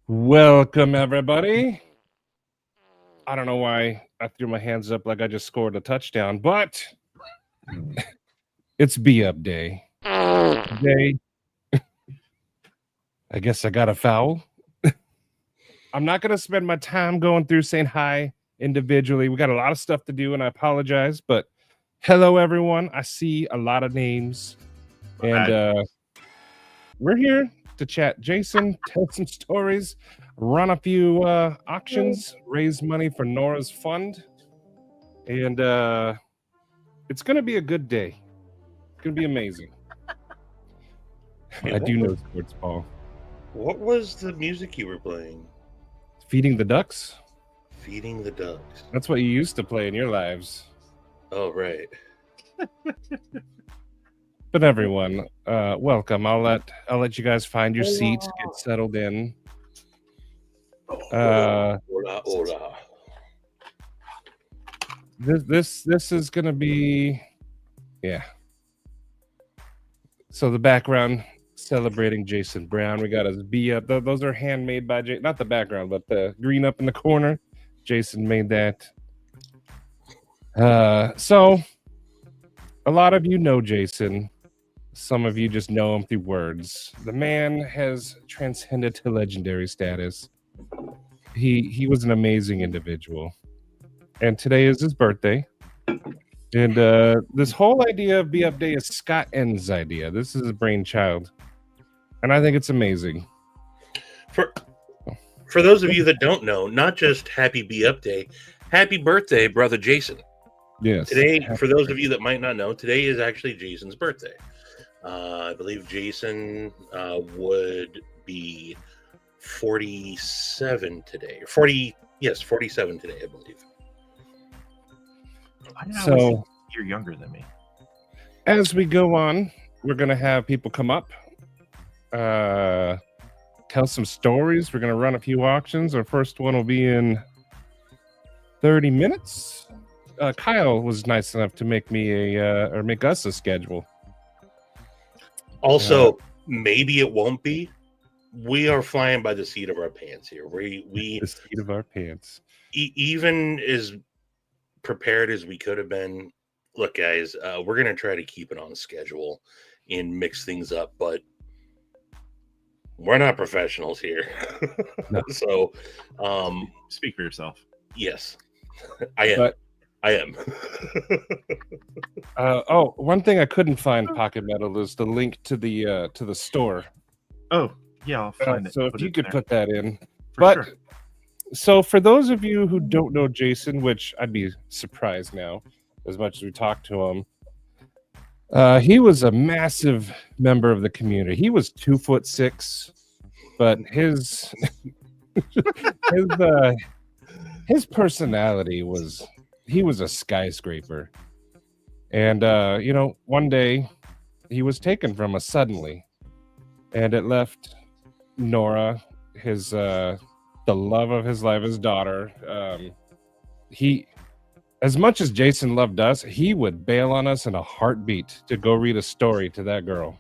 Welcome, everybody. I don't know why I threw my hands up like I just scored a touchdown, but it's BeUp Day. Today, I guess I got a foul. I'm not going to spend my time going through saying hi individually. We got a lot of stuff to do, and I apologize, but hello, everyone. I see a lot of names, and we're here to chat. Jason, tell some stories, run a few auctions, raise money for Nora's fund, and it's going to be a good day. It's going to be amazing. I do know sports ball. What was the music you were playing? Feeding the ducks? Feeding the ducks. That's what you used to play in your lives. Oh, right. But everyone, welcome. I'll let you guys find your seats, get settled in. Hola. This is gonna be, yeah. So the background celebrating Jason Brown. We got his BeUp. Those are handmade by Jason. Not the background, but the green up in the corner. Jason made that. So a lot of you know Jason. Some of you just know him through words. The man has transcended to legendary status. He was an amazing individual. And today is his birthday. And this whole idea of BeUp Day is Scott N's idea. This is his brainchild. And I think it's amazing. For those of you that don't know, not just happy BeUp Day, happy birthday, brother Jason. Yes. Today, for those of you that might not know, today is actually Jason's birthday. I believe Jason would be 47 today. 47 today, I believe. So you're younger than me. As we go on, we're gonna have people come up, tell some stories. We're gonna run a few auctions. Our first one will be in 30 minutes. Kyle was nice enough to make me make us a schedule. Also, maybe it won't be. We are flying by the seat of our pants here. We the seat of our pants. Even as prepared as we could have been. Look, guys, we're gonna try to keep it on schedule and mix things up, but we're not professionals here. No. So, speak for yourself. Yes, I am. I am. One thing I couldn't find, Pocket Metal, is the link to the store. Oh, yeah, I'll find it. So if you could put that in. Sure. So for those of you who don't know Jason, which I'd be surprised now, as much as we talk to him, he was a massive member of the community. He was 2'6", but his his personality was, he was a skyscraper. And one day he was taken from us suddenly, and it left Nora, his the love of his life, his daughter. He, as much as Jason loved us, he would bail on us in a heartbeat to go read a story to that girl.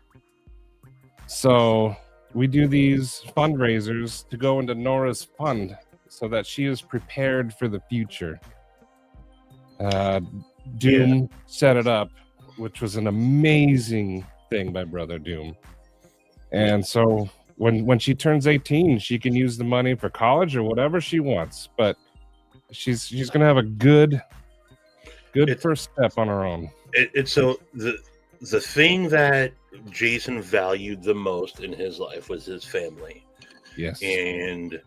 So we do these fundraisers to go into Nora's fund so that she is prepared for the future. Doom set it up, which was an amazing thing by Brother Doom. And so when she turns 18, she can use the money for college or whatever she wants, but she's gonna have a good first step on her own. So the thing that Jason valued the most in his life was his family. Yes. And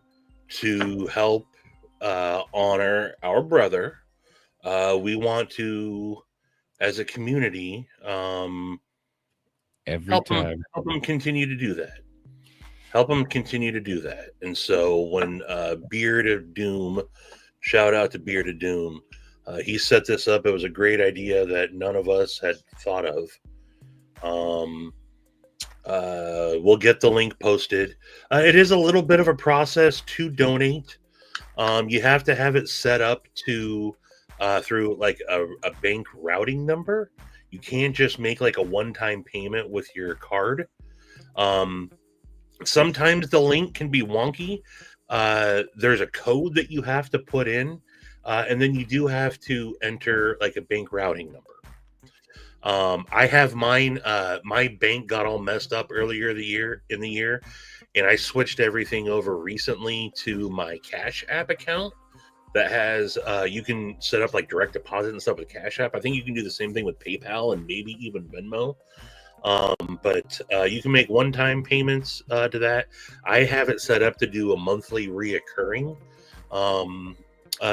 to help honor our brother, we want to, as a community, help him continue to do that. Help him continue to do that. And so when Beard of Doom, shout out to Beard of Doom, he set this up. It was a great idea that none of us had thought of. We'll get the link posted. It is a little bit of a process to donate. You have to have it set up to through like a bank routing number. You can't just make like a one-time payment with your card. Sometimes the link can be wonky, there's a code that you have to put in, and then you do have to enter like a bank routing number. I have mine. My bank got all messed up earlier in the year, and I switched everything over recently to my Cash App account that has you can set up like direct deposit and stuff with Cash App. I think you can do the same thing with PayPal and maybe even Venmo. But you can make one-time payments to that. I have it set up to do a monthly reoccurring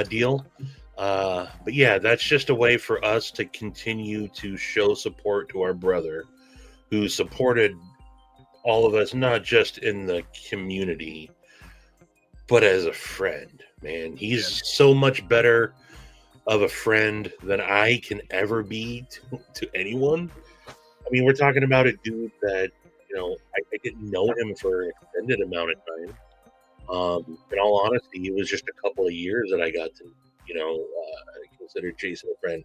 deal. But yeah, that's just a way for us to continue to show support to our brother who supported all of us, not just in the community, but as a friend, man. He's so much better of a friend than I can ever be to anyone. I mean, we're talking about a dude that, I didn't know him for an extended amount of time. In all honesty, it was just a couple of years that I got to, consider Jason a friend.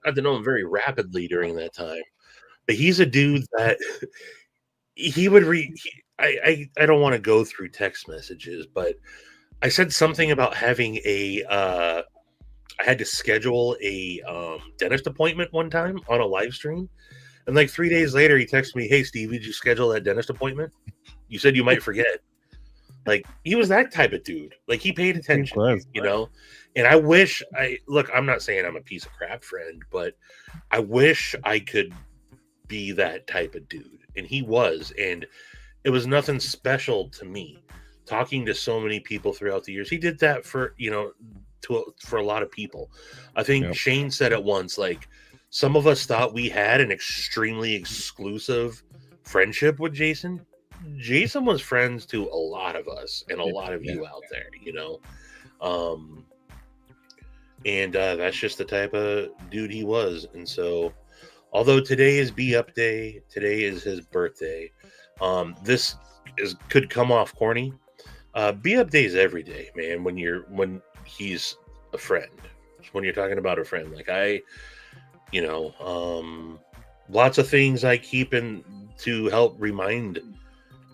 Got to know him very rapidly during that time. But he's a dude that he would read. I don't want to go through text messages, but I said something about having I had to schedule a dentist appointment one time on a live stream. And like 3 days later, he texted me, "Hey, Steve, did you schedule that dentist appointment? You said you might forget." Like, he was that type of dude. Like, he paid attention, And I wish I'm not saying I'm a piece of crap friend, but I wish I could be that type of dude. And he was. And it was nothing special to me. Talking to so many people throughout the years, he did that for, for a lot of people. I think Shane said it once, like, some of us thought we had an extremely exclusive friendship with Jason. Jason was friends to a lot of us and a lot of you out there, and that's just the type of dude he was. And so, although today is BeUp Day, today is his birthday. This could come off corny. BeUp Day is every day, man. When he's a friend, when you're talking about a friend, like lots of things I keep in to help remind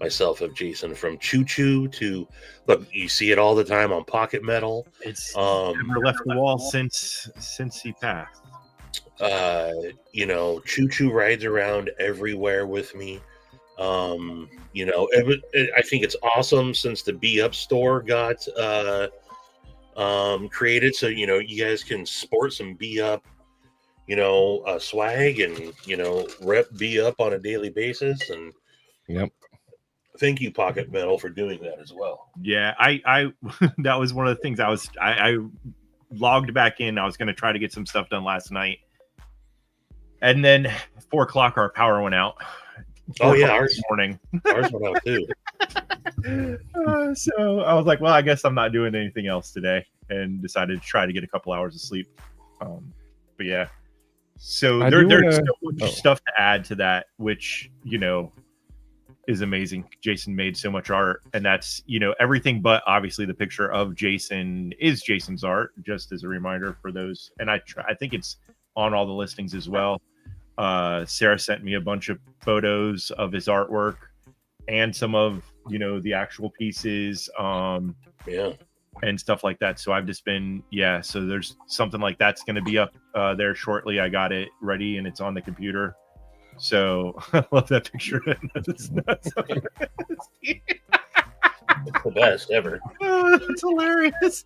myself of Jason, from Choo Choo to, look, you see it all the time on Pocket Metal. It's never left the wall since he passed. Choo Choo rides around everywhere with me. I think it's awesome since the BeUp store got created, so you guys can sport some BeUp swag and rep BeUp on a daily basis. And thank you, Pocket Metal, for doing that as well. Yeah, I that was one of the things I logged back in. I was going to try to get some stuff done last night, and then 4 o'clock our power went out. Ours morning. Ours went out too. So I was like, well, I guess I'm not doing anything else today, and decided to try to get a couple hours of sleep. But yeah, so there's so much stuff to add to that, which is amazing. Jason made so much art, and that's everything but obviously the picture of Jason is Jason's art, just as a reminder for those. And I think it's on all the listings as well. Sarah sent me a bunch of photos of his artwork and some of the actual pieces and stuff like that. So I've just been so there's something like that's going to be up there shortly. I got it ready and it's on the computer. So I love that picture. It's nuts. It's the best ever. It's hilarious.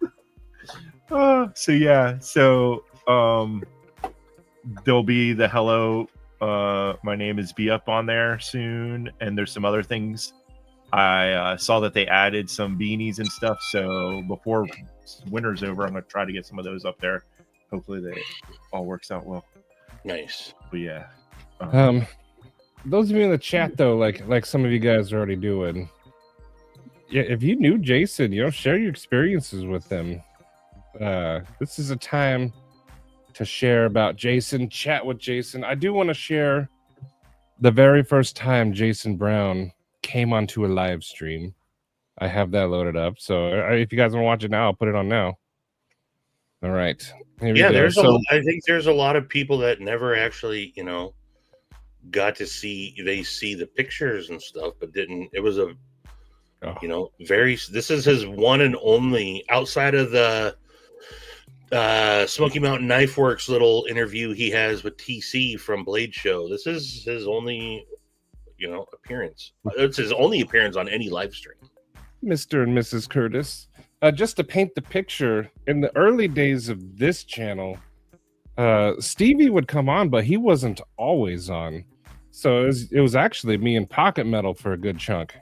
There'll be the hello. My name is BeUp on there soon, and there's some other things. I saw that they added some beanies and stuff. So before winter's over, I'm gonna try to get some of those up there. Hopefully, that all works out well. Nice. But yeah. Those of you in the chat, though, like some of you guys are already doing, if you knew Jason, share your experiences with him. This is a time to share about Jason, chat with Jason. I do want to share the very first time Jason Brown came onto a live stream. I have that loaded up, so if you guys want to watch it now, I'll put it on now. All right. I think there's a lot of people that never actually, got to see. They see the pictures and stuff, but didn't. It was a Oh. You know, this is his one and only outside of the Smoky Mountain Knife Works little interview he has with TC from Blade Show. This is his only, appearance. It's his only appearance on any live stream. Mr. and Mrs. Curtis. Just to paint the picture, in the early days of this channel, Stevie would come on, but he wasn't always on. So it was actually me and Pocket Metal for a good chunk.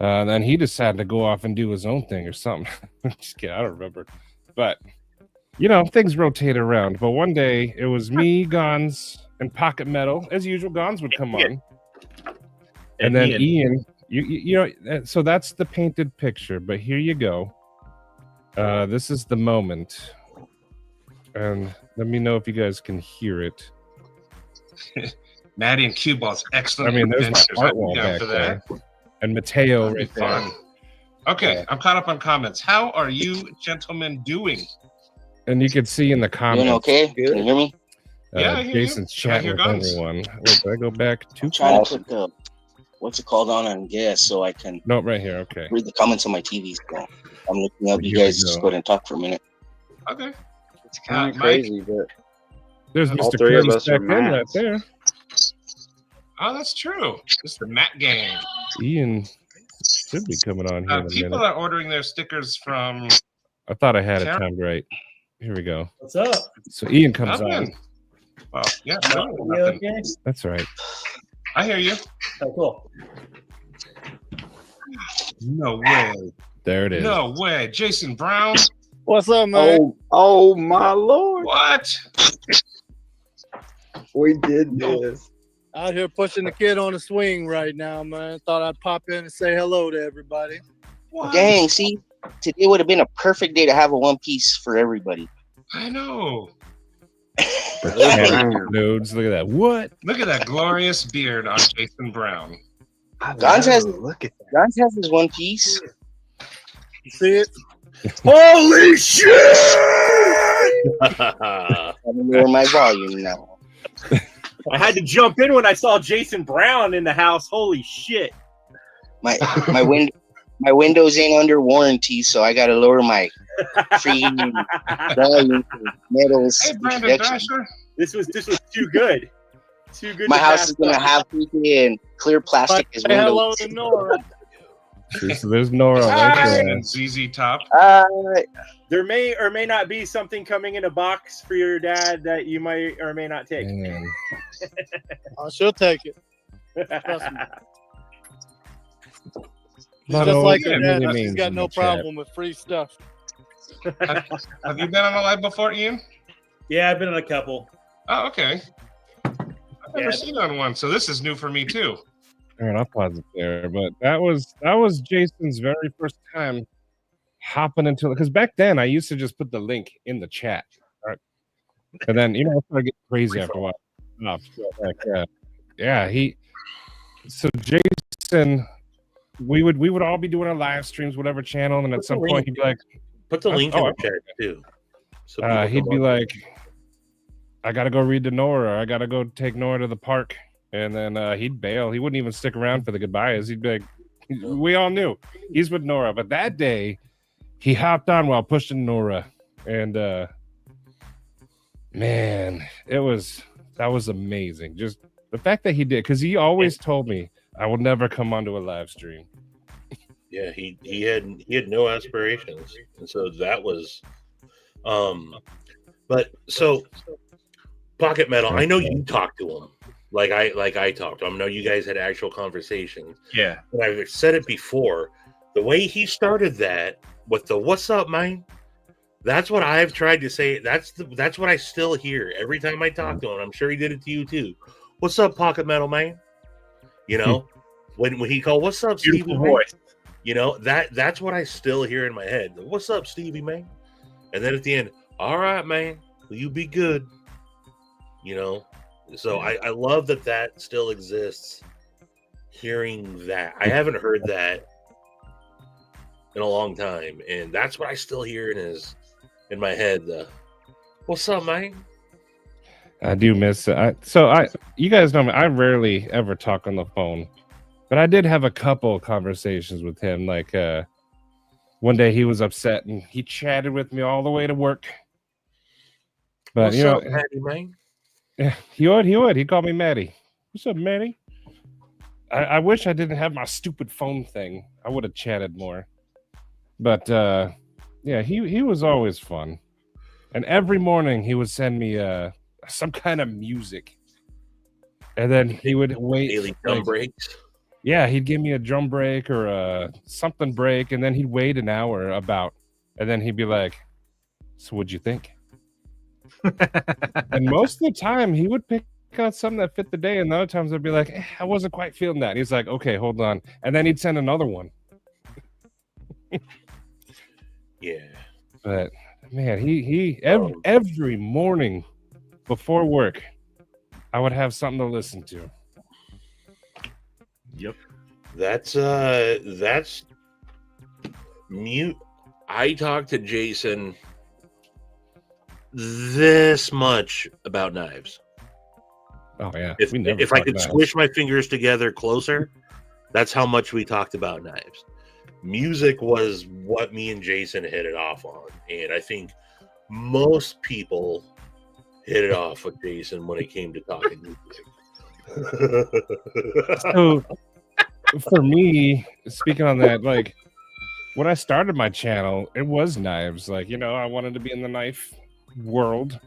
Then he decided to go off and do his own thing or something. Just kidding, I don't remember. But, things rotate around. But one day, it was me, Gons, and Pocket Metal. As usual, Gons would come on. And then Ian, so that's the painted picture. But here you go. This is the moment. And let me know if you guys can hear it. Maddie and Cue Ball's excellent. I mean, there's my art wall back there. And Mateo right there. Okay, I'm caught up on comments. How are you gentlemen doing? And you can see in the comments. Doing okay? Can you hear me? Yeah, I hear Jason's you. chatting with everyone. Wait, did I go back too Trying far? to put the what's it called on guest so I can No, right here. Okay. read the comments on my TV. So I'm looking up. You Here we guys just go. go ahead and talk for a minute. Okay. It's kind of Mike? crazy, but There's all Mr. three of Curtis us are back in right Matts. there. Oh, that's true. This is the Matt Gang. Ian should be coming on here in a People minute. are ordering their stickers from. I thought I had it Karen? timed right. Here we go. What's up? So Ian comes on. Nothing. Well, yeah, You nothing. okay? That's right. I hear you. Oh, cool. No way. There it is. No way. Jason Brown. What's up, man? Oh my lord! What? We did this. Out here pushing the kid on the swing right now, man. Thought I'd pop in and say hello to everybody. What? Dang, see, today would have been a perfect day to have a one piece for everybody. I know. Nodes. Look at that. What? Look at that glorious beard on Jason Brown. Gons has Look at that. Gons has his one piece. You see it? Holy shit! I'm lower my volume now. I had to jump in when I saw Jason Brown in the house. Holy shit! My Windows ain't under warranty, so I gotta lower my freaking volume for Metal's Hey, Brandon introduction. Dasher. This was too good. Too good. My to house pass is gonna up. have freaking clear plastic as Say hello windows. to Nora. See, so there's Nora right there. And ZZ Top. There may or may not be something coming in a box for your dad that you might or may not take. Man. Oh, she'll take it. Trust me. She's Not just all like her good dad. memes She's in got the no chat. problem with free stuff. Have you been on a live before, Ian? Yeah, I've been on a couple. Oh, okay. I've never Yeah. seen on one, so this is new for me too. All right, I'll pause it there. But that was Jason's very first time hopping into it. Because back then I used to just put the link in the chat. Right? And then I started getting crazy after a while. Oh, so Jason, we would all be doing our live streams, whatever channel, and at some point he'd be like, Put the link in Oh, the chat too. So people he'd can be look. like, I gotta go read to Nora, or I gotta go take Nora to the park. And then he'd bail. He wouldn't even stick around for the goodbyes. He'd be like, we all knew he's with Nora. But that day, he hopped on while pushing Nora. And man, that was amazing. Just the fact that he did, because he always told me, I will never come onto a live stream. Yeah, he had no aspirations, and so that was, but so Pocket Metal. I know you talked to him, like I talked to him. I know you guys had actual conversations. Yeah. But I've said it before. The way he started that with the "What's up, man?" That's what I've tried to say. That's what I still hear every time I talk to him. I'm sure he did it to you too. What's up, Pocket Metal man? When he called, "What's up, Stevie?" Beautiful man?" voice. That's what I still hear in my head. What's up, Stevie, man? And then at the end, all right, man, will you be good? So I love that still exists. Hearing that, I haven't heard that in a long time, and that's what I still hear in my head. What's up, man? I do miss it. You guys know me. I rarely ever talk on the phone. But I did have a couple conversations with him. Like one day he was upset and he chatted with me all the way to work. But What's up, Patty, man? Yeah, he would. He called me Maddie. What's up, Maddie? I wish I didn't have my stupid phone thing. I would have chatted more. But yeah, he was always fun. And every morning he would send me some kind of music. And then he would wait. Daily drum breaks. Yeah, he'd give me a drum break or something break, and then he'd wait an hour about, and then he'd be like, "So what'd you think?" And most of the time, he would pick out something that fit the day, and other times I'd be like, "I wasn't quite feeling that." And he's like, "Okay, hold on," and then he'd send another one. Yeah, but man, every morning before work, I would have something to listen to. Yep. That's mute. I talked to Jason this much about knives. Oh yeah. If I could squish my fingers together closer, that's how much we talked about knives. Music was what me and Jason hit it off on, and I think most people hit it off with Jason when it came to talking music. So for me, speaking on that, like when I started my channel, it was knives. Like, I wanted to be in the knife world.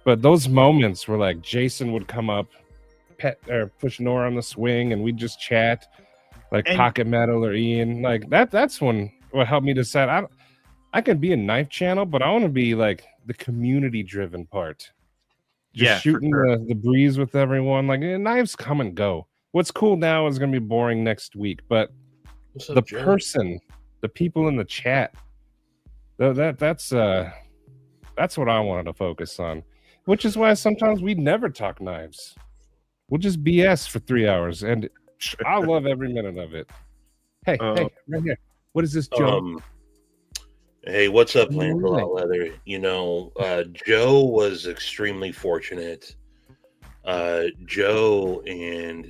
But those moments where like Jason would come up, pet or push Nora on the swing, and we'd just chat, like Pocket Metal or Ian. Like that's when what helped me decide I can be a knife channel, but I want to be like the community driven part. Just shooting the breeze with everyone. Like knives come and go. What's cool now is going to be boring next week, but the people in the chat, that's what I wanted to focus on. Which is why sometimes we never talk knives. We'll just BS for 3 hours, and I love every minute of it. Hey, right here. What is this, Joe? Hey, what's up, Lancelot Leather? Joe was extremely fortunate. Joe and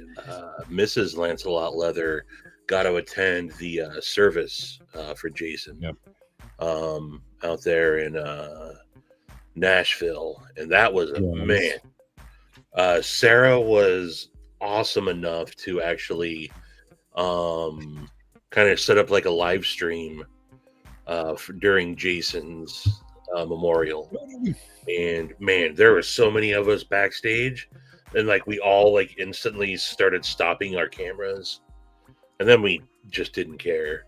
Mrs. Lancelot Leather got to attend the service for Jason out there in Nashville, and that was man. Sarah was awesome enough to actually kind of set up like a live stream during Jason's memorial, and man, there were so many of us backstage, and like we all like instantly started stopping our cameras, and then we just didn't care.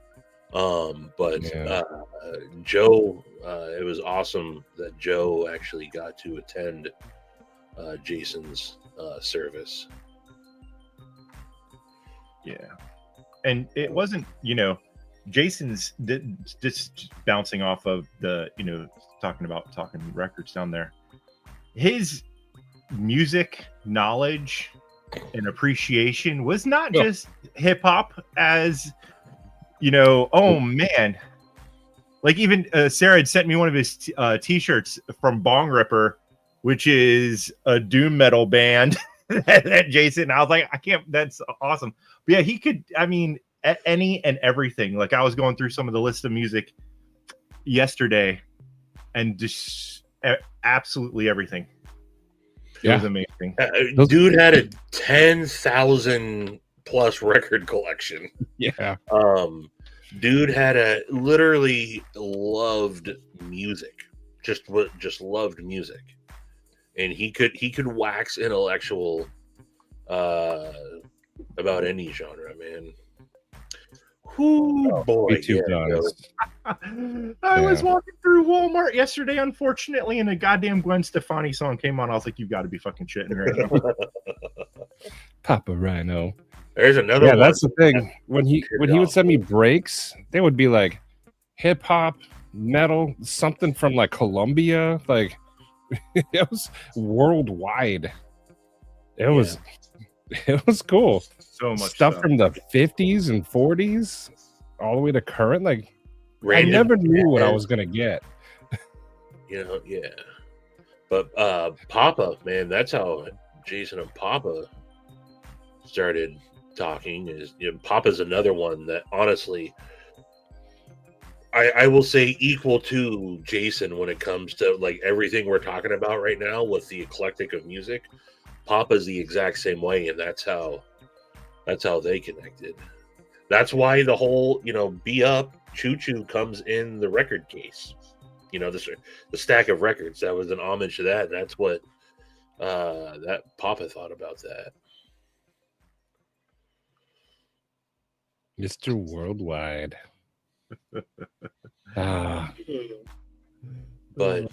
Joe, it was awesome that Joe actually got to attend Jason's service. Yeah, and it wasn't, Jason's just bouncing off of the, talking records down there. His music knowledge and appreciation was not just hip hop, as oh man, like even Sarah had sent me one of his t-shirts from Bong Ripper, which is a doom metal band that Jason, I was like, I can't, that's awesome. But yeah, he could, any and everything. Like I was going through some of the list of music yesterday, and just absolutely everything. It was amazing. Dude had a 10,000 plus record collection. Yeah. Dude had literally loved music. Just loved music. And he could wax intellectual about any genre, man. Boy, I was walking through Walmart yesterday, unfortunately, and a goddamn Gwen Stefani song came on. I was like, "You've got to be fucking shitting right now." Papa Rhino. There's another one. That's the thing. When he would send me breaks, they would be like hip hop, metal, something from like Colombia. Like it was worldwide. It was cool. So much stuff from the 50s and 40s all the way to current. Like I never knew what I was gonna get. But Papa, man, that's how Jason and Papa started talking is, Pop is another one that honestly, I will say equal to Jason when it comes to like everything we're talking about right now with the eclectic of music. Pop is the exact same way, and that's how they connected. That's why the whole, BeUp Choo Choo comes in the record case. The stack of records. That was an homage to that, and that's what that Papa thought about that. Mr. Worldwide. Ah, But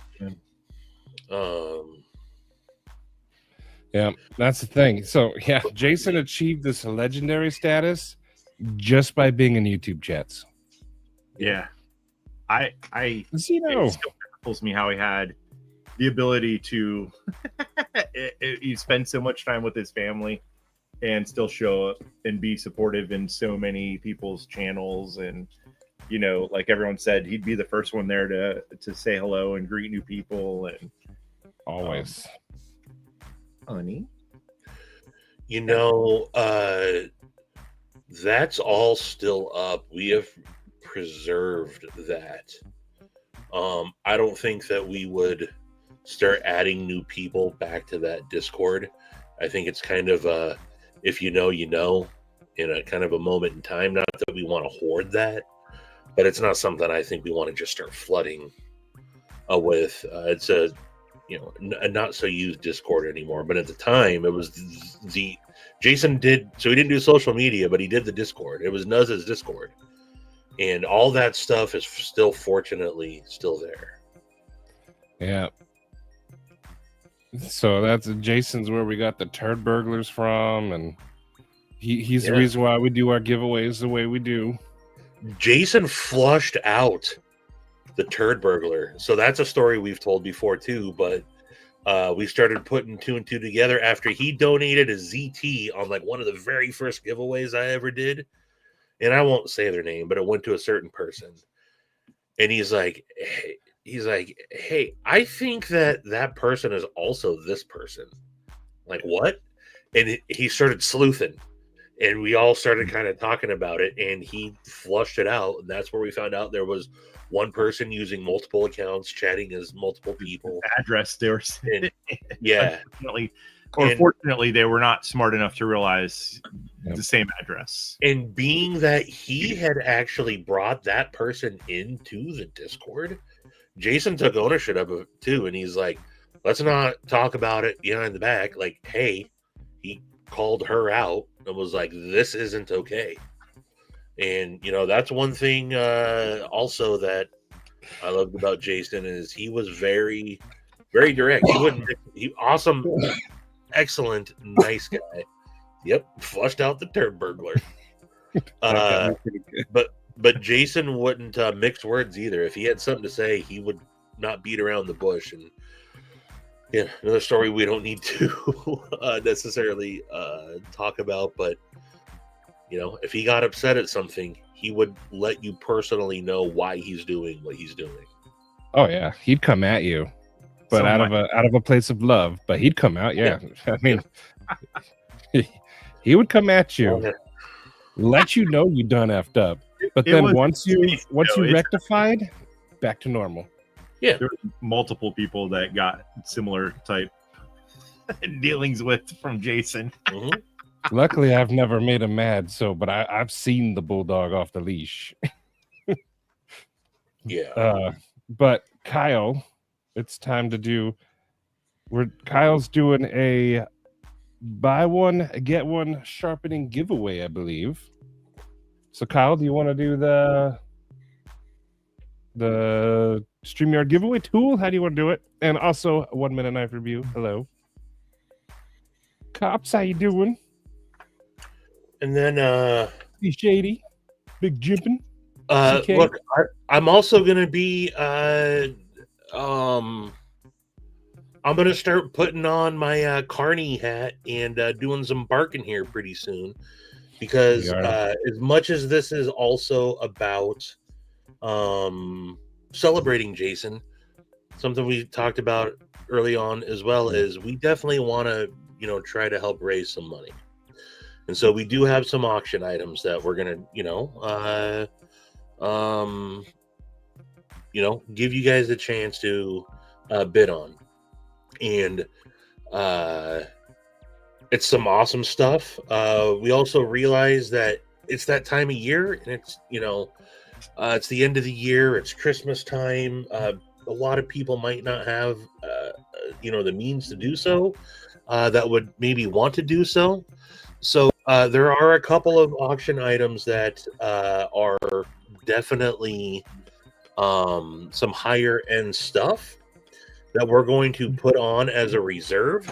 yeah, that's the thing. So yeah, Jason achieved this legendary status just by being in YouTube chats. Yeah, I It still baffles me how he had the ability to he spend so much time with his family and still show up and be supportive in so many people's channels. And like everyone said, he'd be the first one there to say hello and greet new people. And always honey, that's all still up. We have preserved that. I don't think that we would start adding new people back to that Discord. I think it's kind of if in a kind of a moment in time. Not that we want to hoard that, but it's not something I think we want to just start flooding with. It's a not so used Discord anymore. But at the time, it was Jason did, so he didn't do social media, but he did the Discord. It was Nuz's Discord, and all that stuff is still, fortunately, still there. Yeah. So that's Jason's where we got the turd burglars from, and he's the reason why we do our giveaways the way we do. Jason flushed out the turd burglar. So that's a story we've told before too, but we started putting two and two together after he donated a ZT on like one of the very first giveaways I ever did. And I won't say their name, but it went to a certain person. And he's like, hey, I think that person is also this person. Like, what? And he started sleuthing. And we all started kind of talking about it, and he flushed it out. And that's where we found out there was one person using multiple accounts, chatting as multiple people. Address there. Yeah. Fortunately, they were not smart enough to realize the same address. And being that he had actually brought that person into the Discord, Jason took ownership of it too. And he's like, let's not talk about it behind the back. Like, hey, he called her out and was like, this isn't okay. And that's one thing also that I loved about Jason is he was very, very direct. He awesome, excellent, nice guy. Yep, flushed out the turd burglar. But Jason wouldn't mix words either. If he had something to say, he would not beat around the bush. And another story we don't need to necessarily talk about, but if he got upset at something, he would let you personally know why he's doing what he's doing. Oh yeah, he'd come at you, but out of a place of love. But he'd come out, yeah. I mean, he would come at you, let you know you done effed up. But then once you rectified, back to normal. Yeah, there were multiple people that got similar type dealings with from Jason. Mm-hmm. Luckily, I've never made him mad. But I've seen the bulldog off the leash. Yeah. But Kyle, it's time to do. Kyle's doing a buy one get one sharpening giveaway, I believe. So Kyle, do you want to do the StreamYard giveaway tool? How do you want to do it? And also a 1 minute knife review. Hello. Cops, how you doing? And then Be shady. Big jimping. Look, I'm also gonna be I'm gonna start putting on my Carney hat and doing some barking here pretty soon, because as much as this is also about celebrating Jason, something we talked about early on as well, is we definitely want to try to help raise some money. And so we do have some auction items that we're gonna, give you guys a chance to bid on, and it's some awesome stuff. We also realize that it's that time of year, and it's it's the end of the year. It's Christmas time. A lot of people might not have the means to do so. That would maybe want to do so. So there are a couple of auction items that are definitely some higher end stuff that we're going to put on as a reserve.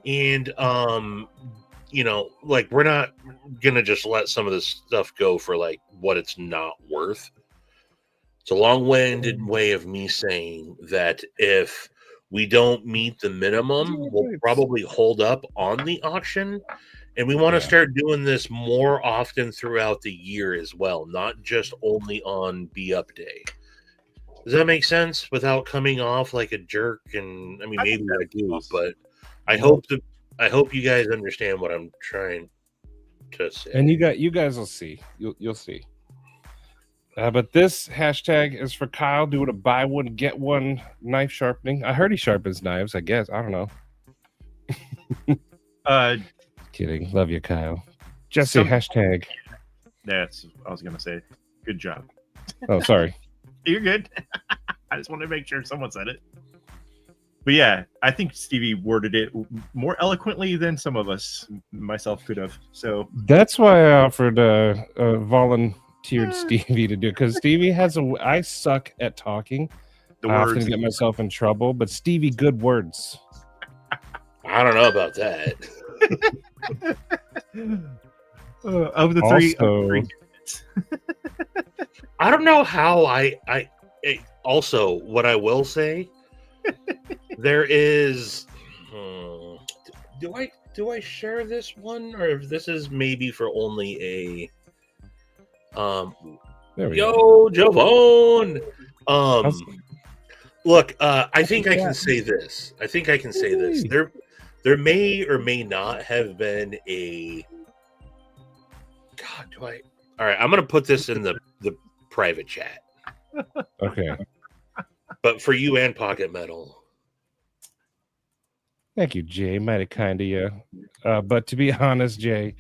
And we're not gonna just let some of this stuff go for like what it's not worth. It's a long-winded way of me saying that if we don't meet the minimum, we'll probably hold up on the auction. And we want to start doing this more often throughout the year as well, not just only on BeUp Day. Does that make sense without coming off like a jerk? And I mean, maybe I do, but I hope you guys understand what I'm trying to say. And you guys will see. You'll see. But this hashtag is for Kyle doing a buy one get one knife sharpening. I heard he sharpens knives. I guess I don't know. Kidding. Love you, Kyle. Jesse, hashtag. That's I was gonna say. Good job. Oh, sorry. You're good. I just wanted to make sure someone said it. But yeah, I think Stevie worded it more eloquently than some of us, myself, could have. So that's why I offered volunteered Stevie to do it, because Stevie I suck at talking. I often get myself in trouble, but Stevie, good words. I don't know about that. Of the three I don't know how I also, what I will say, there is do I share this one, or if this is maybe for only a Javon. Look, I think I can say this. There may or may not have been a God, all right, I'm gonna put this in the private chat. Okay. But for you and Pocket Metal. Thank you, Jay. Mighty kind of you. But to be honest, Jay,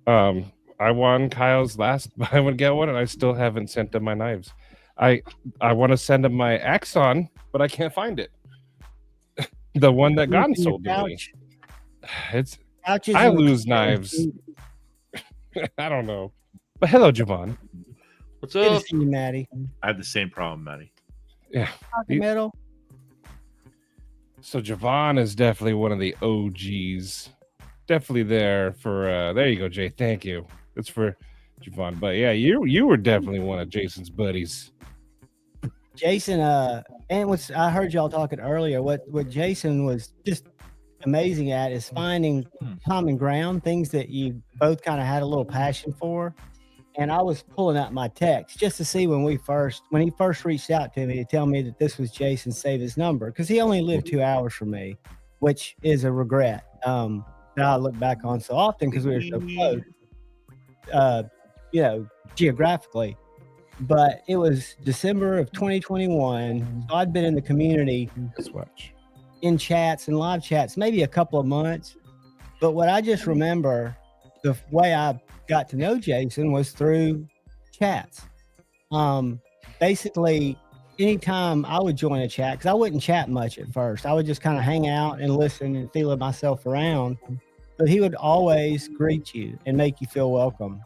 I won Kyle's last buy one get one, and I still haven't sent him my knives. I want to send him my Axon, but I can't find it. The one that Gon sold to me. I lose knives. I don't know. But hello, Javon. What's Good to up? see you, Maddie. I have the same problem, Maddie. Yeah. Metal. So Javon is definitely one of the OGs. Definitely there for there you go, Jay. Thank you. It's for Javon. But yeah, you were definitely one of Jason's buddies. Jason, and I heard y'all talking earlier. What Jason was just amazing at is finding common ground, things that you both kind of had a little passion for. And I was pulling out my text just to see when he first reached out to me to tell me that this was Jason Save His Number, because he only lived 2 hours from me, which is a regret that I look back on so often because we were so close, geographically. But it was December of 2021. So I'd been in the community in chats and live chats maybe a couple of months. But what I just remember, the way I got to know Jason was through chats. Basically, anytime I would join a chat, because I wouldn't chat much at first, I would just kind of hang out and listen and feel myself around. But he would always greet you and make you feel welcome.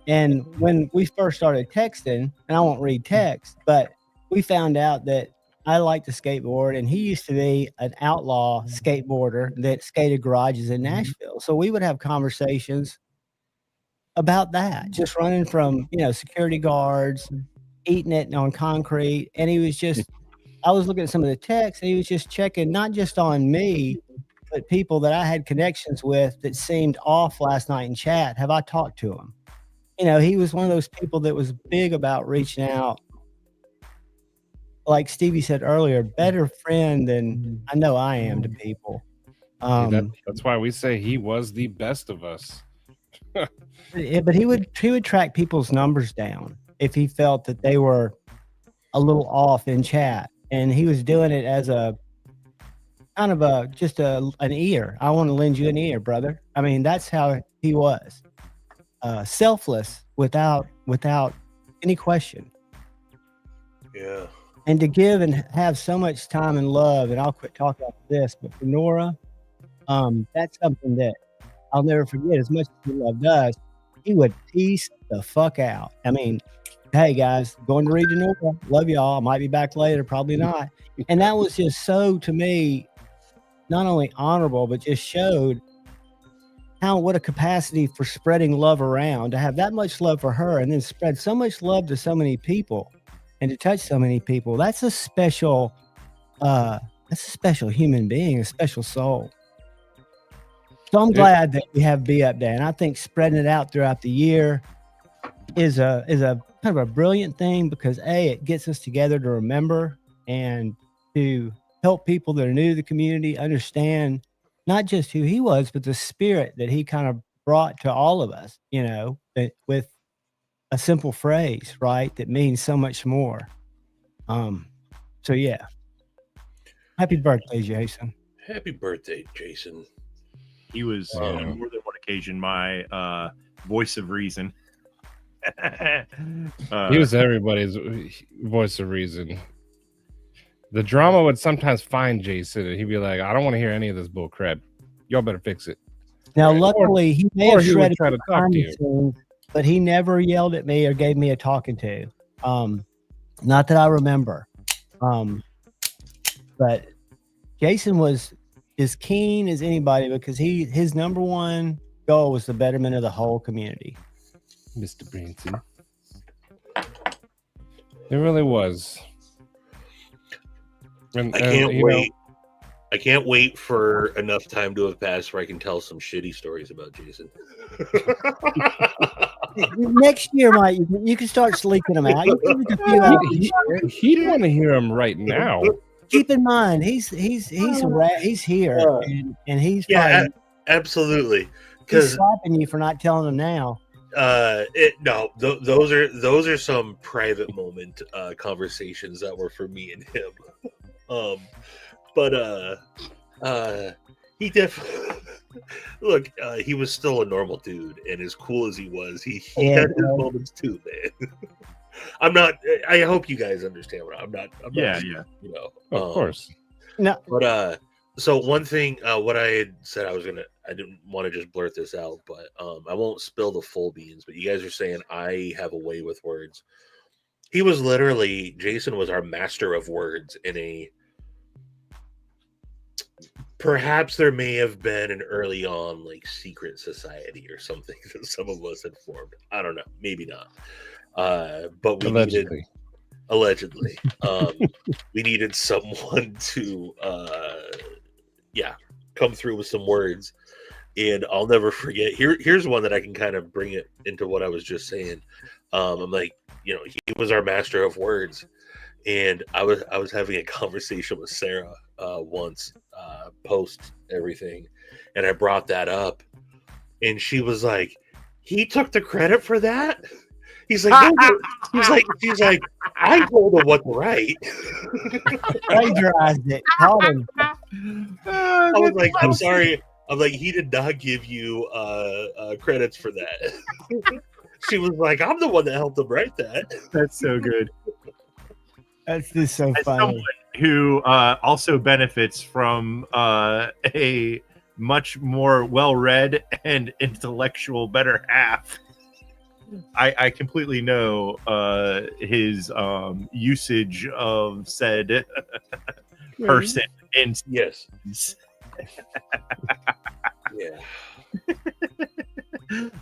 And when we first started texting, and I won't read text, but we found out that I like to skateboard, and he used to be an outlaw skateboarder that skated garages in Nashville. So we would have conversations about that, just running from, security guards, eating it on concrete. And he was just, I was looking at some of the texts, and he was just checking not just on me, but people that I had connections with that seemed off last night in chat. Have I talked to him? He was one of those people that was big about reaching out. Like Stevie said earlier, better friend than I know I am to people. That's why we say he was the best of us. But he would track people's numbers down if he felt that they were a little off in chat, and he was doing it as a kind of an ear. I want to lend you an ear, brother. I mean, that's how he was, selfless without any question. Yeah. And to give and have so much time and love, and I'll quit talking about this, but for Nora, that's something that I'll never forget. As much as he loved us, he would peace the fuck out. I mean, hey guys, going to read to Nora. Love y'all. I might be back later, probably not. And that was just so, to me, not only honorable, but just showed what a capacity for spreading love around, to have that much love for her and then spread so much love to so many people and to touch so many people. That's a special human being, a special soul. So I'm glad that we have BeUp Day, and I think spreading it out throughout the year is a kind of a brilliant thing, because it gets us together to remember and to help people that are new to the community understand not just who he was, but the spirit that he kind of brought to all of us, with a simple phrase, right, that means so much more. So yeah. Happy birthday, Jason. Happy birthday, Jason. He was on more than one occasion my voice of reason. He was everybody's voice of reason. The drama would sometimes find Jason, and he'd be like, "I don't want to hear any of this bull crap. Y'all better fix it." Now, luckily, he may have shredded try to talk to you, scenes, but he never yelled at me or gave me a talking to. Not that I remember. But Jason was as keen as anybody, because his number one goal was the betterment of the whole community. Mr. Branson. It really was. And, I can't wait. I can't wait for enough time to have passed where I can tell some shitty stories about Jason. Next year, Mike, you can start sleeping them out. He'd want to hear him right now. Keep in mind, he's here, and he's absolutely, he's slapping you for not telling him now. Those are some private moment conversations that were for me and him. But he definitely look. He was still a normal dude, and as cool as he was, he had his moments too, man. I'm not. I hope you guys understand what I'm not. Yeah. Of course. No. But so one thing, what I had said I didn't want to just blurt this out, but I won't spill the full beans. But you guys are saying I have a way with words. He was literally, Jason was our master of words in a. Perhaps there may have been an early on secret society or something that some of us had formed. I don't know, maybe not. But we allegedly we needed someone to come through with some words. And I'll never forget, here's one that I can kind of bring it into what I was just saying. I'm like, he was our master of words, and I was having a conversation with Sarah once post everything, and I brought that up, and she was like, he took the credit for that. He's like, she's like, I told him what to write. Plagiarized it. Called him. I was like, I'm sorry. I'm like, he did not give you credits for that. She was like, I'm the one that helped him write that. That's so good. That's just so As funny. someone who also benefits from a much more well-read and intellectual better half, I completely know his usage of said person. And yes. Yeah.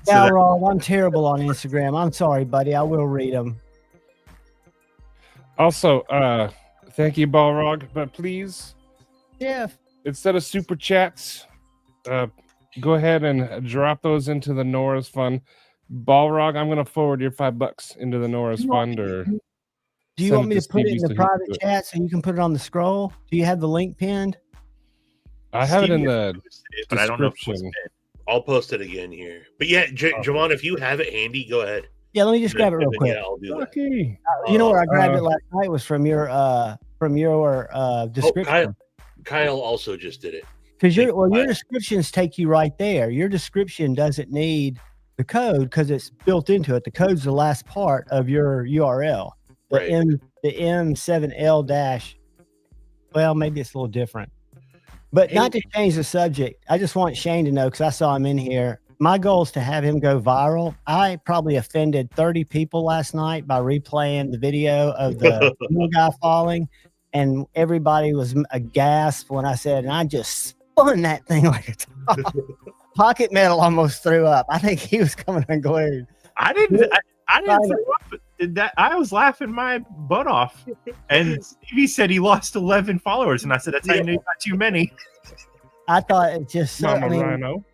Balrog, I'm terrible on Instagram. I'm sorry, buddy. I will read them. Also, thank you, Balrog, but please, instead of super chats, go ahead and drop those into the Nora's Fund. Balrog, I'm going to forward your $5 into the Nora's Fund. Or do you want me to put it in the private chat so you can put it on the scroll? Do you have the link pinned? I have it in Steve the posted it, but I don't know if it was description. pinned. I'll post it again here. But yeah, Javon, if you have it handy, go ahead. Yeah, let me just grab it real And quick. Yeah, I'll do that. Lucky. You know where I grabbed Uh, it last night was from your description. Kyle also just did it. Because Thank your you, Kyle. descriptions take you right there. Your description doesn't need the code because it's built into it. The code's the last part of your URL. The Right. M7L dash. Well, maybe it's a little different. But not to change the subject, I just want Shane to know because I saw him in here. My goal is to have him go viral. I probably offended 30 people last night by replaying the video of the little guy falling, and everybody was aghast when I said, and I just spun that thing like a top. Pocket Metal almost threw up. I think he was coming unglued. I didn't throw up. That I was laughing my butt off, and Stevie said he lost 11 followers, and I said that's how you know you got too many. I thought it just Mama Rhino.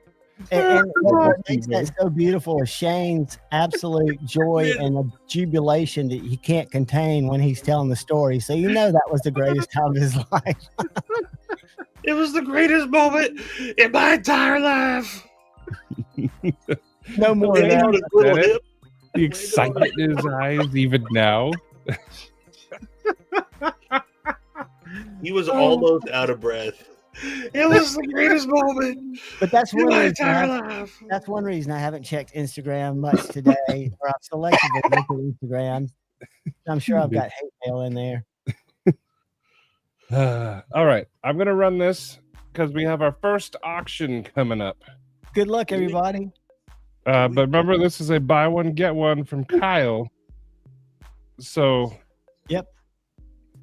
and what makes that so beautiful is Shane's absolute joy and a jubilation that he can't contain when he's telling the story. So you know that was the greatest time of his life. It was the greatest moment in my entire life. No more. Landing on his little That it? hip. The excitement in his eyes, even now. He was almost out of breath. It was the greatest moment But that's in one my reason. entire life. That's one reason I haven't checked Instagram much today, or I've selectively looked at Instagram. I'm sure I've got hate mail in there. All right, I'm gonna run this because we have our first auction coming up. Good luck, everybody. But remember, this is a buy one get one from Kyle. So, Yep.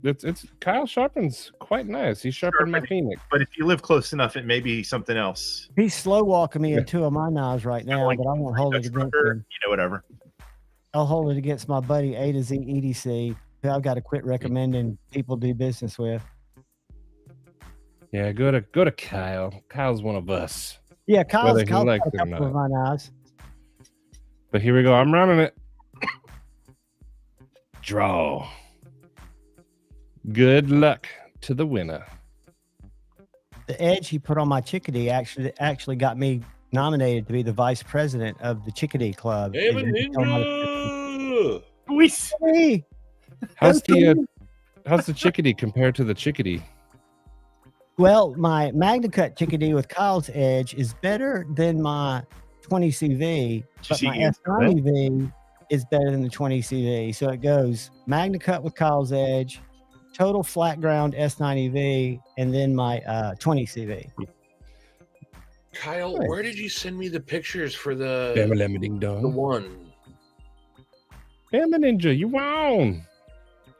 it's Kyle sharpens quite nice. He sharpened my Phoenix. But if you live close enough, it may be something else. He's slow walking me in two of my knives right now, but I won't hold it against him. You know, whatever. I'll hold it against my buddy A to Z EDC, who I've got to quit recommending people do business with. Yeah, go to Kyle. Kyle's one of us. Yeah, Kyle's Whether he got likes a it or couple of my knives. But here we go. I'm running it. Draw. Good luck to the winner. The edge he put on my chickadee actually got me nominated to be the vice president of the Chickadee Club. Hey, Ninja! We Hey, How's the chickadee compared to the chickadee? well, my Magna Cut chickadee with Kyle's edge is better than my 20 CV, but see my Ian's S90 V is better than the 20 CV. So it goes Magna Cut with Kyle's edge, total flat ground S90 V, and then my 20 CV. Kyle, where did you send me the pictures for the Ding the dong. one? Bama Ninja, you won.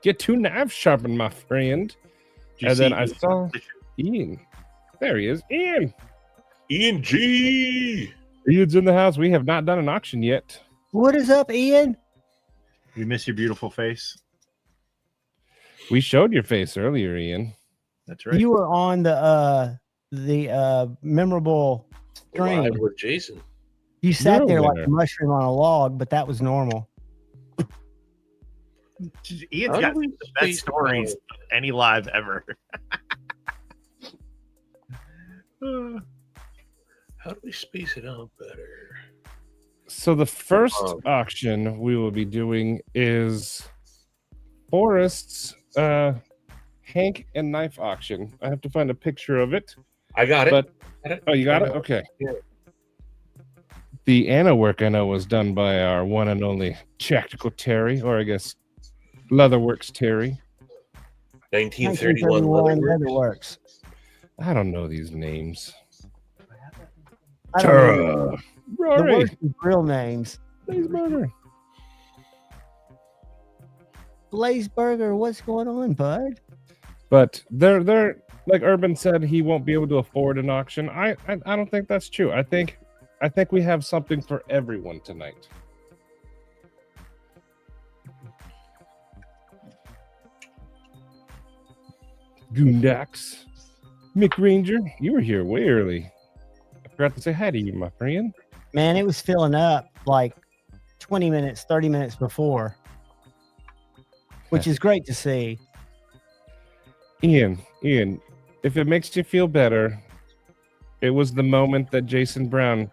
Get two knives sharpened, my friend. And then I saw Ian. There he is. Ian. Ian G. Ian's in the house. We have not done an auction yet. What is up, Ian? We miss your beautiful face. We showed your face earlier, Ian. That's right. You were on the memorable stream. Live with Jason. You sat You're a there like winner. a mushroom on a log, but that was normal. Ian's How got do we the best space stories out? of any live ever. How do we space it out better? So the first Oh. auction we will be doing is Forrest's Hank and knife auction. I have to find a picture of it. I got it. But oh, you got it? Okay. Yeah. The Anna work I know was done by our one and only Tactical Terry, or I guess Leatherworks Terry. 1931 Leatherworks. I don't know these names. I don't know. The Rory. worst is real names. Blazeburger. Blazeburger, what's going on, bud? But they're like Urban said, he won't be able to afford an auction. I don't think that's true. I think we have something for everyone tonight. Goondocks. Mick Ranger, you were here way early. I forgot to say hi to you, my friend. Man, it was filling up like 20 minutes, 30 minutes before, which is great to see. Ian, if it makes you feel better, It was the moment that Jason Brown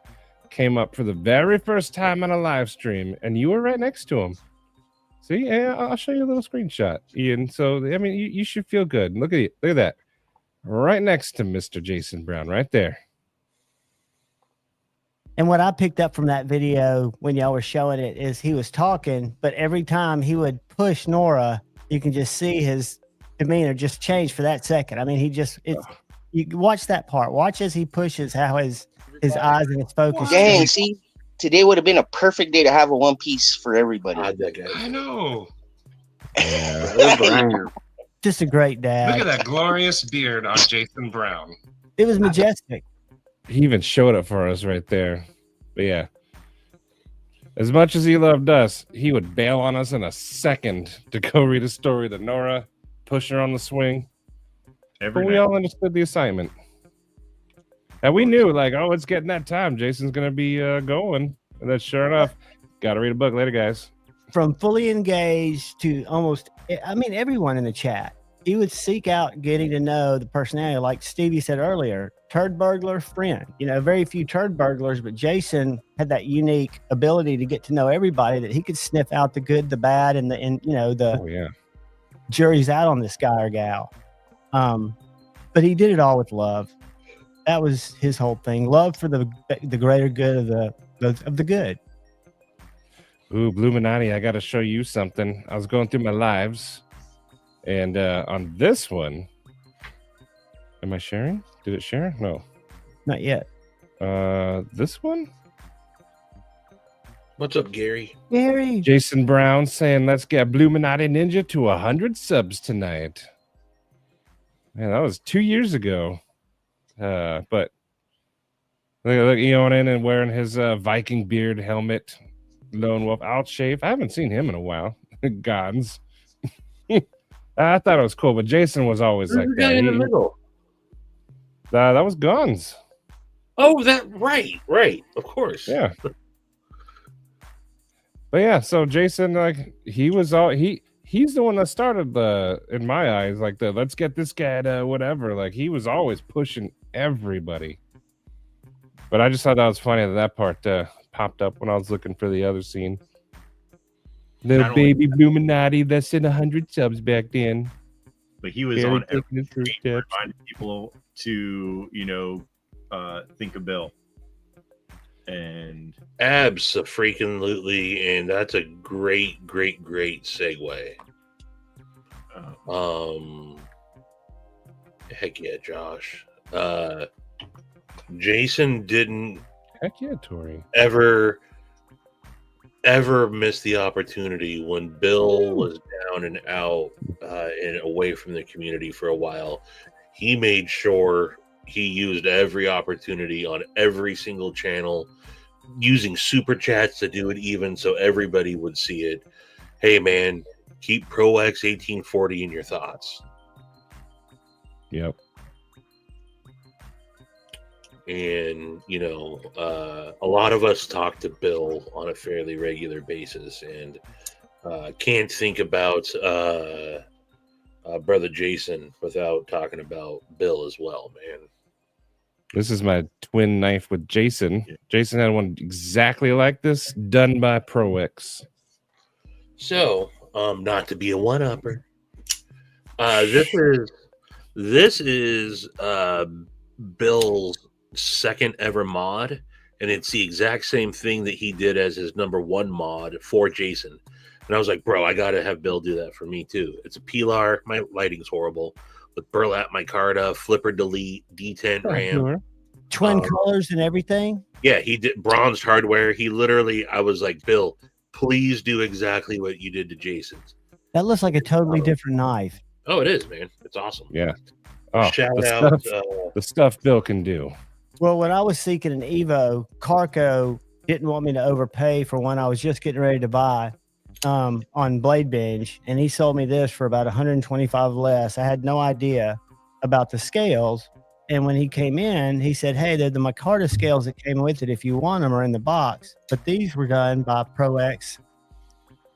came up for the very first time on a live stream, and you were right next to him. See, yeah, I'll show you a little screenshot, Ian. So, I mean, you should feel good. Look at you. Look at that. Right next to Mr. Jason Brown, right there. And what I picked up from that video when y'all were showing it is he was talking, but every time he would push Nora, you can just see his demeanor just change for that second. I mean, you watch that part. Watch as he pushes, how his eyes and his focus. Dang, see, today would have been a perfect day to have a One Piece for everybody. I know. Yeah. Just a great dad. Look at that glorious beard on Jason Brown. It was majestic. He even showed it for us right there. But yeah, as much as he loved us, he would bail on us in a second to go read a story to Nora, push her on the swing. But we all understood the assignment. And we knew, like, oh, it's getting that time. Jason's going to be going. And then sure enough, got to read a book later, guys. From fully engaged to almost, I mean, everyone in the chat. He would seek out getting to know the personality. Like Stevie said earlier, turd burglar friend. You know, very few turd burglars, but Jason had that unique ability to get to know everybody, that he could sniff out the good, the bad, and the jury's out on this guy or gal. But he did it all with love. That was his whole thing. Love for the greater good of the good. Ooh, Bluminati, I got to show you something. I was going through my lives. And on this one, am I sharing? Did it share? No. Not yet. This one? What's up, Gary? Gary. Jason Brown saying, let's get Bluminati Ninja to 100 subs tonight. Man, that was 2 years ago. But look, Eon in and wearing his Viking beard helmet, Lone Wolf outshave. I haven't seen him in a while. Gons. I thought it was cool, but Jason was always like that. In the middle. That was Guns. Oh, right. Of course. Yeah. But yeah, so Jason, like, he was he's the one that started in my eyes, like let's get this guy to whatever. Like, he was always pushing everybody. But I just thought that was funny that part popped up when I was looking for the other scene. Little baby Bluminati that's in 100 subs back then. But he was on every stream reminding people to, think of Bill. And abso-freaking-lutely, and that's a great segue. Heck yeah, Josh. Jason didn't Tori ever missed the opportunity when Bill was down and out and away from the community for a while. He made sure he used every opportunity on every single channel, using super chats to do it even so everybody would see it. Hey man, keep Pro X 1840 in your thoughts. Yep. And, a lot of us talk to Bill on a fairly regular basis, and can't think about Brother Jason without talking about Bill as well, man. This is my twin knife with Jason. Jason had one exactly like this, done by Pro X. So, not to be a one-upper, this is Bill's second ever mod, and it's the exact same thing that he did as his number one mod for Jason. And I was like, bro, I gotta have Bill do that for me too. It's a Pilar. My lighting's horrible. With Burlap Micarta, Flipper Delete, D10 RAM. Twin colors and everything? Yeah, he did bronzed hardware. He literally, I was like, Bill, please do exactly what you did to Jason's. That looks like a totally different knife. Oh, it is, man. It's awesome. Yeah. Oh, Shout out. The stuff Bill can do. Well, when I was seeking an Evo, Carco didn't want me to overpay for one I was just getting ready to buy on Blade Binge, and he sold me this for about 125 less. I had no idea about the scales, and when he came in, he said, hey, they're the Micarta scales that came with it. If you want them, are in the box. But these were done by Pro X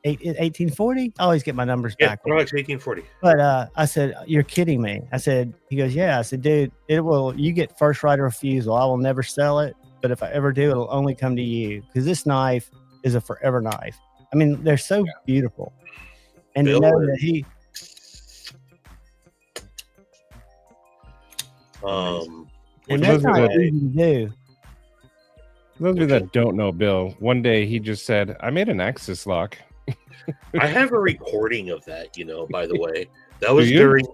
1840. I always get my numbers Yeah, back. products 1840. But I said, "You're kidding me." I said, he goes, "Yeah." I said, "Dude, it will. You get first right of refusal. I will never sell it, but if I ever do, it'll only come to you because this knife is a forever knife. I mean, they're so beautiful, and Bill to know and- that he." And that's not easy to do. Those of you that don't know Bill, one day he just said, "I made an Axis lock." I have a recording of that, by the way. That was you? during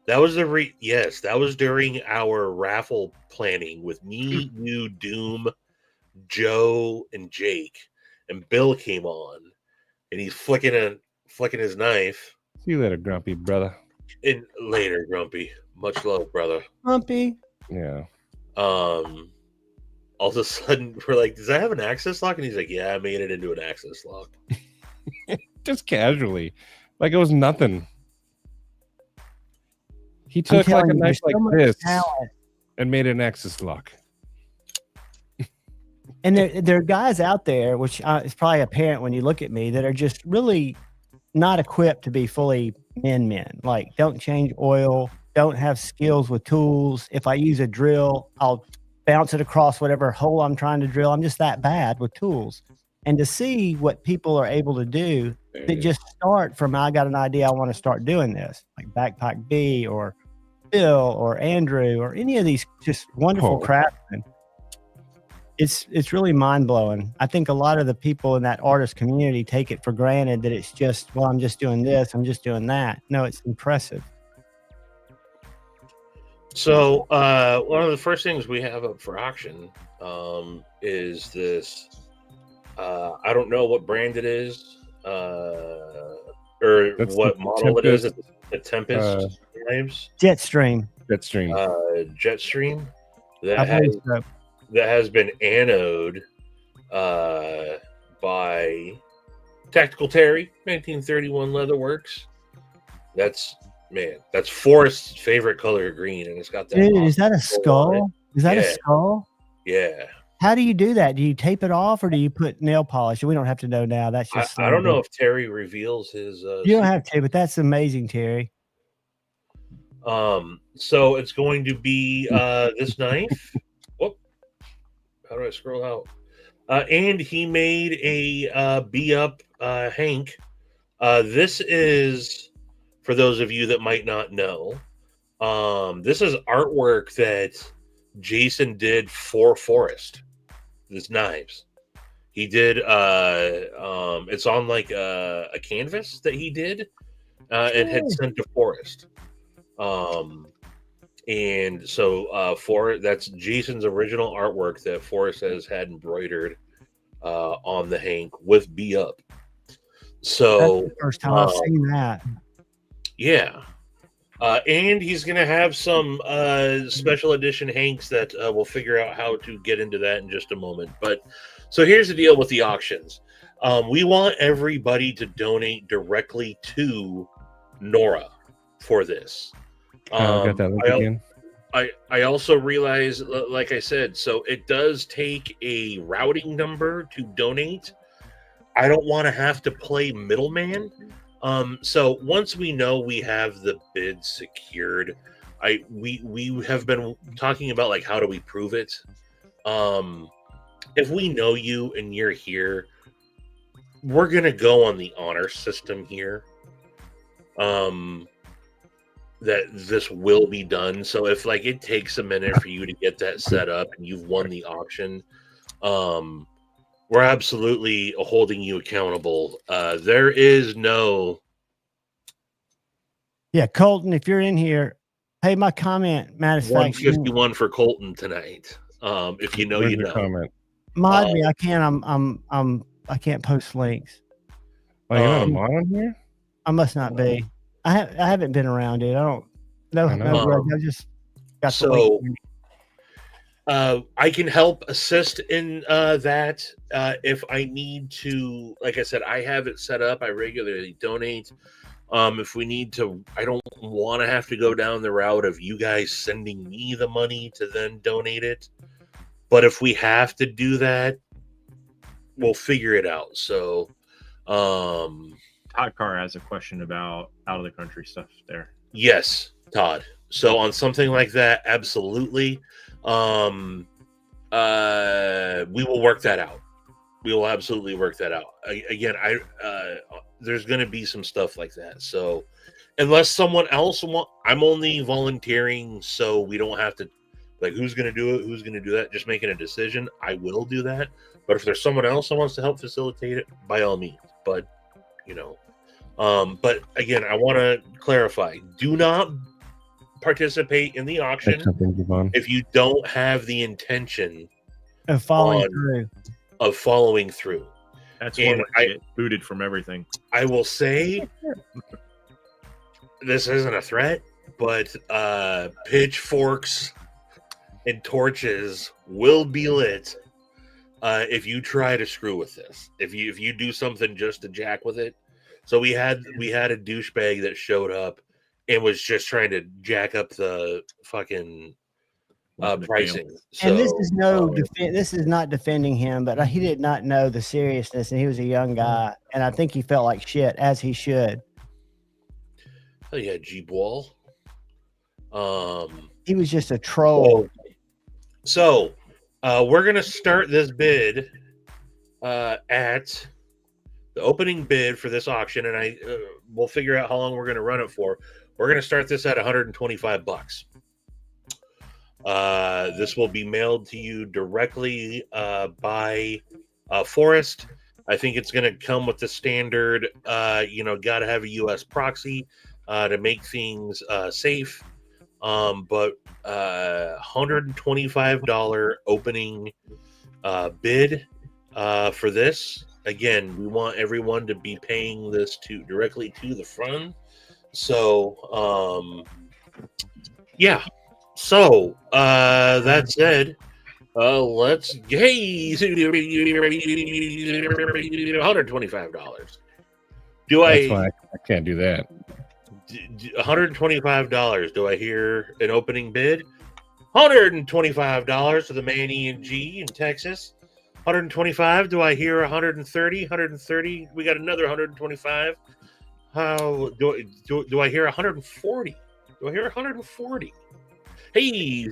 that was during our raffle planning with me, you, Doom, Joe, and Jake. And Bill came on and he's flicking his knife. See you later, grumpy brother. And later, Grumpy. Much love, brother. Grumpy. Yeah. All of a sudden we're like, does that have an access lock? And he's like, yeah, I made it into an access lock. Just casually. Like it was nothing. He took like a knife like this and made an Axis lock. And there are guys out there, which is probably apparent when you look at me, that are just really not equipped to be fully men. Like, don't change oil, don't have skills with tools. If I use a drill, I'll bounce it across whatever hole I'm trying to drill. I'm just that bad with tools. And to see what people are able to do that just start from, I got an idea, I want to start doing this, like Backpack B or Bill or Andrew or any of these just wonderful craftsmen. It's really mind-blowing. I think a lot of the people in that artist community take it for granted that it's just, well, I'm just doing this, I'm just doing that. No, it's impressive. So one of the first things we have up for auction is this. I don't know what brand it is or what model it is. It's the Tempest knives. Jetstream. Jetstream. That has been anode by Tactical Terry, 1931 Leatherworks. That's Forrest's favorite color, green, and it's got that. Dude, is that a skull? Is that a skull? Yeah. How do you do that? Do you tape it off or do you put nail polish? We don't have to know now. That's just. I don't know if Terry reveals his. You don't have to, but that's amazing, Terry. So it's going to be this knife. Whoop. How do I scroll out? And he made a BeUp Hank. This is, for those of you that might not know, this is artwork that Jason did for Forrest. This knives. He did it's on like a canvas that he did and had sent to Forrest. And so that's Jason's original artwork that Forrest has had embroidered on the Hank with BeUp. So that's the first time I've seen that. Yeah. And he's going to have some special edition Hanks that we'll figure out how to get into that in just a moment. But so here's the deal with the auctions. We want everybody to donate directly to Nora for this. Got that link again. I also realize, like I said, so it does take a routing number to donate. I don't want to have to play middleman. So once we know we have the bid secured, we have been talking about like how do we prove it. If we know you and you're here, we're gonna go on the honor system here. That this will be done. So if like it takes a minute for you to get that set up and you've won the auction, we're absolutely holding you accountable. There is no. Yeah, Colton, if you're in here, hey, my comment, Mattisfaction. 151 for Colton tonight. If you know, you know. Comment. Mod me, I can't. I can't post links. Oh, you're not a mod on here? I must not be. I haven't been around it. I don't know. I just got the link. I can help assist in that if I need to. Like I said, I have it set up. I regularly donate. If we need to, I don't want to have to go down the route of you guys sending me the money to then donate it. But if we have to do that, we'll figure it out. So Todd Carr has a question about out of the country stuff there. Yes, Todd. So on something like that, absolutely. We will work that out. We will absolutely work that out. Again, there's going to be some stuff like that. So unless someone else I'm only volunteering so we don't have to, like, who's going to do it, who's going to do that, just making a decision. I will do that. But if there's someone else that wants to help facilitate it, by all means. But, but again, I want to clarify, do not participate in the auction if you don't have the intention of following through. That's when I get booted from everything. I will say, this isn't a threat, but pitchforks and torches will be lit if you try to screw with this. If you do something just to jack with it. So we had a douchebag that showed up and was just trying to jack up the fucking pricing. So, and this is this is not defending him, but he did not know the seriousness, and he was a young guy, and I think he felt like shit, as he should. Oh yeah, G-Ball. He was just a troll. So we're gonna start this bid at the opening bid for this auction, and we'll figure out how long we're gonna run it for. We're gonna start this at $125. This will be mailed to you directly by Forrest. I think it's going to come with the standard, got to have a U.S. proxy to make things safe. But $125 opening bid for this. Again, we want everyone to be paying this directly to the fund. So, yeah. So, that said, let's $125. That's why I can't do that. $125. Do I hear an opening bid? $125 to the man E&G in Texas. $125. Do I hear $130? $130. We got another $125. How do I hear $140? Do I hear $140? Hey,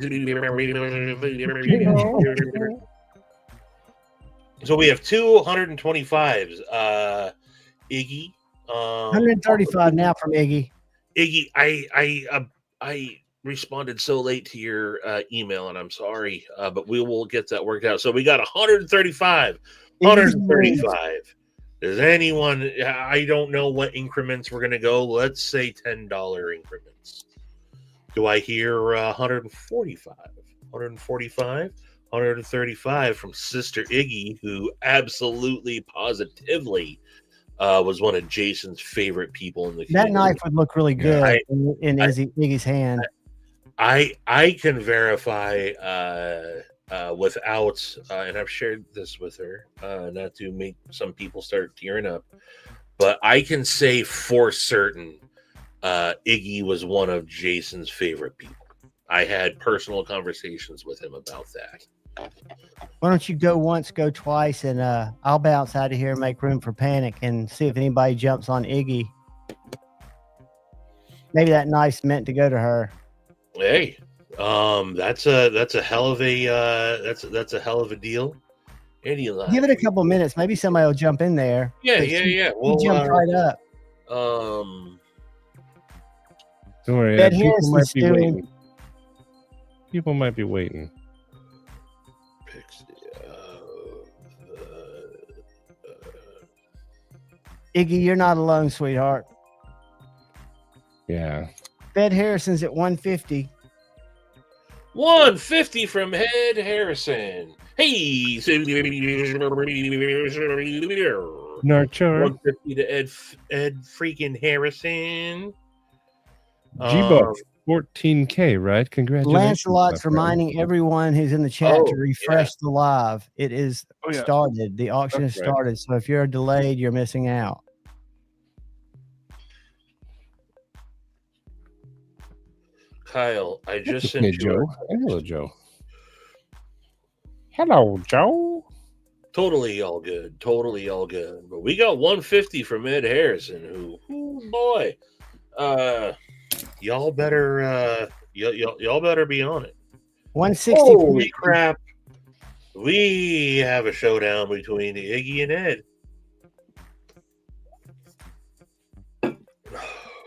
so we have two 125s. Iggy, 135 now from Iggy. Iggy, I responded so late to your email, and I'm sorry, but we will get that worked out. So we got 135. 135. Does anyone? I don't know what increments we're gonna go. Let's say $10 increments. Do I hear 145, 145, 135 from Sister Iggy, who absolutely, positively was one of Jason's favorite people in the community? That knife would look really good in Iggy's hand. I can verify without, and I've shared this with her, not to make some people start tearing up, but I can say for certain Iggy was one of Jason's favorite people. I had personal conversations with him about that. Why don't you go once, go twice, and I'll bounce out of here and make room for Panic and see if anybody jumps on Iggy. Maybe that knife's meant to go to her. Hey, that's a hell of a that's a hell of a deal. Give it a couple minutes. Maybe somebody will jump in there. Yeah. Well, jump right up. Don't worry. People might be waiting. People might be waiting. Iggy, you're not alone, sweetheart. Yeah. Ed Harrison's at 150. 150 from Ed Harrison. Hey, Nurture. 150 to Ed freaking Harrison. G-Buck, 14K, right? Congratulations. Lancelot's reminding everyone who's in the chat to refresh the live. It is started. The auction has started. So if you're delayed, you're missing out. Kyle, I just sent you. Joe. Hello, Joe. Hello, Joe. Totally all good. Totally all good. But we got 150 from Ed Harrison, who, oh boy, y'all better y'all better be on it. 160. Holy crap! We have a showdown between Iggy and Ed.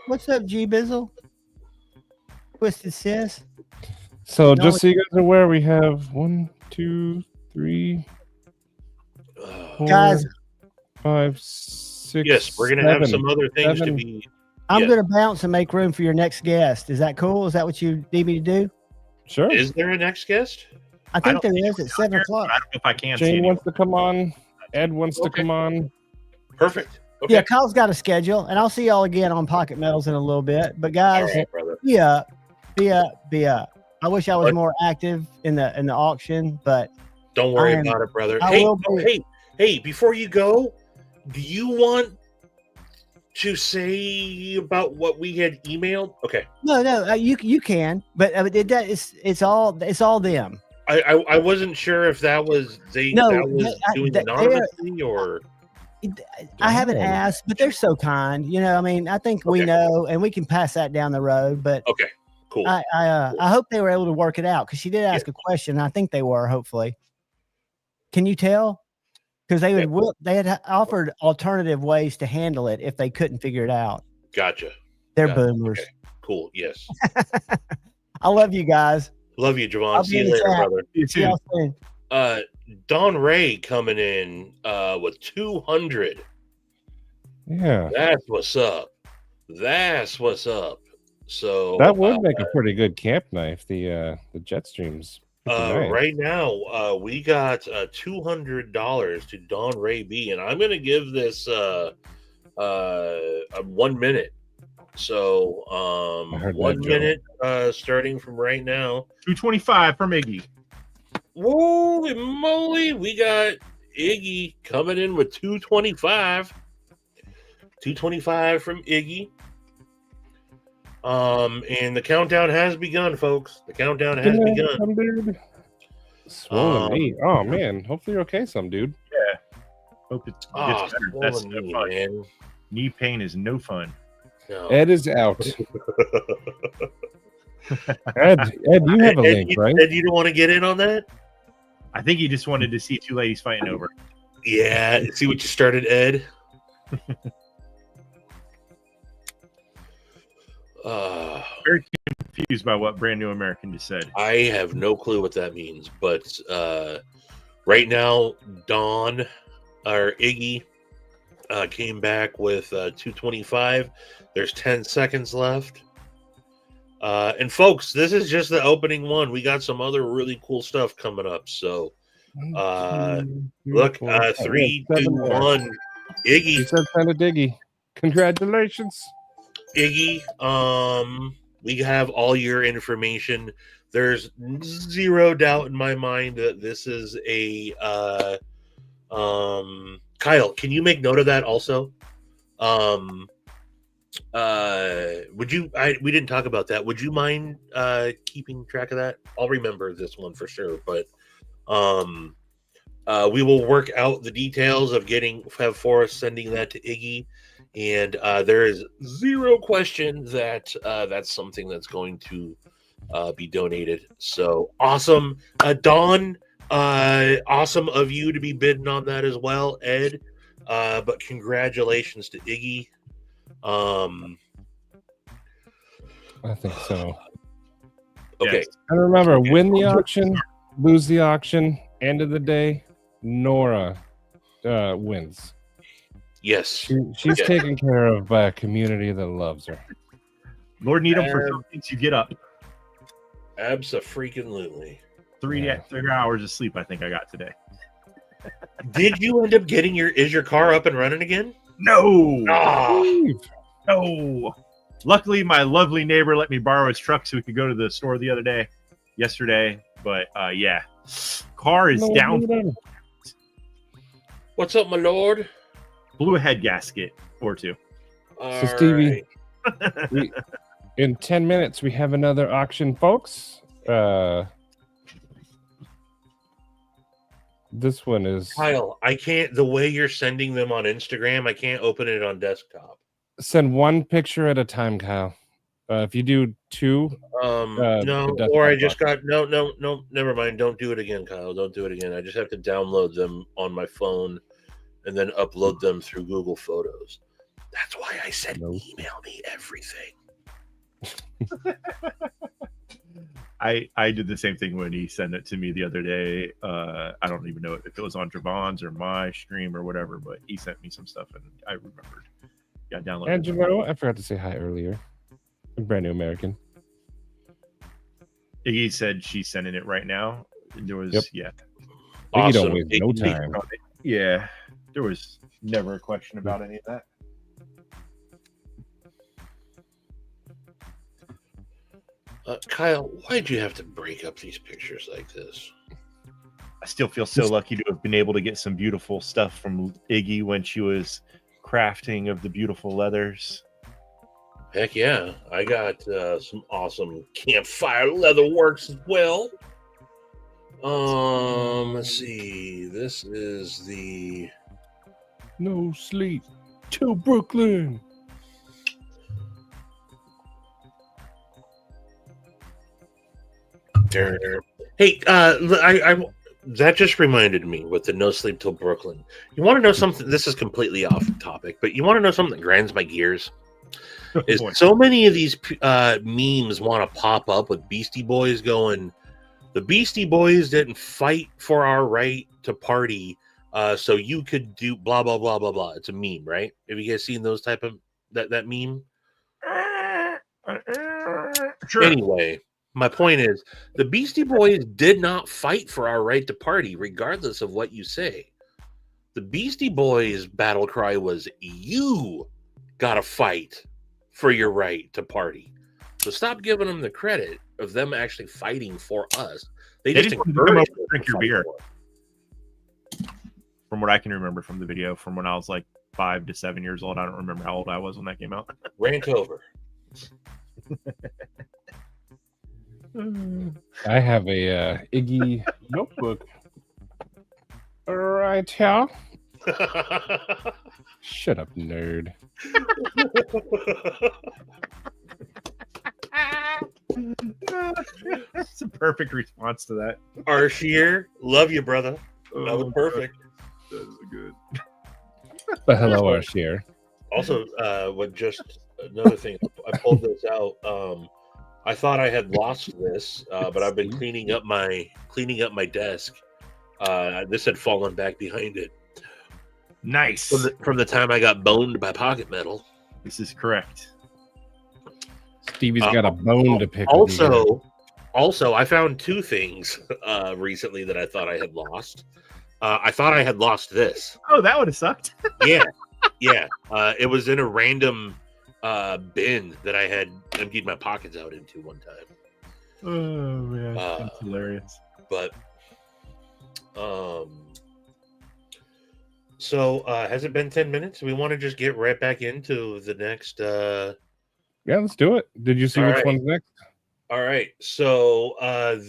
What's up, G Bizzle? Twisted Sis. So No, just so you guys are aware, we have 1, 2, 3, 4, Guys, 5, 6. Yes, we're gonna have 7. some other things to 7. be. I'm Yeah. going to bounce and make room for your next guest. Is that cool? Is that what you need me to do? Sure. Is there a next guest? I think there don't is at 7 o'clock. I don't know if I can see Shane anyone. wants to come on. Ed wants to Okay. come on. Perfect. Okay. Yeah, Kyle's got a schedule, and I'll see y'all again on Pocket Metals in a little bit. But All guys, right, brother. be up, be up, be up. I wish I was What? more active in the auction, but Don't worry I am- about it, brother. I Hey, will be. hey! Before you go, do you want to say about what we had emailed? Okay. no, you can, but it's all them. I wasn't sure if that was No, that was doing they're- anonymously or I haven't Oh. asked, but they're so kind. You know, I mean, I think we Okay. know, and we can pass that down the road. But okay, cool. I hope they were able to work it out because she did ask a question. And I think they were. Hopefully, can you tell? Because they had offered alternative ways to handle it if they couldn't figure it out. Gotcha. They're Gotcha. boomers. Okay. Cool. Yes. I love you guys. Love you, I'll Javon. be See in you the later, chat. brother. You See too. y'all soon. Don Ray coming in with 200. Yeah. That's what's up. That's what's up. So That would make a pretty good camp knife. The Jetstream's pretty nice. right now we got $200 to Don Ray B, and I'm gonna give this 1 minute. So I heard 1 that, Joe. minute starting from right now. 225 from Iggy. Holy moly, we got Iggy coming in with 225. 225 from Iggy. And the countdown has begun, folks. The countdown has begun. Some dude. Swollen knee. Um, Oh man. Hopefully you're okay, some dude. Hope it Ah, gets better. That's swollen no knee, fun. man. Knee pain is no fun. No. Ed is out. Ed, you have a link, right? Ed, you don't want to get in on that? I think he just wanted to see two ladies fighting over. Yeah. See what you started, Ed? Very confused by what Brand New American just said. I have no clue what that means, but right now, Don or Iggy came back with 225. There's 10 seconds left. And folks, this is just the opening one. We got some other really cool stuff coming up. So look, 3, 2, 1. He Iggy, said send a diggy. Congratulations. Iggy, we have all your information. There's zero doubt in my mind that this is a Kyle, can you make note of that also? Would you we didn't talk about that. Would you mind keeping track of that? I'll remember this one for sure, but we will work out the details of have Forrest sending that to Iggy. And there is zero question that that's something that's going to be donated. So awesome, Don. Awesome of you to be bidding on that as well, Ed. But congratulations to Iggy. I think so. Okay. Yes. And remember, win the auction, lose the auction. End of the day, Nora wins. Yes. She's Yeah. taken care of by a community that loves her. Lord Needham, for some things you get up. Abso-freaking-lutely. 3 hours of sleep, I think I got today. Did you end up getting is your car up and running again? No. Ah, No. Luckily, my lovely neighbor let me borrow his truck so we could go to the store yesterday. But yeah, car is down. what's up, my lord? Blew a head gasket or two. All So Stevie, right. in 10 minutes we have another auction, folks. This one is Kyle, I can't. The way you're sending them on Instagram, I can't open it on desktop. send one picture at a time, Kyle. If you do two, No, the or I desktop just box. got no. Never mind. Don't do it again, Kyle. Don't do it again. I just have to download them on my phone and then upload them through Google Photos. That's why I said email me everything. I did the same thing when he sent it to me the other day. I don't even know if it was on Javon's or my stream or whatever, but he sent me some stuff and I remembered. Yeah, downloaded. Angelo, I forgot to say hi earlier. A brand new American. Iggy said she's sending it right now. There was Iggy Awesome. don't waste no time. Yeah, there was never a question about any of that. Kyle, why'd you have to break up these pictures like this? I still feel so lucky to have been able to get some beautiful stuff from Iggy when she was crafting of the beautiful leathers. Heck yeah, I got some awesome campfire leather works as well. Let's see. This is the No sleep till Brooklyn. Hey, I that just reminded me with the no sleep till Brooklyn. You want to know something? This is completely off topic, but you want to know something that grinds my gears? Is so many of these memes want to pop up with Beastie Boys going, the Beastie Boys didn't fight for our right to party, so you could do blah blah blah blah blah. It's a meme, right? Have you guys seen those type of that meme? Sure. Anyway, my point is the Beastie Boys did not fight for our right to party, regardless of what you say. The Beastie Boys battle cry was, you gotta fight for your right to party. So stop giving them the credit of them actually fighting for us. They just didn't come encouraged up and us drink to your fight beer. for it. From what I can remember from the video, from when I was like 5 to 7 years old. I don't remember how old I was when that came out. Rant over. I have a Iggy notebook right here. Shut up, nerd. It's a perfect response to that. Arshier, love you, brother. That was perfect. That is good. But hello, Arshier. Also, what just another thing, I pulled this out. I thought I had lost this, but I've been cleaning up my desk. This had fallen back behind it. Nice. From the time I got boned by Pocket Metal. This is correct. Stevie's got a bone to pick. with you guys. Also, I found two things recently that I thought I had lost. I thought I had lost this. Oh, that would have sucked. Yeah. It was in a random bin that I had emptied my pockets out into one time. Oh man, that's hilarious. But so has it been 10 minutes? We want to just get right back into the next Yeah, let's do it. Did you see All which right. one's next? All right. So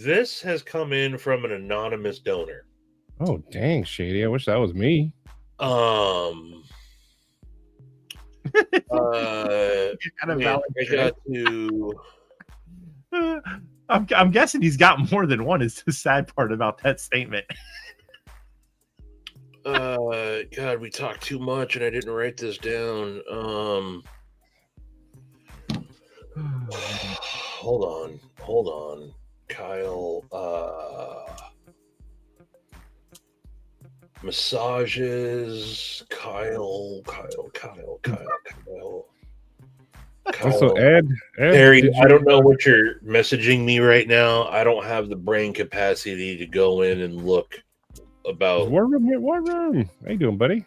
this has come in from an anonymous donor. Oh, dang, Shady. I wish that was me. Kind of man, valid I got to I'm guessing he's got more than one. Is the sad part about that statement. God, we talked too much and I didn't write this down. Hold on. Kyle, massages, Kyle. Also, Ed Harry, did I don't know what you're messaging me right now. I don't have the brain capacity to go in and look about. War room here, war room. How you doing, buddy?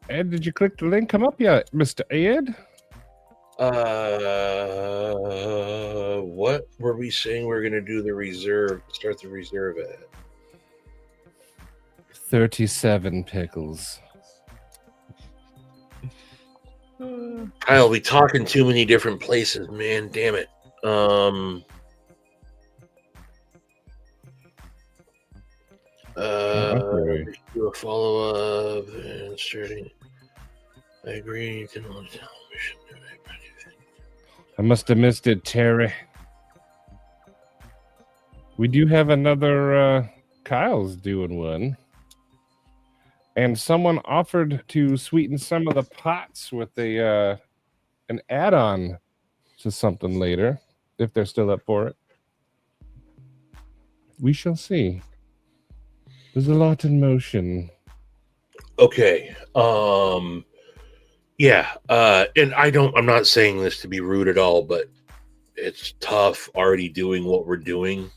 Ed, did you click the link? Come up yet, Mr. Ed? What were we saying? We're gonna do the reserve. Start the reserve at 37 pickles. Kyle, we talk in too many different places, man. Damn it. Okay. Do a follow up and starting. I agree. I must have missed it, Terry. We do have another Kyle's doing one. And someone offered to sweeten some of the pots with a an add-on to something later, if they're still up for it. We shall see. There's a lot in motion. Okay. Yeah. And I'm not saying this to be rude at all, but it's tough already doing what we're doing.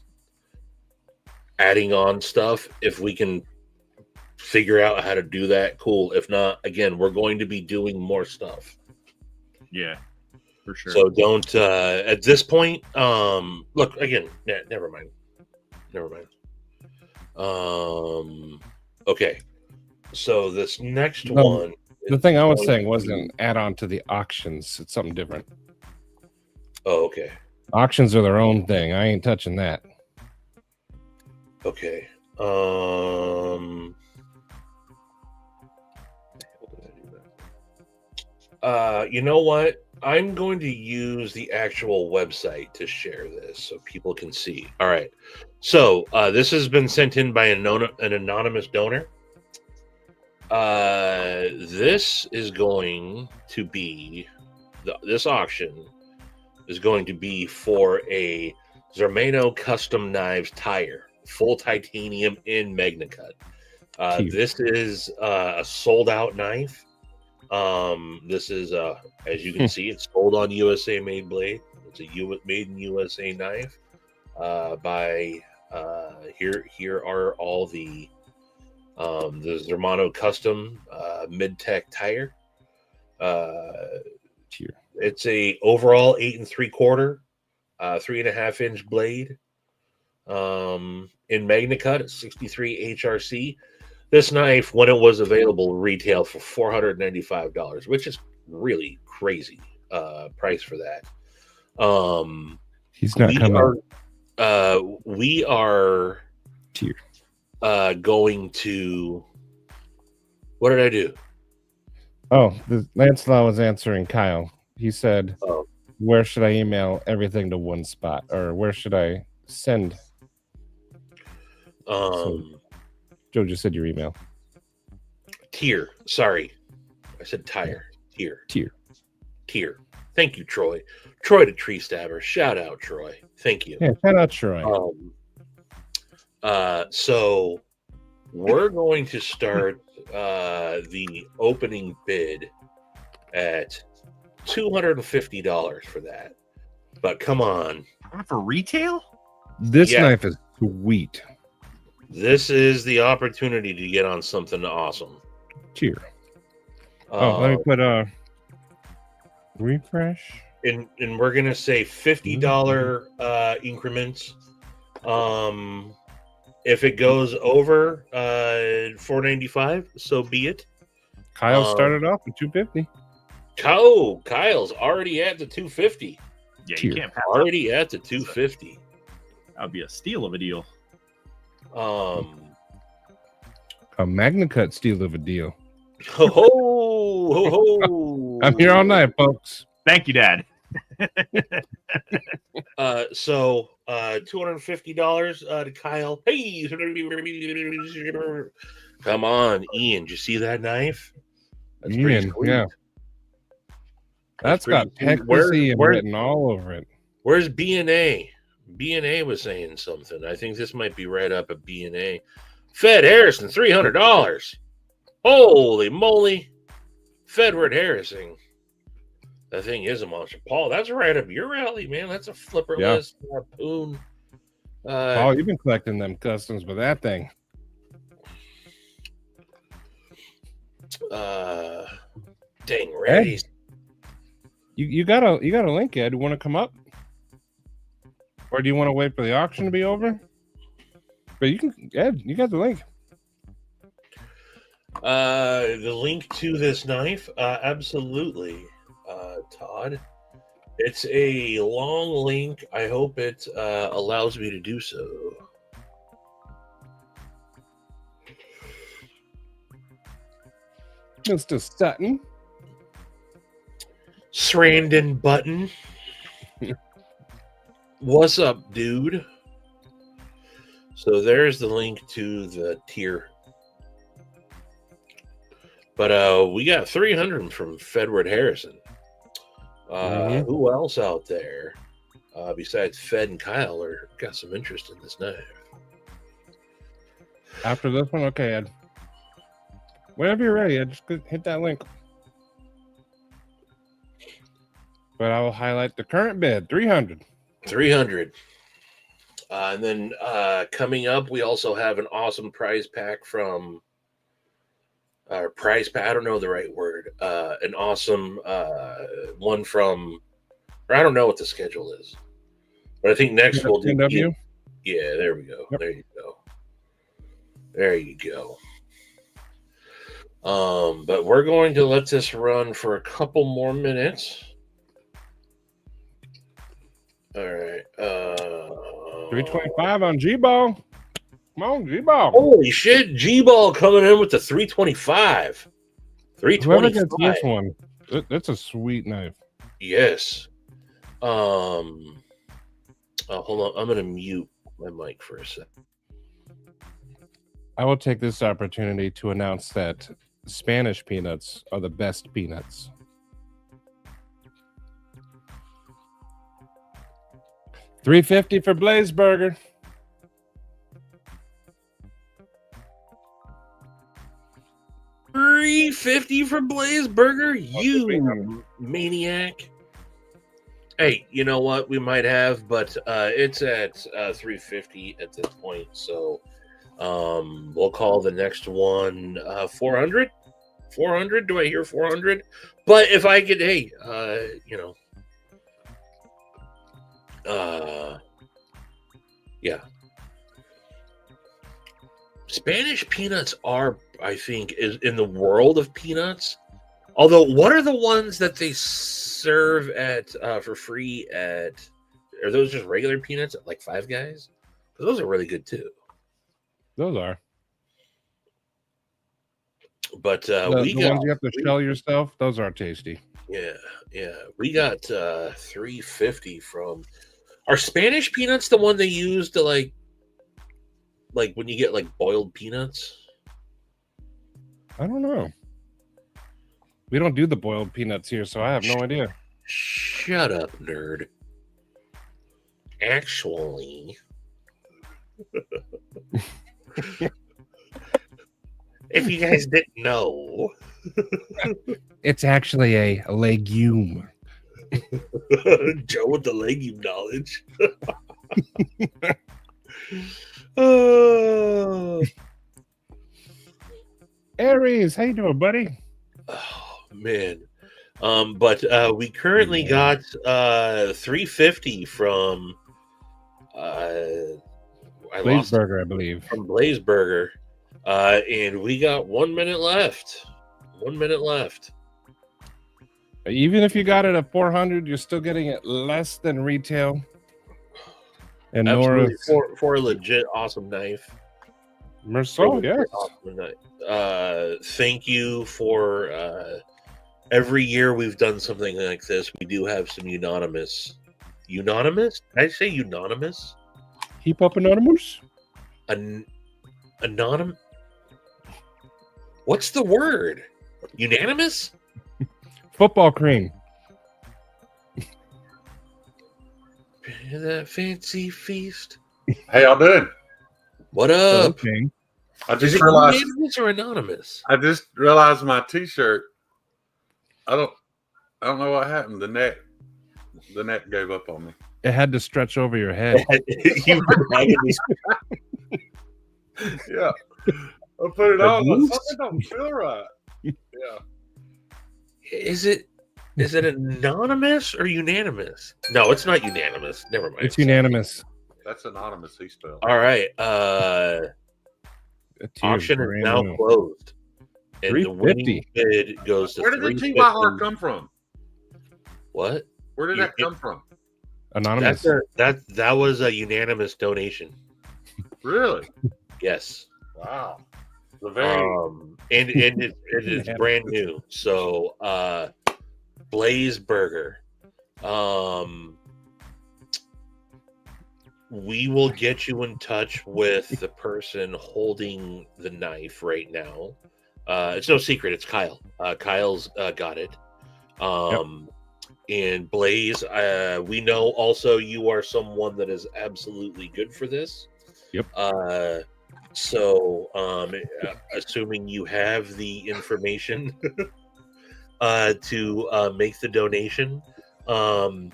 Adding on stuff. If we can figure out how to do that, cool. If not, again, we're going to be doing more stuff. Yeah, for sure. So don't at this point, look again, never mind. Okay. So this next one, the thing I was saying wasn't add on to the auctions. It's something different. Oh, okay. Auctions are their own thing. I ain't touching that. Okay. You know what? I'm going to use the actual website to share this so people can see. All right. So this has been sent in by an anonymous donor. This is going to be this auction is going to be for a Zermano Custom Knives tire, full titanium in MagnaCut. This is a sold out knife. This is as you can see, it's sold on USA Made Blade. It's a made in USA knife. By here are all the Zermano Custom mid-tech tire. It's a overall 8 3/4, 3.5 inch blade. In MagnaCut, it's 63 HRC. This knife, when it was available, retailed for $495, which is really crazy price for that. He's not coming. We are Tier. Going to. What did I do? Oh, Lancelot was answering Kyle. He said, Oh. "Where should I email everything to one spot, or where should I send?" So Joe just said your email. Tier. Sorry, I said tire. Tier. Thank you, Troy. Troy the Tree Stabber. Shout out, Troy. Thank you. Yeah, shout out, Troy. So we're going to start the opening bid at $250 for that. But come on. For retail? This knife is sweet. This is the opportunity to get on something awesome. Cheer. Let me put refresh. And we're gonna say $50 increments. If it goes over $495, so be it. Kyle started off with $250. Kyle's already at the $250. Yeah, you can't pass already at the $250. That would be a steal of a deal. A MagnaCut steal of a deal. Ho ho ho! I'm here all night, folks. Thank you, Dad. So $250 to Kyle. Hey, come on, Ian. Did you see that knife? That's pretty sweet. Yeah. That's got Pecklezy written all over it. Where's B&A? B&A was saying something. I think this might be right up at B&A. Fed Harrison, $300. Holy moly. Fedward Harrison. That thing is a monster. Paul, that's right up your alley, man. That's a flipperless harpoon. Paul, you've been collecting them customs with that thing. Dang ready. Ed, you got a link, Ed. You want to come up? Or do you want to wait for the auction to be over? But you can, Ed, you got the link. The link to this knife, absolutely, Todd. It's a long link. I hope it allows me to do so. Mr. Sutton. Srandon Button. What's up, dude? So there's the link to the tier. But we got 300 from Fedward Harrison. Who else out there besides Fed and Kyle got some interest in this knife? After this one, okay, Ed. Whenever you're ready, Ed, just hit that link. But I will highlight the current bid, 300. 300. And then coming up, we also have an awesome prize pack from prize pack. I don't know the right word. An awesome one from, or I don't know what the schedule is, but I think next we'll do. NW? Yeah, there we go. Yep. There you go. There you go. But we're going to let this run for a couple more minutes. All right. 325 on G-Ball. Come on, G-Ball. Holy shit. G-Ball coming in with the 325. 325. Whoever gets this one, that's a sweet knife. Yes. Hold on. I'm going to mute my mic for a second. I will take this opportunity to announce that Spanish peanuts are the best peanuts. $350 for Blaze Burger. $350 for Blaze Burger, you maniac! Hey, you know what? We might have, but it's at $350 at this point. So we'll call the next one $400. $400? Do I hear $400? But if I could, hey, yeah. Spanish peanuts are, I think, is in the world of peanuts. Although, what are the ones that they serve at for free at? Are those just regular peanuts at like Five Guys? Those are really good too. Those are. But the ones you have to shell yourself. Those are tasty. Yeah. We got $350 from. Are Spanish peanuts the one they use to like when you get like boiled peanuts? I don't know. We don't do the boiled peanuts here, so I have no idea. Shut up, nerd. Actually, if you guys didn't know, it's actually a legume. Joe with the legume knowledge. Aries, how you doing, buddy? Oh man. But we currently got $350 from Blaze Burger, I believe. From Blaze Burger. And we got 1 minute left. 1 minute left. Even if you got it at $400, you're still getting it less than retail. And absolutely, for a legit awesome knife. Merceau, yes. Awesome knife. Thank you for every year we've done something like this. We do have some unanimous. Unanimous? Did I say unanimous? Heap up anonymous? Anonymous? What's the word? Unanimous? Football cream. That fancy feast. How y'all doing? What up? Okay. I just realized. Unanimous or anonymous? I just realized my T-shirt. I don't know what happened. The net gave up on me. It had to stretch over your head. Yeah, I put it on. Something don't feel right. Yeah. Is it anonymous or unanimous? No, it's not unanimous. Never mind. It's unanimous. That's anonymous. He spelled. All right. Auction is now closed. And the winning bid goes to. Where did the TYR come from? What? Where did that come from? Anonymous. That was a unanimous donation. Really? Yes. Wow. The very and it is brand new. So Blaze Burger. We will get you in touch with the person holding the knife right now. It's no secret. It's Kyle. Kyle's got it. And Blaze, we know also you are someone that is absolutely good for this. Yep. So, assuming you have the information to make the donation, look,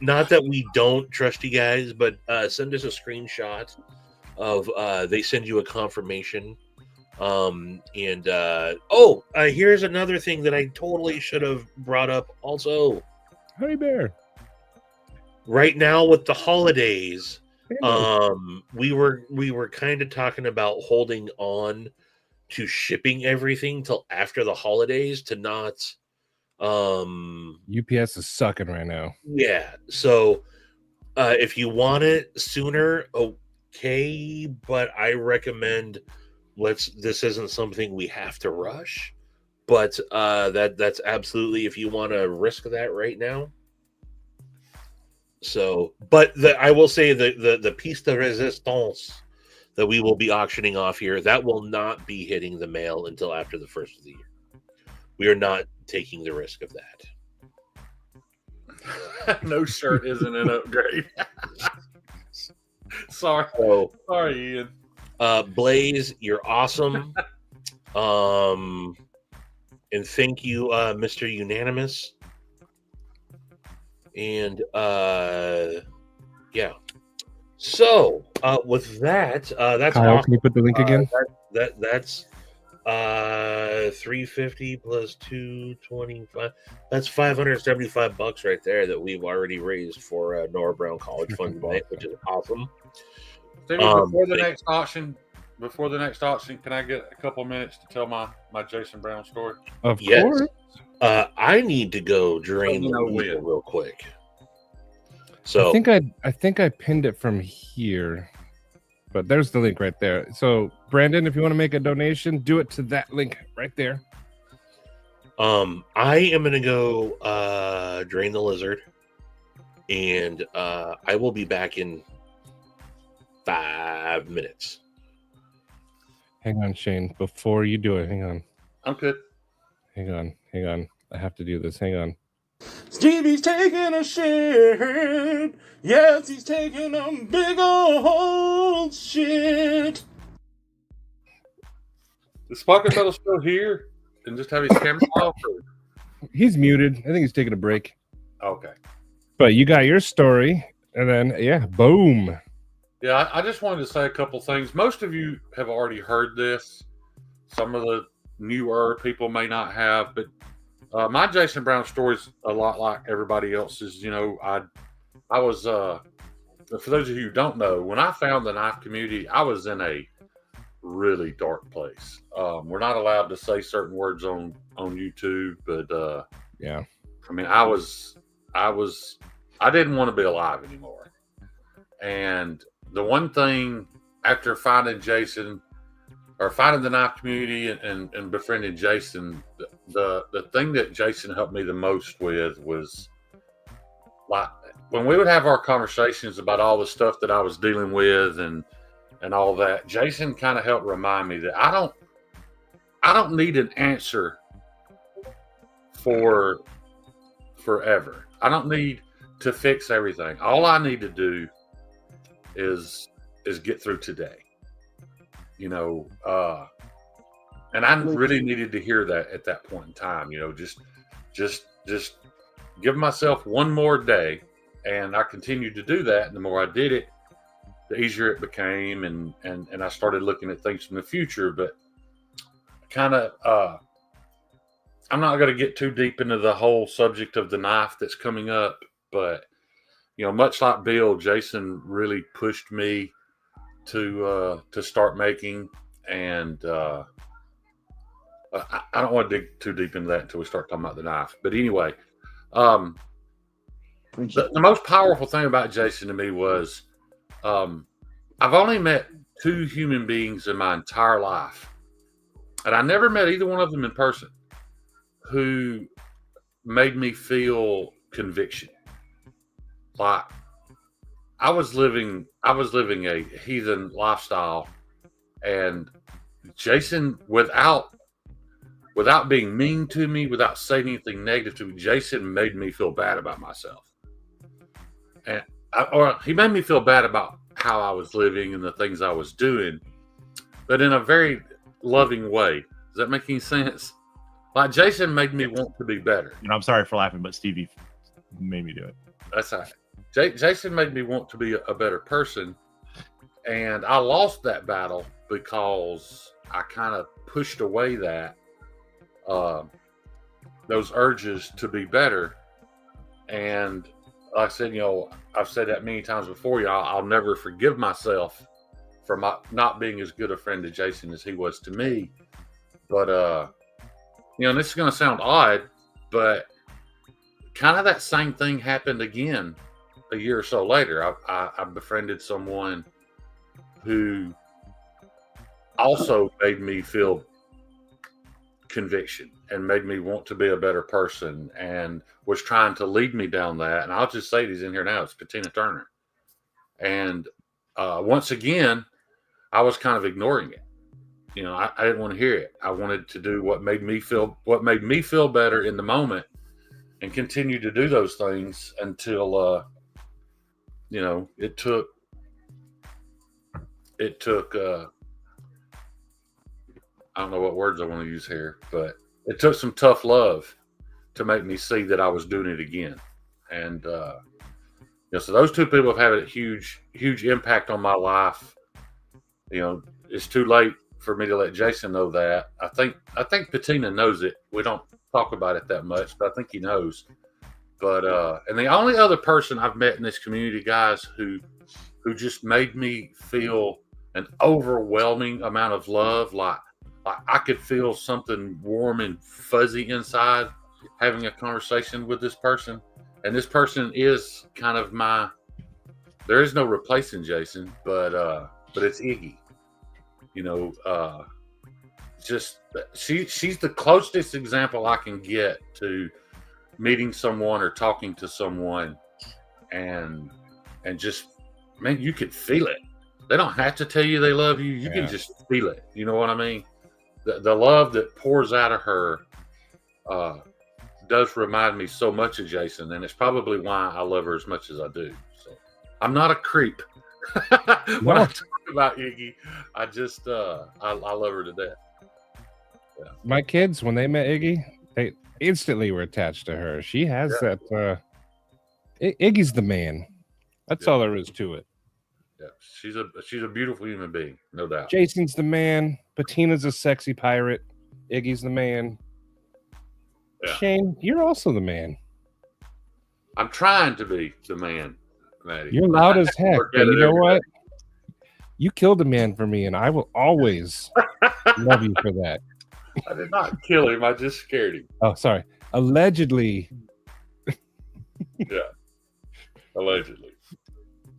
not that we don't trust you guys, but send us a screenshot of they send you a confirmation. Here's another thing that I totally should have brought up also. Honey Bear. Right now with the holidays, we were kind of talking about holding on to shipping everything till after the holidays to not UPS is sucking right now. Yeah. So if you want it sooner, okay, but I recommend this isn't something we have to rush, but that's absolutely if you want to risk that right now. So, but I will say the piece de resistance that we will be auctioning off here, that will not be hitting the mail until after the first of the year. We are not taking the risk of that. No shirt isn't an upgrade. Sorry, Ian. Blaze, you're awesome. And thank you, Mr. Unanimous. And yeah. So with that, that's Kyle, awesome. can you put the link again? That's 350 plus 225. That's $575 right there that we've already raised for Nora Brown College Fund tonight, which is awesome. Stevie, before the next auction, can I get a couple minutes to tell my Jason Brown story? Of course. I need to go drain the wheel real quick. So I think I pinned it from here, but there's the link right there. So Brandon, if you want to make a donation, do it to that link right there. I am gonna go drain the lizard, and I will be back in 5 minutes. Hang on, Shane. Before you do it, hang on. I'm good. Hang on. I have to do this. Hang on. Stevie's taking a shit. Yes, he's taking a big old shit. Is Pocket Metal still here and just have his camera off? He's muted. I think he's taking a break. Okay. But you got your story, and then boom. Yeah, I just wanted to say a couple things. Most of you have already heard this. Some of the newer people may not have, but my Jason Brown story is a lot like everybody else's. You know, I was for those of you who don't know, when I found the knife community, I was in a really dark place. We're not allowed to say certain words on YouTube, but yeah, I mean, I didn't want to be alive anymore. And the one thing after finding Jason or finding the knife community and befriending Jason, the thing that Jason helped me the most with was like when we would have our conversations about all the stuff that I was dealing with and all that, Jason kind of helped remind me that I don't need an answer for forever. I don't need to fix everything. All I need to do is get through today. You know, and I really needed to hear that at that point in time. You know, just give myself one more day, and I continued to do that. And the more I did it, the easier it became, and I started looking at things from the future. But kind of, I'm not going to get too deep into the whole subject of the knife that's coming up, but you know, much like Bill, Jason really pushed me to start making, and I don't want to dig too deep into that until we start talking about the knife. But anyway, the most powerful thing about Jason to me was I've only met two human beings in my entire life, and I never met either one of them in person, who made me feel conviction. Like I was living a heathen lifestyle, and Jason, without being mean to me, without saying anything negative to me, Jason made me feel bad about myself. And or he made me feel bad about how I was living and the things I was doing, but in a very loving way. Does that make any sense? Like Jason made me want to be better. I'm sorry for laughing, but Stevie made me do it. That's all right. Jason made me want to be a better person, and I lost that battle because I kind of pushed away those urges to be better. And like I said, I've said that many times before. I'll never forgive myself for not being as good a friend to Jason as he was to me. But and this is going to sound odd, but kind of that same thing happened again a year or so later. I befriended someone who also made me feel conviction and made me want to be a better person and was trying to lead me down that. And I'll just say it, he's in here now. It's Patina Turner. And once again, I was kind of ignoring it. I didn't want to hear it. I wanted to do what made me feel better in the moment, and continue to do those things until it took I don't know what words I want to use here, but it took some tough love to make me see that I was doing it again. And so those two people have had a huge impact on my life. It's too late for me to let Jason know that. I think Patina knows it. We don't talk about it that much, but I think he knows. But and the only other person I've met in this community, guys, who just made me feel an overwhelming amount of love, like I could feel something warm and fuzzy inside having a conversation with this person. And this person is kind of there is no replacing Jason, but it's Iggy. She's the closest example I can get to meeting someone or talking to someone, and just, man, you could feel it. They don't have to tell you they love you. You can just feel it. You know what I mean? The love that pours out of her does remind me so much of Jason, and it's probably why I love her as much as I do. So I'm not a creep. When I talk about Iggy, I just I love her to death. Yeah. My kids, when they met Iggy, they instantly were attached to her. She has that. Iggy's the man. That's all there is to it. Yeah, she's a beautiful human being, no doubt. Jason's the man. Patina's a sexy pirate. Iggy's the man. Yeah. Shane, you're also the man. I'm trying to be the man, Maddie. You're loud as heck, but you know what? You killed a man for me, and I will always love you for that. I did not kill him. I just scared him. Oh, sorry. Allegedly. Yeah. Allegedly.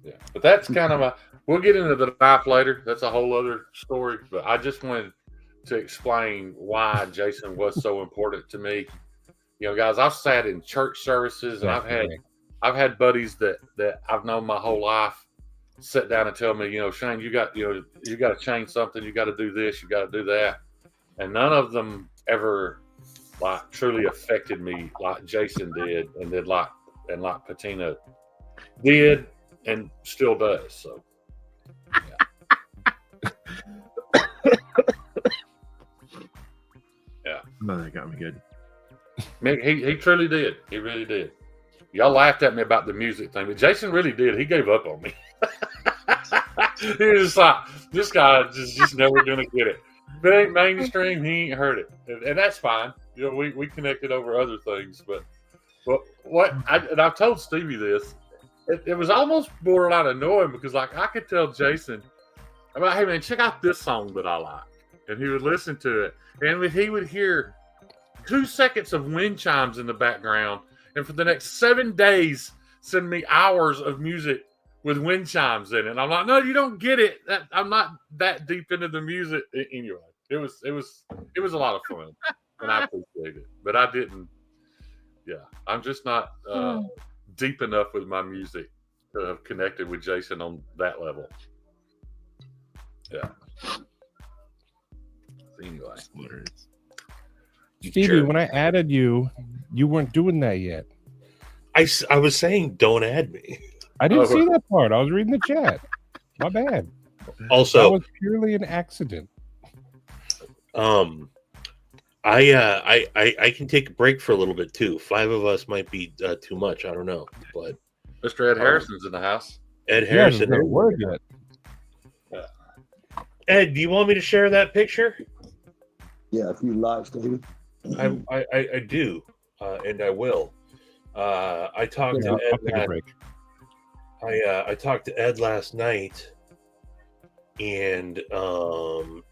Yeah. But that's kind of we'll get into the knife later. That's a whole other story. But I just wanted to explain why Jason was so important to me. Guys, I've sat in church services, and I've had buddies that I've known my whole life sit down and tell me, Shane, you got to change something. You got to do this. You got to do that. And none of them ever truly affected me like Jason did, and did like Patina did, and still does. So, yeah. No, that got me good. Man, he truly did. He really did. Y'all laughed at me about the music thing, but Jason really did. He gave up on me. He was just like, this guy just never gonna get it. If it ain't mainstream, he ain't heard it, and that's fine. We connected over other things, but I've told Stevie this. It was almost borderline annoying because I could tell Jason about, hey man, check out this song that I like, and he would listen to it, and he would hear 2 seconds of wind chimes in the background, and for the next 7 days send me hours of music with wind chimes in it. And I'm like, no, you don't get it. I'm not that deep into the music. Anyway, it was a lot of fun, and I appreciate it. But I didn't. Yeah, I'm just not deep enough with my music to have connected with Jason on that level. Yeah. Anyway, Stevie, when I added you, you weren't doing that yet. I was saying, don't add me. I didn't see that part. I was reading the chat. My bad. Also, that was purely an accident. I can take a break for a little bit too. 5 of us might be too much. I don't know, but Mr. Ed Harrison's in the house. Ed Harrison. Yeah, word yet. Ed, do you want me to share that picture? Yeah, if you like, Stevie. I do, and I will. I talked to Ed. I talked to Ed last night, and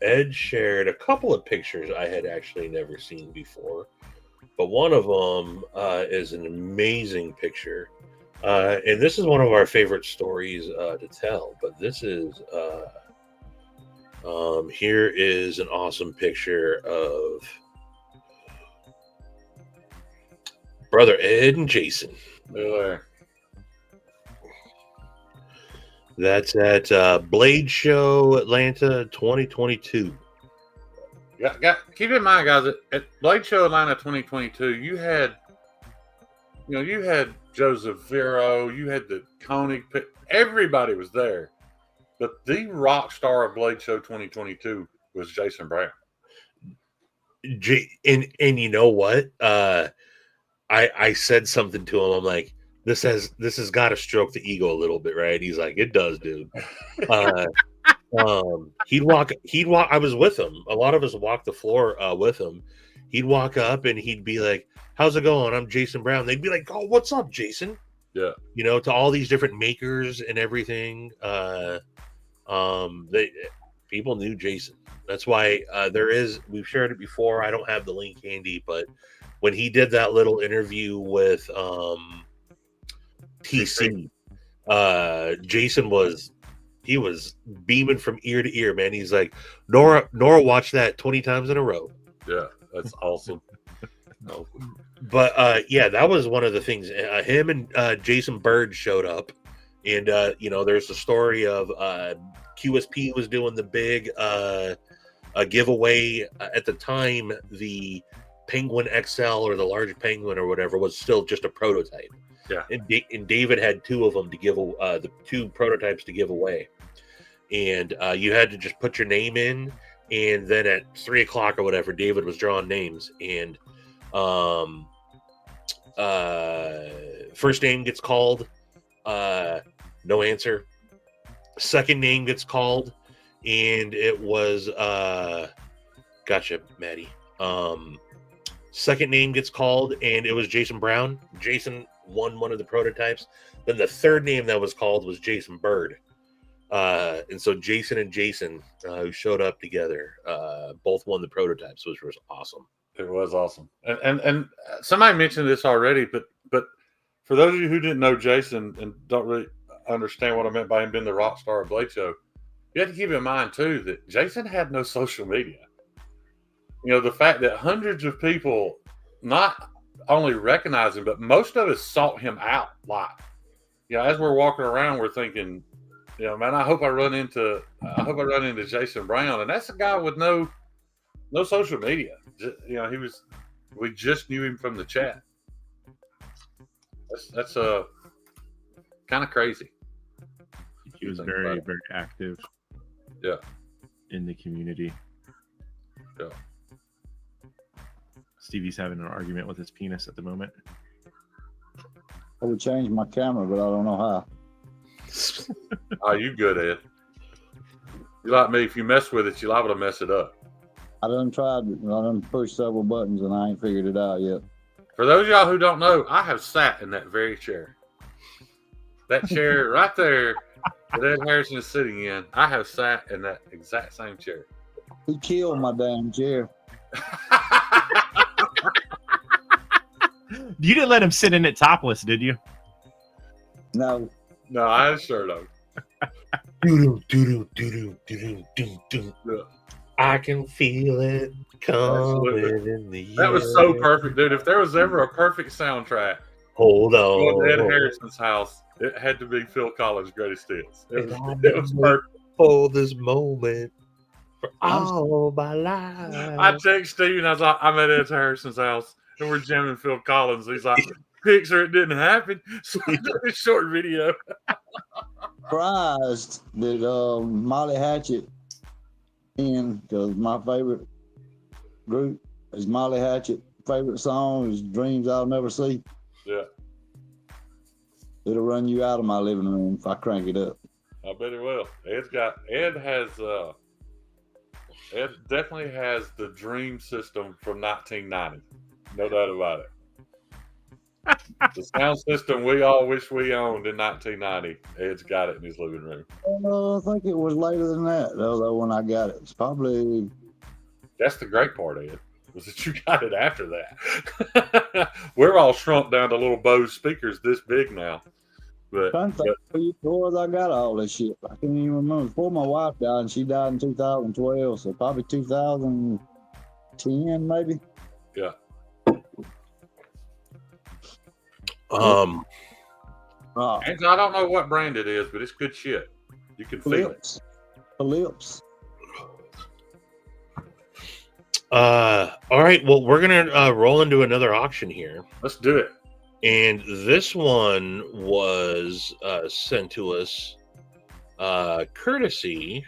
Ed shared a couple of pictures I had actually never seen before, but one of them is an amazing picture, and this is one of our favorite stories to tell. But this is here is an awesome picture of Brother Ed and Jason. There. That's at Blade Show Atlanta 2022. Yeah, keep in mind, guys, at Blade Show Atlanta 2022, you had Joseph Vero, you had the Koenig, everybody was there. But the rock star of Blade Show 2022 was Jason Brown. And you know what? I said something to him. I'm like, this has got to stroke the ego a little bit, right? He's like, it does, dude. He'd walk. I was with him. A lot of us walked the floor with him. He'd walk up and he'd be like, "How's it going? I'm Jason Brown." They'd be like, "Oh, what's up, Jason?" Yeah. To all these different makers and everything. People knew Jason. That's why we've shared it before. I don't have the link handy, but when he did that little interview with TC, Jason was beaming from ear to ear, man. He's like, Nora watched that 20 times in a row. Yeah, that's awesome. But yeah, that was one of the things. Him and Jason Bird showed up, and there's the story of QSP was doing the big giveaway at the time. The Penguin XL or the large Penguin or whatever was still just a prototype. Yeah, and David had 2 of them to give the 2 prototypes to give away, and you had to just put your name in, and then at 3:00 or whatever, David was drawing names, and first name gets called, no answer. Second name gets called, and it was gotcha, Maddie. Second name gets called, and it was Jason Brown. Jason won one of the prototypes. Then the third name that was called was Jason Bird. And so Jason and Jason, who showed up together, both won the prototypes, which was awesome. It was awesome. And somebody mentioned this already, but for those of you who didn't know Jason and don't really understand what I meant by him being the rock star of Blade Show, you have to keep in mind too that Jason had no social media. The fact that hundreds of people not only recognize him, but most of us sought him out live. As we're walking around, we're thinking, man, I hope I run into Jason Brown, and that's a guy with no social media. We just knew him from the chat. That's kind of crazy. He was very, very active. Yeah. In the community. Yeah. Stevie's having an argument with his penis at the moment. I would change my camera, but I don't know how. Oh, you good, Ed. You like me, if you mess with it, you're liable to mess it up. I done tried it. I done pushed several buttons and I ain't figured it out yet. For those of y'all who don't know, I have sat in that very chair. That chair right there that Ed Harrison is sitting in, I have sat in that exact same chair. He killed my damn chair. You didn't let him sit in it topless, did you? No. No, I had a shirt on. Doo-doo, doo-doo, doo-doo, doo-doo, doo-doo. Yeah. I can feel it coming Absolutely. in the That was so perfect, dude. If there was ever a perfect soundtrack Hold going to Ed on. Harrison's house, it had to be Phil Collins' Greatest Hits. It And was, I've it was been perfect. for this moment for all my life. I text Steve and I was like, I'm at Ed Harrison's house and we're jamming Phil Collins. He's like, picture it didn't happen. So I did a short video. Surprised that Molly Hatchet because my favorite group is Molly Hatchet. Favorite song is Dreams I'll Never See. Yeah. It'll run you out of my living room if I crank it up. I bet it will. Ed definitely has the dream system from 1990. No doubt about it. The sound system we all wish we owned in 1990. Ed's got it in his living room. I think it was later than that, though, when I got it. It's probably... That's the great part, Ed, was that you got it after that. We're all shrunk down to little Bose speakers this big now. But I got all this shit. I can't even remember. Before my wife died, and she died in 2012, so probably 2010, maybe. Yeah. Oh. And I don't know what brand it is, but it's good shit. You can feel it. Phillips. All right. Well, we're gonna roll into another auction here. Let's do it. And this one was sent to us courtesy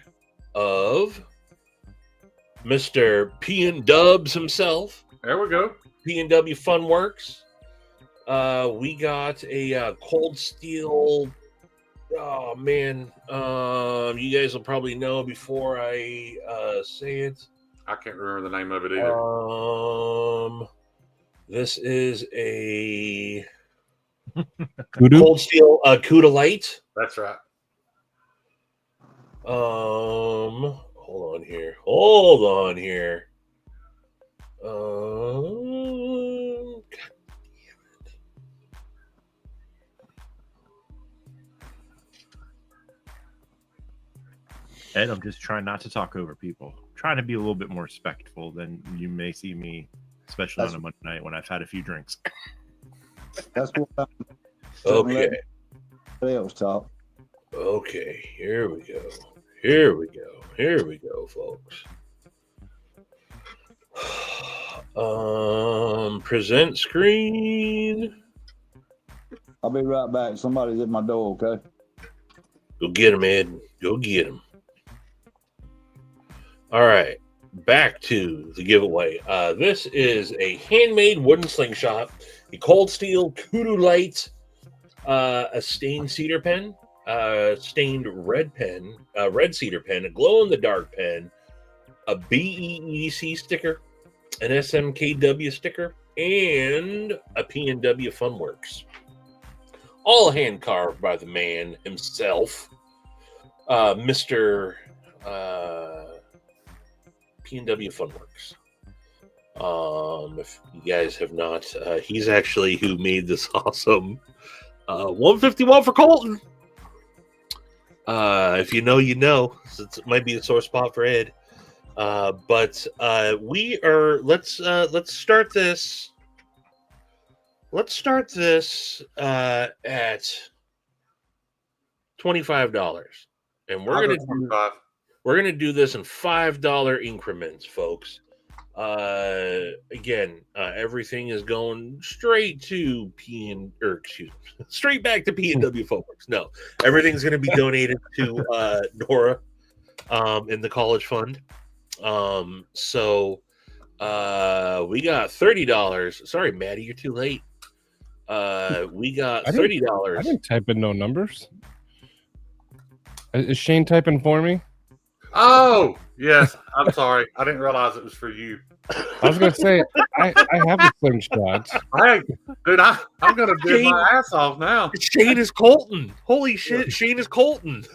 of Mr. P and Dubs himself. There we go. P&W Funworks. We got a Cold Steel. Oh man, you guys will probably know before I say it. I can't remember the name of it either. This is a Kudu? Cold Steel Cuda Light. That's right. Hold on here. Ed, I'm just trying not to talk over people. Trying to be a little bit more respectful than you may see me, especially on a Monday night when I've had a few drinks. That's what I'm Okay. else talk. Okay, here we go, folks. Present screen. I'll be right back. Somebody's at my door, okay? Go get him, Ed. Go get him. All right, back to the giveaway. This is a handmade wooden slingshot, a Cold Steel Kudu Light, a stained cedar pen, stained red pen, red cedar pen, a glow-in-the-dark pen, a BEEC sticker, an SMKW sticker, and a P&W Funworks. All hand-carved by the man himself, Mr. P&W Funworks. If you guys have not, he's actually who made this awesome 151 for Colton. If you know, you know. So it might be a sore spot for Ed. But we are. Let's start this. Let's start this at $25, and we're gonna do this in $5 increments, folks. Again, everything is going straight to straight back to P&W Funworks. No, everything's going to be donated to Nora in the college fund. So we got $30. Sorry, Maddie, you're too late. We got $30. I didn't type in no numbers. Is Shane typing for me? Oh, yes. I'm sorry. I didn't realize it was for you. I was going to say, I have the slingshot. Hey, dude, I'm going to bid my ass off now. Shane is Colton. Holy shit, Shane is Colton.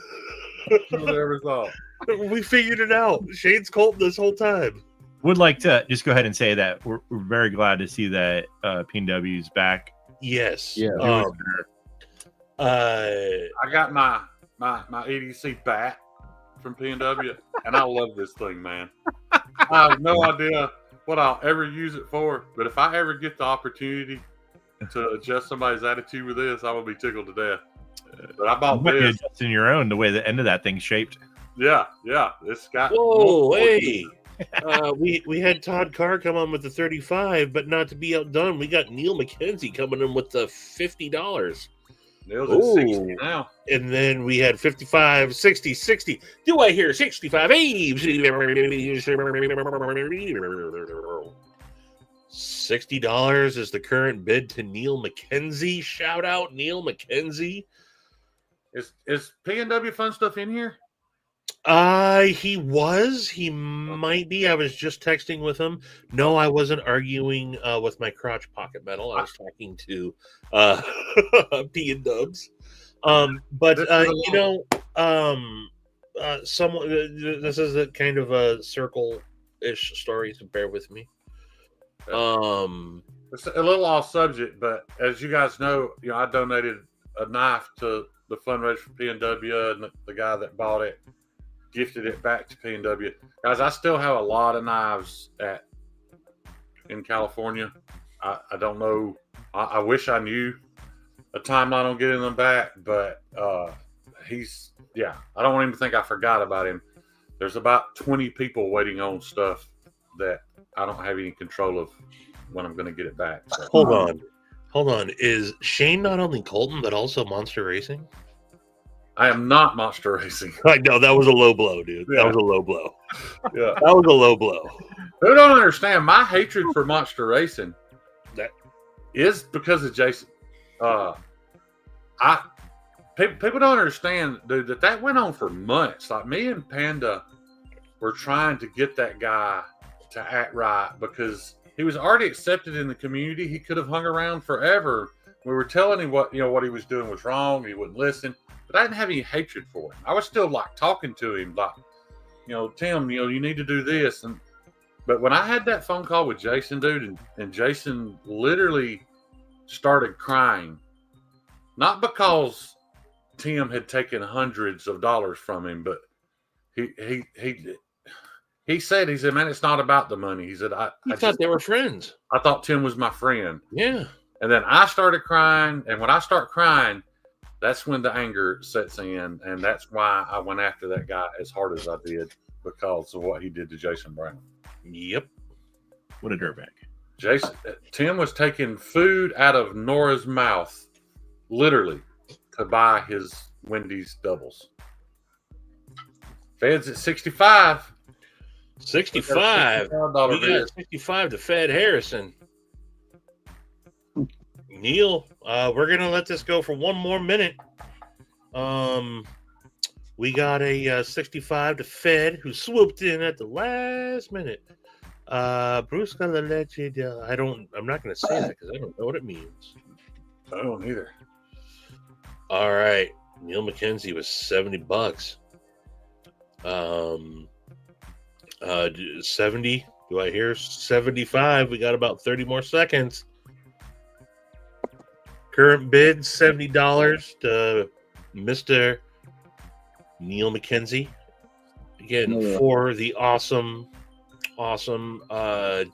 Never thought. We figured it out. Shane's Colton this whole time. Would like to just go ahead and say that we're very glad to see that P&W is back. Yes. Yeah. I got my EDC bat from P&W, and I love this thing, man. I have no idea what I'll ever use it for, but if I ever get the opportunity to adjust somebody's attitude with this, I will be tickled to death. But I bought this. Adjusting your own the way the end of that thing's shaped. Yeah. It's got. Whoa, hey. We had Todd Carr come on with the 35, but not to be outdone, we got Neil McKenzie coming in with the $50. Neil's at 60 now. And then we had 55, 60, 60. Do I hear 65? Hey, $60 is the current bid to Neil McKenzie. Shout out Neil McKenzie. Is P&W Fun Stuff in here? He was. He might be. I was just texting with him. No, I wasn't arguing with my crotch pocket metal. I was talking to P and Dubs. But someone. This is a kind of a circle-ish story, so bear with me. It's a little off subject, but as you guys know, I donated a knife to the fundraiser for P&W, and the guy that bought it gifted it back to P&W. Guys, I still have a lot of knives in California. I don't know. I wish I knew a timeline on getting them back, but I don't want him to think I forgot about him. There's about 20 people waiting on stuff that I don't have any control of when I'm going to get it back. So. Hold on. Is Shane not only Colton, but also Monster Racing? I am not Monster Racing. I know, that was a low blow, dude. Yeah. That was a low blow. Yeah. That was a low blow. Who don't understand my hatred for Monster Racing that is because of Jason. People don't understand, dude, that went on for months. Like, me and Panda were trying to get that guy to act right because he was already accepted in the community. He could have hung around forever. We were telling him what he was doing was wrong. He wouldn't listen. But I didn't have any hatred for him. I was still like talking to him, like, Tim, you need to do this. But when I had that phone call with Jason, dude, and Jason literally started crying, not because Tim had taken hundreds of dollars from him, but he said, man, it's not about the money. He said, I thought they were friends. I thought Tim was my friend. Yeah. And then I started crying, and when I start crying, that's when the anger sets in, and that's why I went after that guy as hard as I did, because of what he did to Jason Brown. Yep. What a dirtbag. Tim was taking food out of Nora's mouth, literally, to buy his Wendy's doubles. Fed's at 65. 65. We got 65 to Fed Harrison. Neil, we're gonna let this go for one more minute. We got a 65 to Fed who swooped in at the last minute. Bruce gonna let you. I'm not gonna say that because I don't know what it means. I don't either. All right, Neil McKenzie was $70. 70. Do I hear 75? We got about 30 more seconds. Current bid $70 to Mr. Neil McKenzie. Again, for the awesome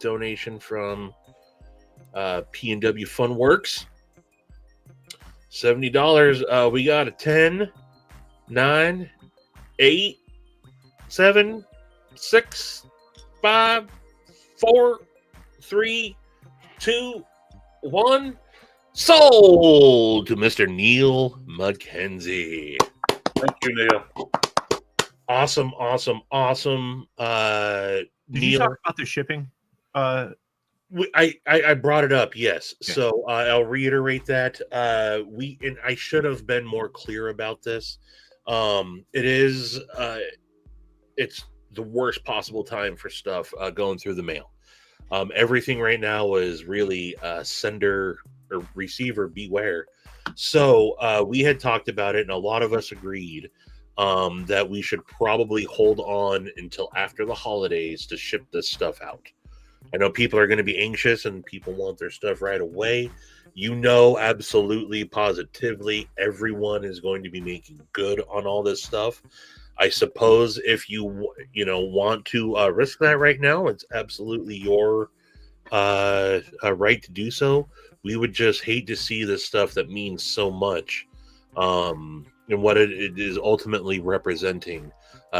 donation from P&W Funworks. $70. We got a 10, 9, 8, 7, 6, 5, 4, 3, 2, 1. Sold to Mr. Neil McKenzie. Thank you, Neil. Awesome. Did you talk about the shipping? I brought it up, yes. Yeah. So I'll reiterate that. I should have been more clear about this. It's the worst possible time for stuff going through the mail. Everything right now is really sender or receiver beware. So we had talked about it, and a lot of us agreed that we should probably hold on until after the holidays to ship this stuff out. I know people are going to be anxious and people want their stuff right away. You know, absolutely, positively, everyone is going to be making good on all this stuff. I suppose if you want to risk that right now, it's absolutely your right to do so. We would just hate to see this stuff that means so much, and what it is ultimately representing,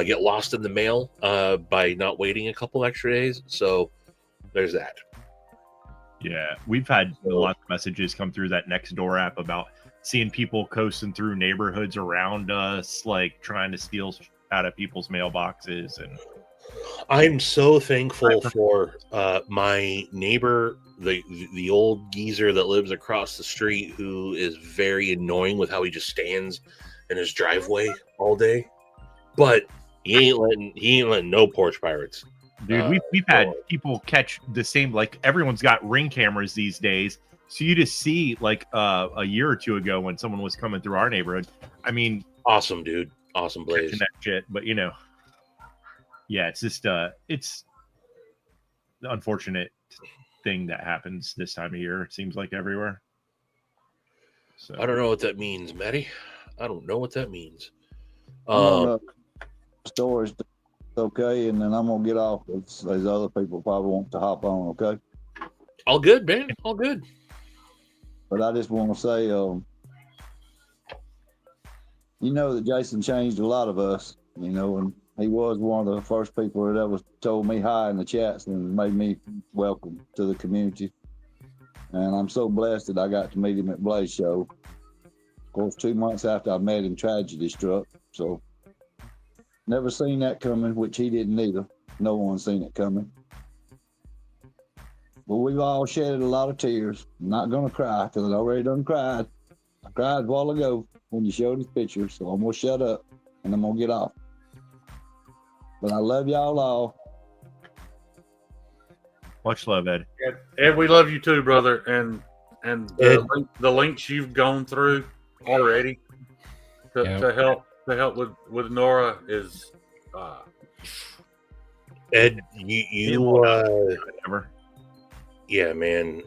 get lost in the mail by not waiting a couple extra days. So there's that. Yeah, we've had a lot of messages come through that Nextdoor app about seeing people coasting through neighborhoods around us, like trying to steal out of people's mailboxes. And I'm so thankful for my neighbor, the old geezer that lives across the street, who is very annoying with how he just stands in his driveway all day. But he ain't letting no porch pirates. Dude, we've had people catch the same, like everyone's got Ring cameras these days. So you just see like a year or two ago when someone was coming through our neighborhood. I mean, awesome, dude. Awesome Blaze. That shit. But yeah, it's just it's the unfortunate thing that happens this time of year. It seems like everywhere. So I don't know what that means, Matty. I don't know what that means. Stories, okay, and then I'm gonna get off. These other people probably want to hop on, okay? All good, man. All good. But I just want to say, you know that Jason changed a lot of us, and he was one of the first people that ever told me hi in the chats and made me welcome to the community. And I'm so blessed that I got to meet him at Blaze Show. Of course, 2 months after I met him, tragedy struck. So never seen that coming, which he didn't either. No one seen it coming. But we've all shedded a lot of tears. I'm not going to cry because I already done cried. I cried a while ago when you showed his picture, so I'm going to shut up and I'm going to get off. But I love y'all all. Much love, Ed. Ed, we love you too, brother. And the links you've gone through already to help with Nora is Ed, yeah, man.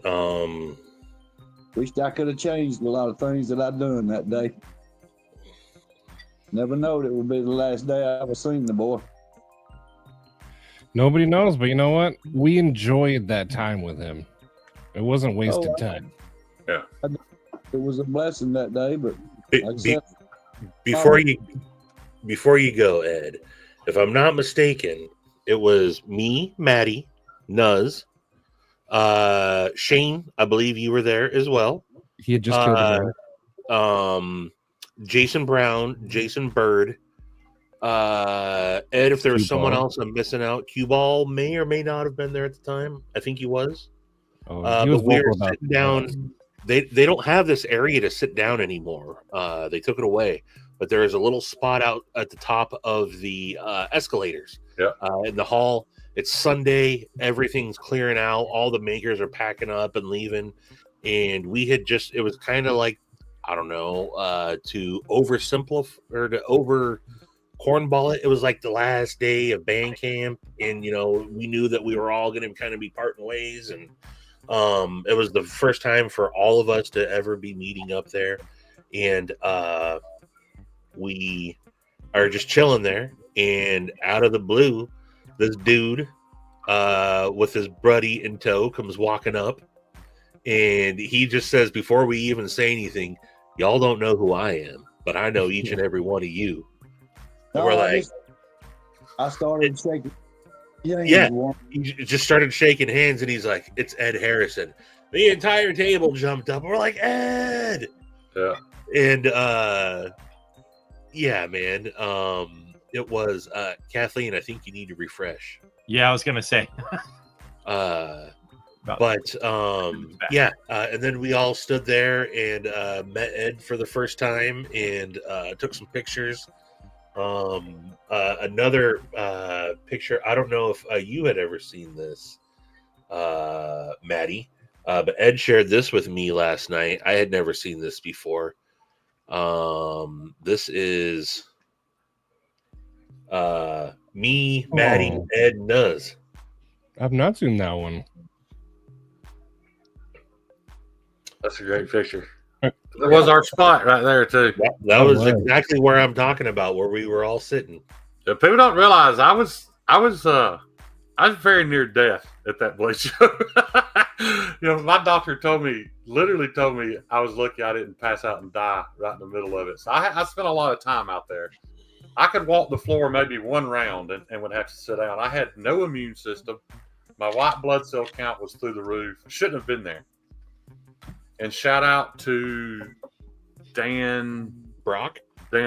Wished I could have changed a lot of things that I done that day. Never knowed it would be the last day I ever seen the boy. Nobody knows, but you know what? We enjoyed that time with him. It wasn't wasted time. Yeah. It was a blessing that day, but before you go, Ed, if I'm not mistaken, it was me, Maddie, Nuz, Shane, I believe you were there as well. He had just killed a guy. Jason Brown, Jason Bird, Ed, if there was someone else I'm missing out, Q-Ball may or may not have been there at the time. I think he was. He was but we were vocal about sitting down. They don't have this area to sit down anymore. They took it away, but there is a little spot out at the top of the escalators. Yeah. In the hall. It's Sunday. Everything's clearing out. All the makers are packing up and leaving. And we had it was kind of like, I don't know, to oversimplify or to over cornball it. It was like the last day of band camp. And, we knew that we were all going to kind of be parting ways. And it was the first time for all of us to ever be meeting up there. And we are just chilling there. And out of the blue, this dude with his buddy in tow comes walking up, and he just says, before we even say anything, y'all don't know who I am, but I know each and every one of you. And we're like, I started shaking. Yeah, he just started shaking hands, and he's like, it's Ed Harrison. The entire table jumped up. We're like, Ed! Yeah. And yeah, man. It was Kathleen. I think you need to refresh. Yeah, I was gonna say. And then we all stood there and met Ed for the first time and took some pictures. Another picture. I don't know if you had ever seen this, Maddie, but Ed shared this with me last night. I had never seen this before. This is. Me, Maddie, Ed, Nuz. I've not seen that one. That's a great picture. That was our spot right there too. That was exactly where I'm talking about, where we were all sitting. Yeah, people don't realize I was very near death at that Blade show. My doctor literally told me I was lucky I didn't pass out and die right in the middle of it. So I spent a lot of time out there. I could walk the floor maybe one round and would have to sit down. I had no immune system. My white blood cell count was through the roof. Shouldn't have been there. And shout out to Dan Brock, because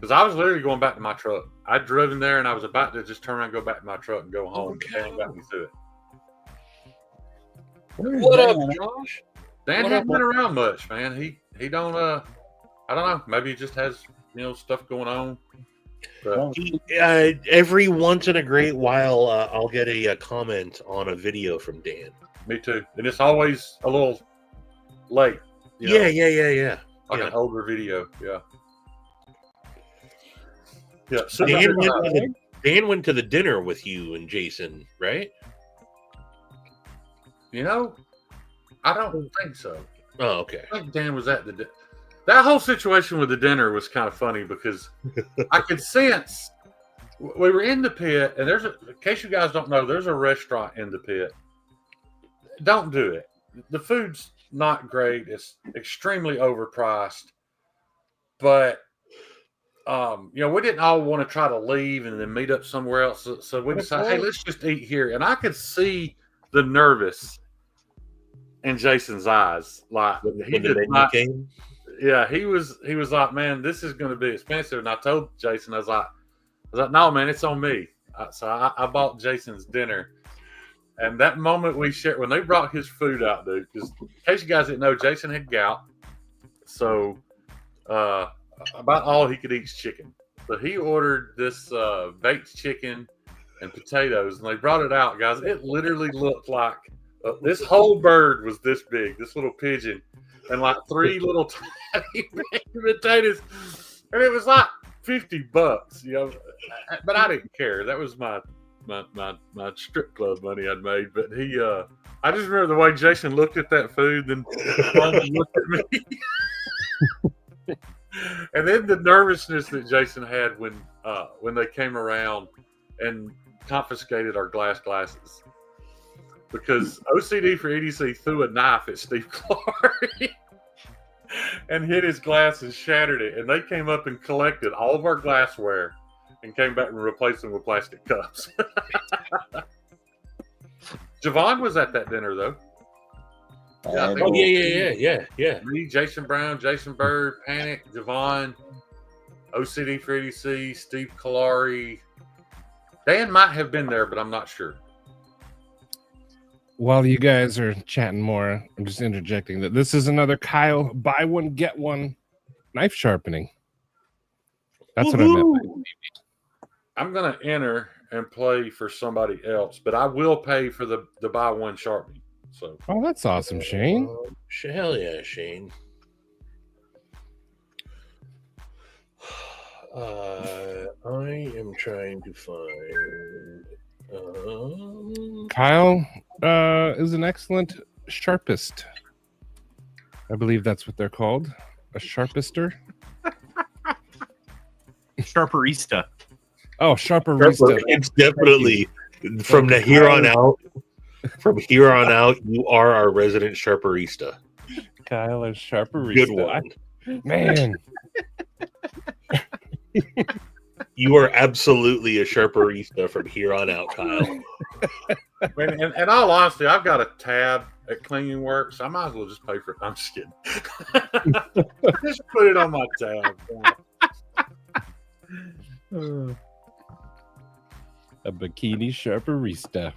I was literally going back to my truck. I'd driven there and I was about to just turn around, go back to my truck and go home. Dan got me through it. What up, Josh? Dan hasn't been around much, man. He don't I don't know. Maybe he just has stuff going on. But every once in a great while, I'll get a comment on a video from Dan. Me too, and it's always a little late. Yeah. Like an older video, yeah. So Dan went to the dinner with you and Jason, right? I don't think so. Oh, okay. I think Dan was at the that whole situation with the dinner was kind of funny because I could sense we were in the pit, and in case you guys don't know, there's a restaurant in the pit. Don't do it. The food's not great. It's extremely overpriced. But we didn't all want to try to leave and then meet up somewhere else. So we decided, hey, let's just eat here. And I could see the nervous in Jason's eyes. Like he did not. Yeah, he was like, man, this is going to be expensive. And I told Jason, I was like, no, man, it's on me. So I bought Jason's dinner. And that moment we shared, when they brought his food out, dude, because in case you guys didn't know, Jason had gout. So about all he could eat is chicken. So he ordered this baked chicken and potatoes, and they brought it out, guys. It literally looked like this whole bird was this big, this little pigeon, and like 3 little tiny baked potatoes. And it was like $50, but I didn't care. That was my strip club money I'd made. But I just remember the way Jason looked at that food, then looked at me. And then the nervousness that Jason had when they came around and confiscated our glasses. Because OCD for EDC threw a knife at Steve Clark and hit his glass and shattered it. And they came up and collected all of our glassware and came back and replaced them with plastic cups. Javon was at that dinner, though. Yeah. Me, Jason Brown, Jason Bird, Panic, Javon, OCD for EDC, Steve Kalari. Dan might have been there, but I'm not sure. While you guys are chatting more, I'm just interjecting that this is another Kyle buy one, get one knife sharpening. That's what I meant. I'm going to enter and play for somebody else, but I will pay for the buy one sharpening. So. Oh, that's awesome, Shane. Hell yeah, Shane. I am trying to find. Kyle is an excellent sharpist. I believe that's what they're called. A sharpister. Sharperista. Oh, sharperista. It's definitely from here on out. From here on out, you are our resident sharperista. Kyle is sharperista. Good one, man. You are absolutely a sharperista from here on out, Kyle. In all honesty, I've got a tab at Cleaning Works. I might as well just pay for it. I'm just kidding. Just put it on my tab. A bikini sharperista.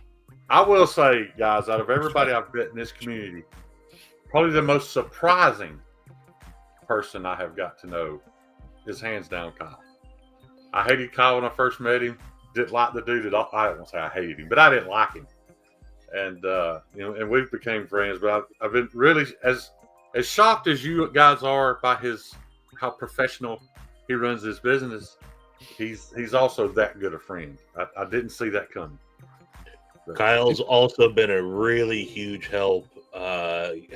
I will say, guys, out of everybody I've met in this community, probably the most surprising person I have got to know is hands down Kyle. I hated Kyle when I first met him. Didn't like the dude at all. I don't want to say I hated him, but I didn't like him. And and we became friends. But I've been really as shocked as you guys are by how professional he runs his business. He's also that good a friend. I didn't see that coming. Kyle's also been a really huge help,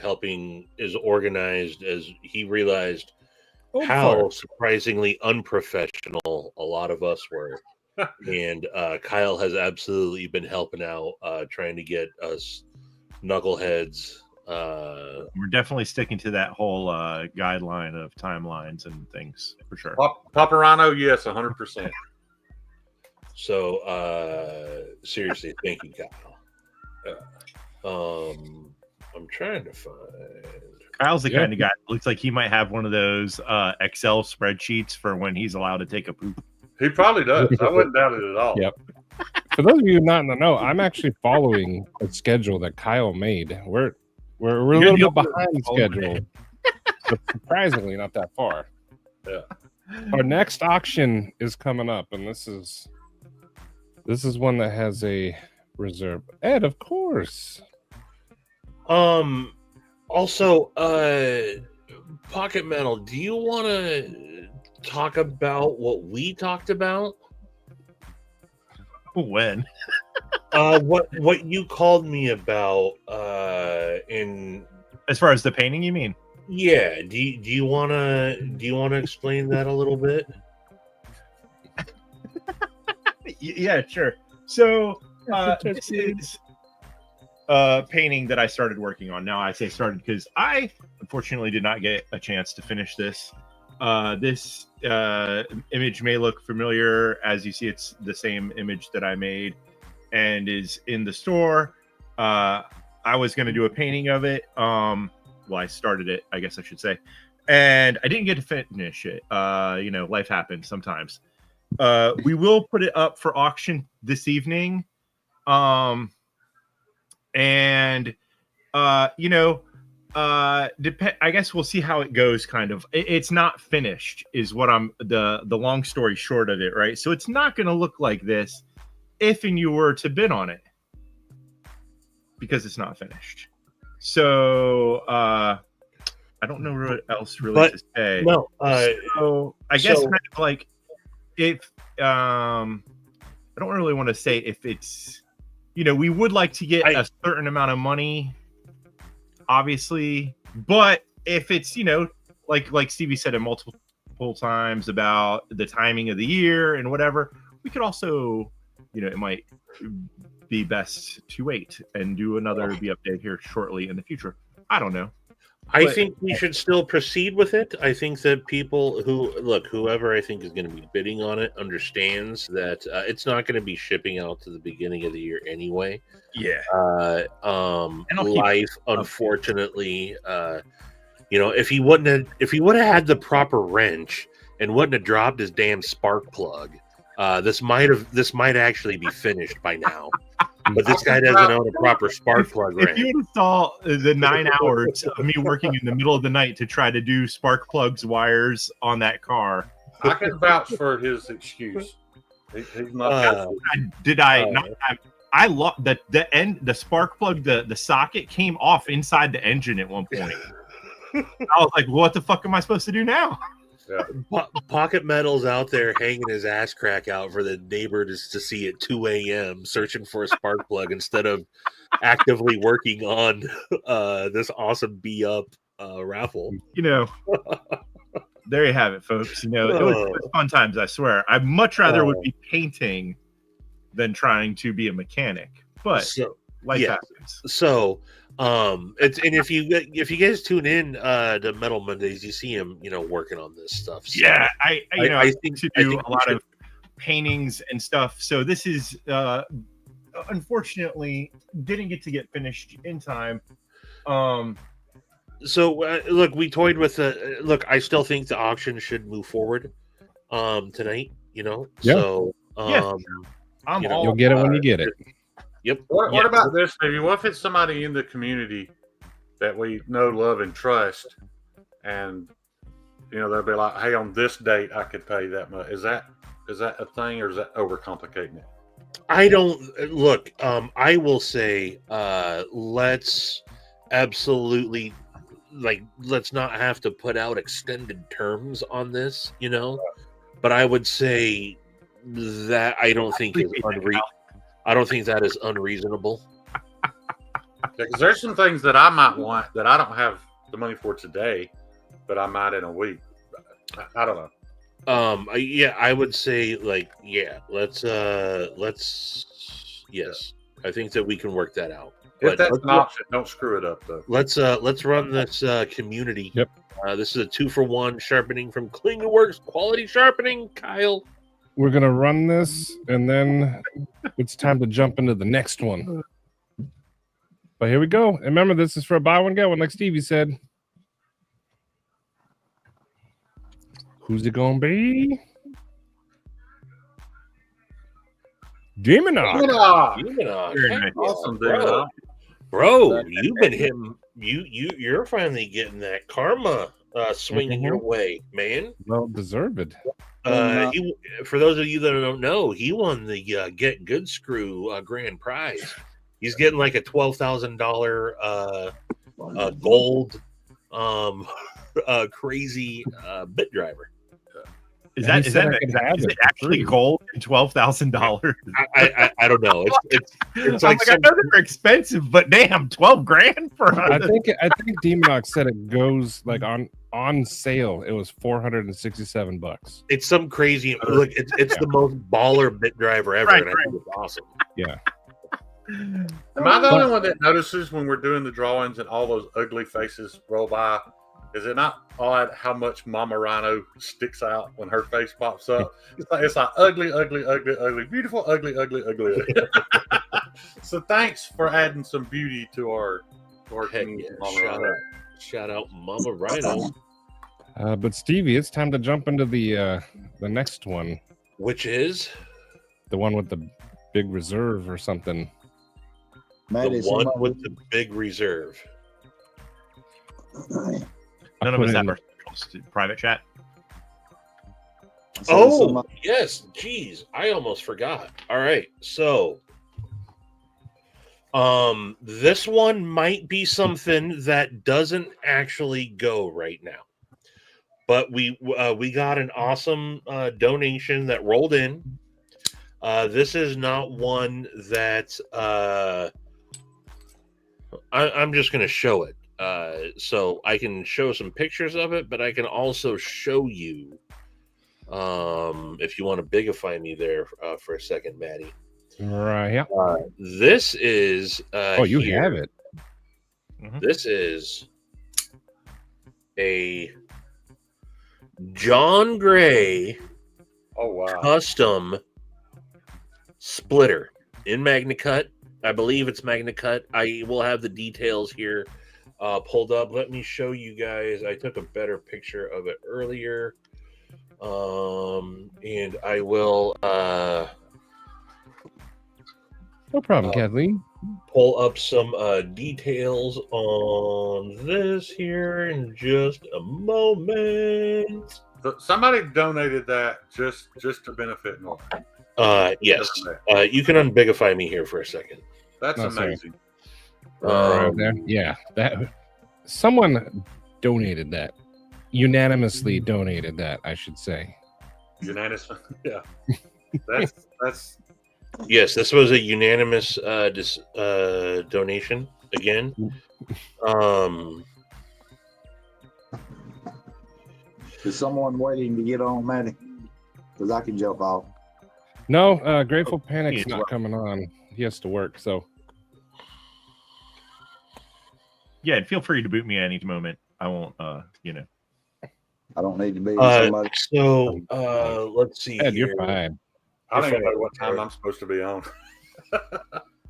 helping as organized as he realized how surprisingly unprofessional a lot of us were. And Kyle has absolutely been helping out, trying to get us knuckleheads. We're definitely sticking to that whole guideline of timelines and things for sure. Paparano, yes, 100%. So seriously, thank you, Kyle. I'm trying to find. Kyle's the kind of guy that looks like he might have one of those Excel spreadsheets for when he's allowed to take a poop. He probably does. I wouldn't doubt it at all. Yep. For those of you not in the know, I'm actually following a schedule that Kyle made. We're a little bit behind schedule, but surprisingly not that far. Yeah. Our next auction is coming up, and this is one that has a reserve. Ed, of course. Also, Pocket Metal, do you want to talk about what we talked about? When? What you called me about in as far as the painting, you mean? Yeah. Do you wanna explain that a little bit? Yeah, sure. So this is a painting that I started working on. Now I say started because I unfortunately did not get a chance to finish this. This image may look familiar. As you see, it's the same image that I made and is in the store. I was going to do a painting of it. Well, I started it, I guess I should say. And I didn't get to finish it. Life happens sometimes. We will put it up for auction this evening. I guess we'll see how it goes. Kind of, it's not finished, is what I'm the long story short of it, right? So it's not going to look like this if and you were to bid on it, because it's not finished. So I don't know what else really to say. No, so I guess kind of like if I don't really want to say if it's we would like to get a certain amount of money, obviously, but if it's like Stevie said it multiple times about the timing of the year and whatever, we could also it might be best to wait and do another BeUp Day here shortly in the future. I don't know. I think we should still proceed with it. I think that people whoever I think is going to be bidding on it understands that it's not going to be shipping out to the beginning of the year anyway. Yeah. Life, unfortunately, if he would have had the proper wrench and wouldn't have dropped his damn spark plug, this might actually be finished by now. But this guy doesn't own a proper spark plug wrench. If you install the 9 hours of me working in the middle of the night to try to do spark plugs wires on that car, I can vouch for his excuse. He's not. I lost the spark plug. The socket came off inside the engine at one point. I was like, "What the fuck am I supposed to do now?" Yeah. Pocket Metal's out there hanging his ass crack out for the neighbor to see at 2 a.m. searching for a spark plug instead of actively working on this awesome BeUp raffle. There you have it, folks. It was fun times, I swear. I'd much rather would be painting than trying to be a mechanic. But life happens. So if you guys tune in to Metal Mondays, you see him working on this stuff. So yeah, I think to do a lot of paintings and stuff. So this is unfortunately didn't get finished in time. So look, we toyed with I still think the auction should move forward tonight. Yeah. So you'll get it when you get it. Yep. What about this, maybe? What if it's somebody in the community that we know, love, and trust, and they'll be like, "Hey, on this date, I could pay that much." Is that a thing, or is that overcomplicating it? I don't look. I will say, let's absolutely let's not have to put out extended terms on this. But I would say that I don't think is unreasonable. I don't think that is unreasonable. Because there's some things that I might want that I don't have the money for today, but I might in a week. I don't know. Yeah, I would say let's yes. I think that we can work that out. If that's an option, don't screw it up though. Let's run this community. Yep. This is a 2-for-1 sharpening from Clingworks Quality Sharpening. Kyle, we're gonna run this, and then it's time to jump into the next one. But here we go. And remember, this is for a buy one get one, like Stevie said. Who's it gonna be? Demonog. Demonog. Awesome, bro. Bro, you've been hitting. You're finally getting that karma swinging your way, man. Well deserved. For those of you that don't know, he won the Get Good Screw grand prize. He's getting like a $12,000 gold crazy bit driver. Is it actually gold and $12,000? I don't know. It's like I know they're expensive, but damn, $12,000 for. I think Demonog said it goes like on sale. It was $467. It's some crazy. Look, it's the most baller bit driver ever, and I think it's awesome. Yeah. Am I the only one that notices when we're doing the drawings and all those ugly faces roll by? Is it not odd how much Mama Rhino sticks out when her face pops up? It's like ugly, ugly, ugly, ugly, beautiful, ugly, ugly, ugly. So thanks for adding some beauty to our community. Shout out Mama Rhino. But Stevie, it's time to jump into the next one, which is the one with the big reserve or something. The one with the big reserve. None of us have our private chat. Oh, yes. Geez, I almost forgot. All right. So, this one might be something that doesn't actually go right now. But we got an awesome donation that rolled in. This is not one that I'm just going to show it. So I can show some pictures of it, but I can also show you if you want to bigify me there for a second, Maddie. Right. Yeah. This is you have it. This is a John Gray custom splitter in MagnaCut. I believe it's MagnaCut. I will have the details here pulled up. Let me show you guys. I took a better picture of it earlier. And I will no problem, Kathleen. Pull up some details on this here in just a moment. Somebody donated that just to benefit North. Yes. You can unbigify me here for a second. That's amazing. Yeah, that someone donated that. Unanimously donated that, I should say. Unanimous, yeah. That's yes. This was a unanimous donation again. Is someone waiting to get on, Maddie? Because I can jump off. No, Grateful Panic's not coming on. He has to work, so. Yeah, and feel free to boot me at any moment. I won't, I don't need to be somebody. So, let's see. Ed, you're fine. I don't even know what time I'm supposed to be on.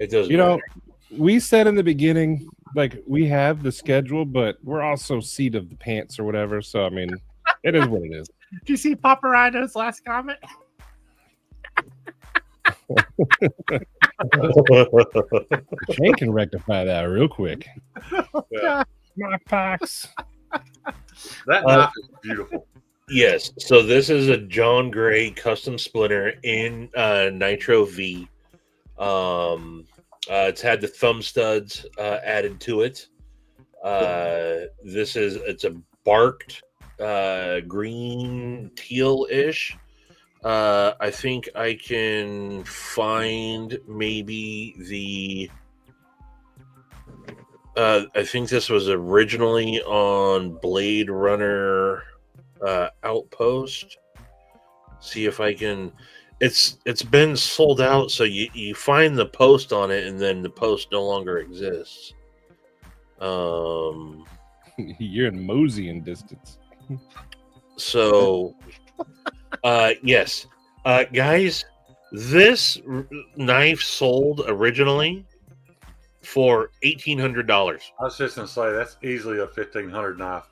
It doesn't. You know, we said in the beginning, like we have the schedule, but we're also seat of the pants or whatever. So I mean, it is what it is. Did you see Papa Rhino's last comment? Shane can rectify that real quick. Yeah. My packs. That knife is beautiful. Yes. So this is a John Gray custom splitter in Nitro V. It's had the thumb studs added to it. It's a barked green teal-ish. I think I can find maybe the. I think this was originally on Blade Runner Outpost. See if I can. It's been sold out, so you find the post on it, and then the post no longer exists. You're in Mosey distance. So, yes, guys, this knife sold originally for $1,800. I was just gonna say that's easily a $1,500 knife.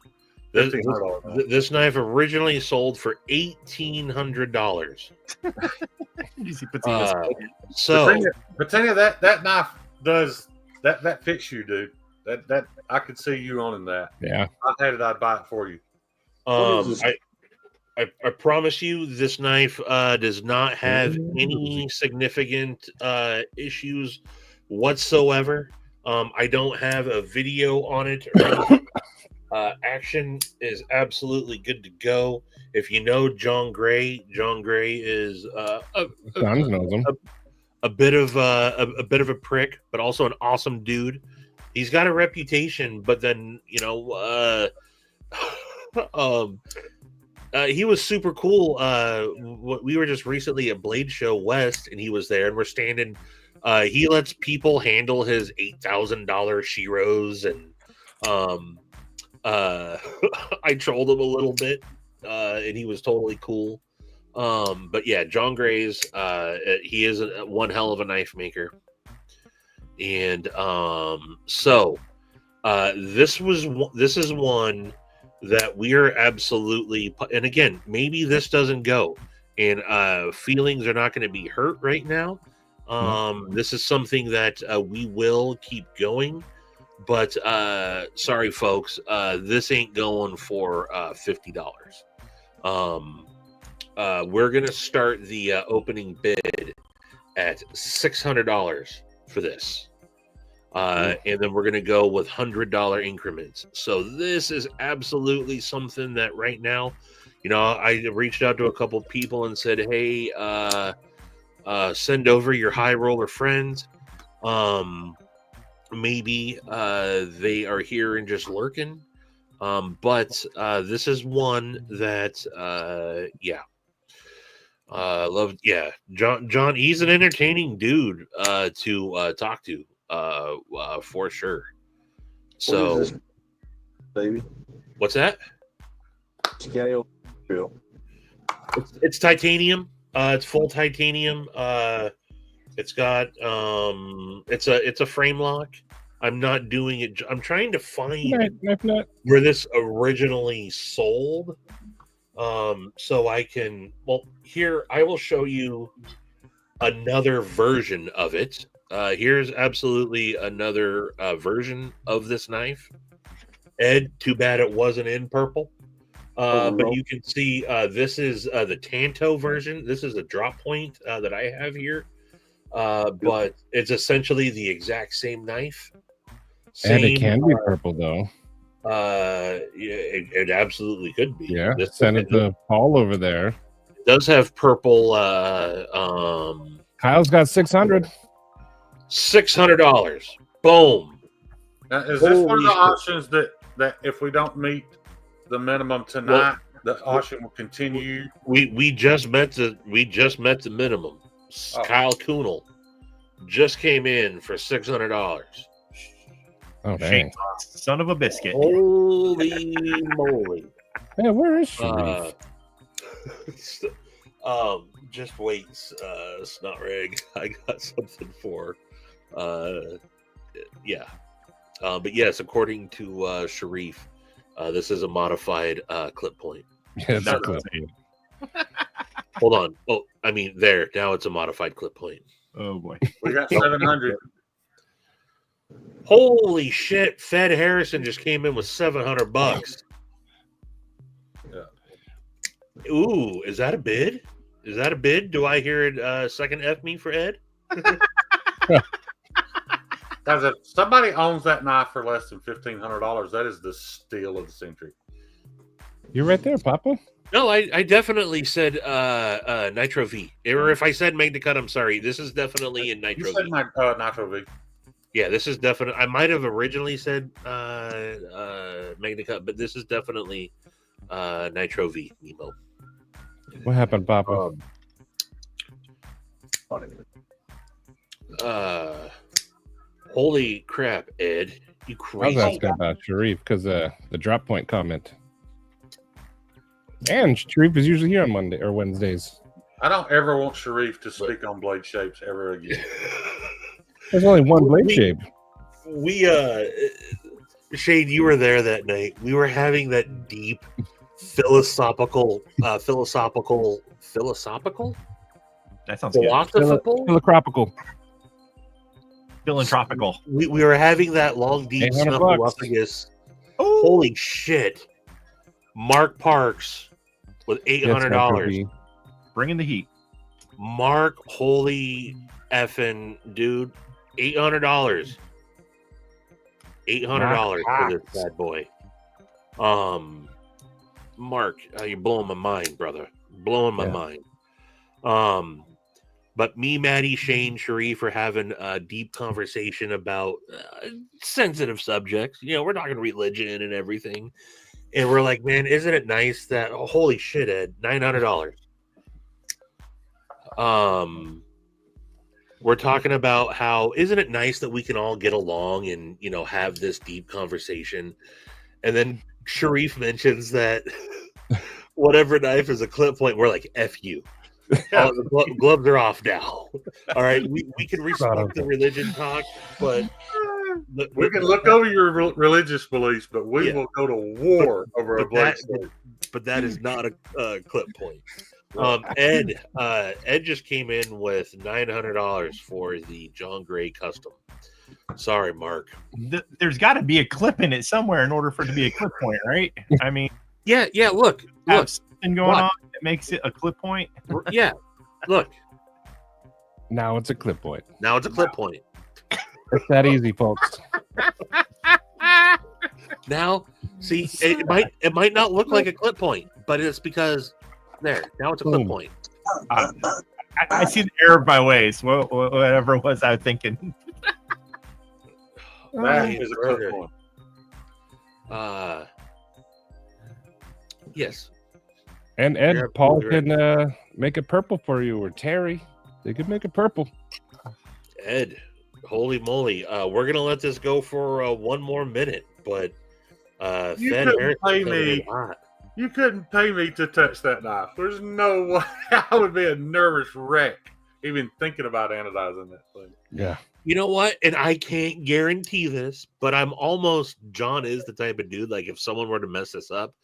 This knife originally sold for $1,800. So, Britannia, that knife does that fits you, dude. That I could see you owning that. Yeah, if I had it, I'd buy it for you. I promise you, this knife does not have any significant issues whatsoever. I don't have a video on it. Action is absolutely good to go. If you know John Gray is a bit of a prick, but also an awesome dude. He's got a reputation, but then he was super cool. We were just recently at Blade Show West, and he was there, and we're standing. He lets people handle his $8,000 Shiros, and I trolled him a little bit, and he was totally cool. But yeah, John Gray's he is one hell of a knife maker, and so this is one that we are absolutely, and again, maybe this doesn't go, and feelings are not going to be hurt right now. This is something that we will keep going, but sorry folks, this ain't going for $50. We're gonna start the opening bid at $600 for this. And then we're going to go with $100 increments. So this is absolutely something that right now, I reached out to a couple people and said, hey, send over your high roller friends. Maybe they are here and just lurking. But this is one that, loved. Yeah. John, he's an entertaining dude to talk to. For sure. So, baby, what's that? Scale. It's titanium. It's full titanium. It's got it's a frame lock. I'm not doing it. I'm trying to find where this originally sold. So I can. Well, here I will show you another version of it. Here's absolutely another version of this knife. Ed, too bad it wasn't in purple. But you can see this is the Tanto version. This is a drop point that I have here. But it's essentially the exact same knife. And it can be purple, though. It absolutely could be. Yeah, send it to Paul over there. It does have purple. Kyle's got 600. $600. Boom. Now, is this one of the options that if we don't meet the minimum tonight, the auction will continue? We just met the minimum. Oh. Kyle Kunel just came in for $600. Oh, dang. Son of a biscuit. Holy moly. Yeah, where is Sharif? Just wait, Snot Rig. I got something for yeah. But yes, according to Sharif, this is a modified clip point. Yeah, that's Hold on. Oh, I mean, there. Now it's a modified clip point. Oh boy. We got 700. Holy shit! Fed Harrison just came in with $700. Yeah. Ooh, is that a bid? Is that a bid? Do I hear it? Second F me for Ed? Guys, if somebody owns that knife for less than $1,500, that is the steal of the century. You're right there, Papa. No, I definitely said Nitro V. Or if I said Magna Cut, I'm sorry. This is definitely in You Nitro said V. Nitro V. Yeah, this is definitely. I might have originally said Magna Cut, but this is definitely Nitro V, Nemo. What happened, Papa? Holy crap, Ed. You I was crazy. asking about Sharif because the drop point comment. And Sharif is usually here on Monday or Wednesdays. I don't ever want Sharif to speak on blade shapes ever again. There's only one blade shape. We Shane, you were there that night. We were having that deep philosophical. That sounds good. Philosophical. Philanthropical. We were having that long, deep $800. snuffleupagus. Holy shit! Mark Parks with $800. Bringing the heat. Mark, holy effing dude, $800. $800 for this bad boy. Mark, you're blowing my mind, brother. Blowing my mind. But me, Maddie, Shane, Sharif are having a deep conversation about sensitive subjects. You know, we're talking religion and everything. And we're like, man, isn't it nice that, oh, holy shit, Ed, $900. We're talking about how, isn't it nice that we can all get along and, you know, have this deep conversation? And then Sharif mentions that whatever knife is a clip point, we're like, F you. Oh, the gloves are off now. All right, we can respect the religion talk, but we can look over your religious beliefs, but we will go to war over a blade shape. But that is not a clip point. Ed just came in with $900 for the John Gray custom. Sorry, Mark. There's got to be a clip in it somewhere in order for it to be a clip point, right? I mean, yeah. Look, something going on that makes it a clip point. Yeah, look. Now it's a clip point. It's that easy, folks. Now, see, it might not look like a clip point, but it's because there. Now it's a clip point. I see the error of my ways. Whatever it was I was thinking. That is a clip point. Yes. And Ed, Paul can make it purple for you, or Terry. They could make it purple. Ed, holy moly. We're going to let this go for one more minute, but you Fed couldn't pay me. You couldn't pay me to touch that knife. There's no way. I would be a nervous wreck even thinking about anodizing that thing. Yeah. You know what? And I can't guarantee this, but John is the type of dude, like if someone were to mess this up,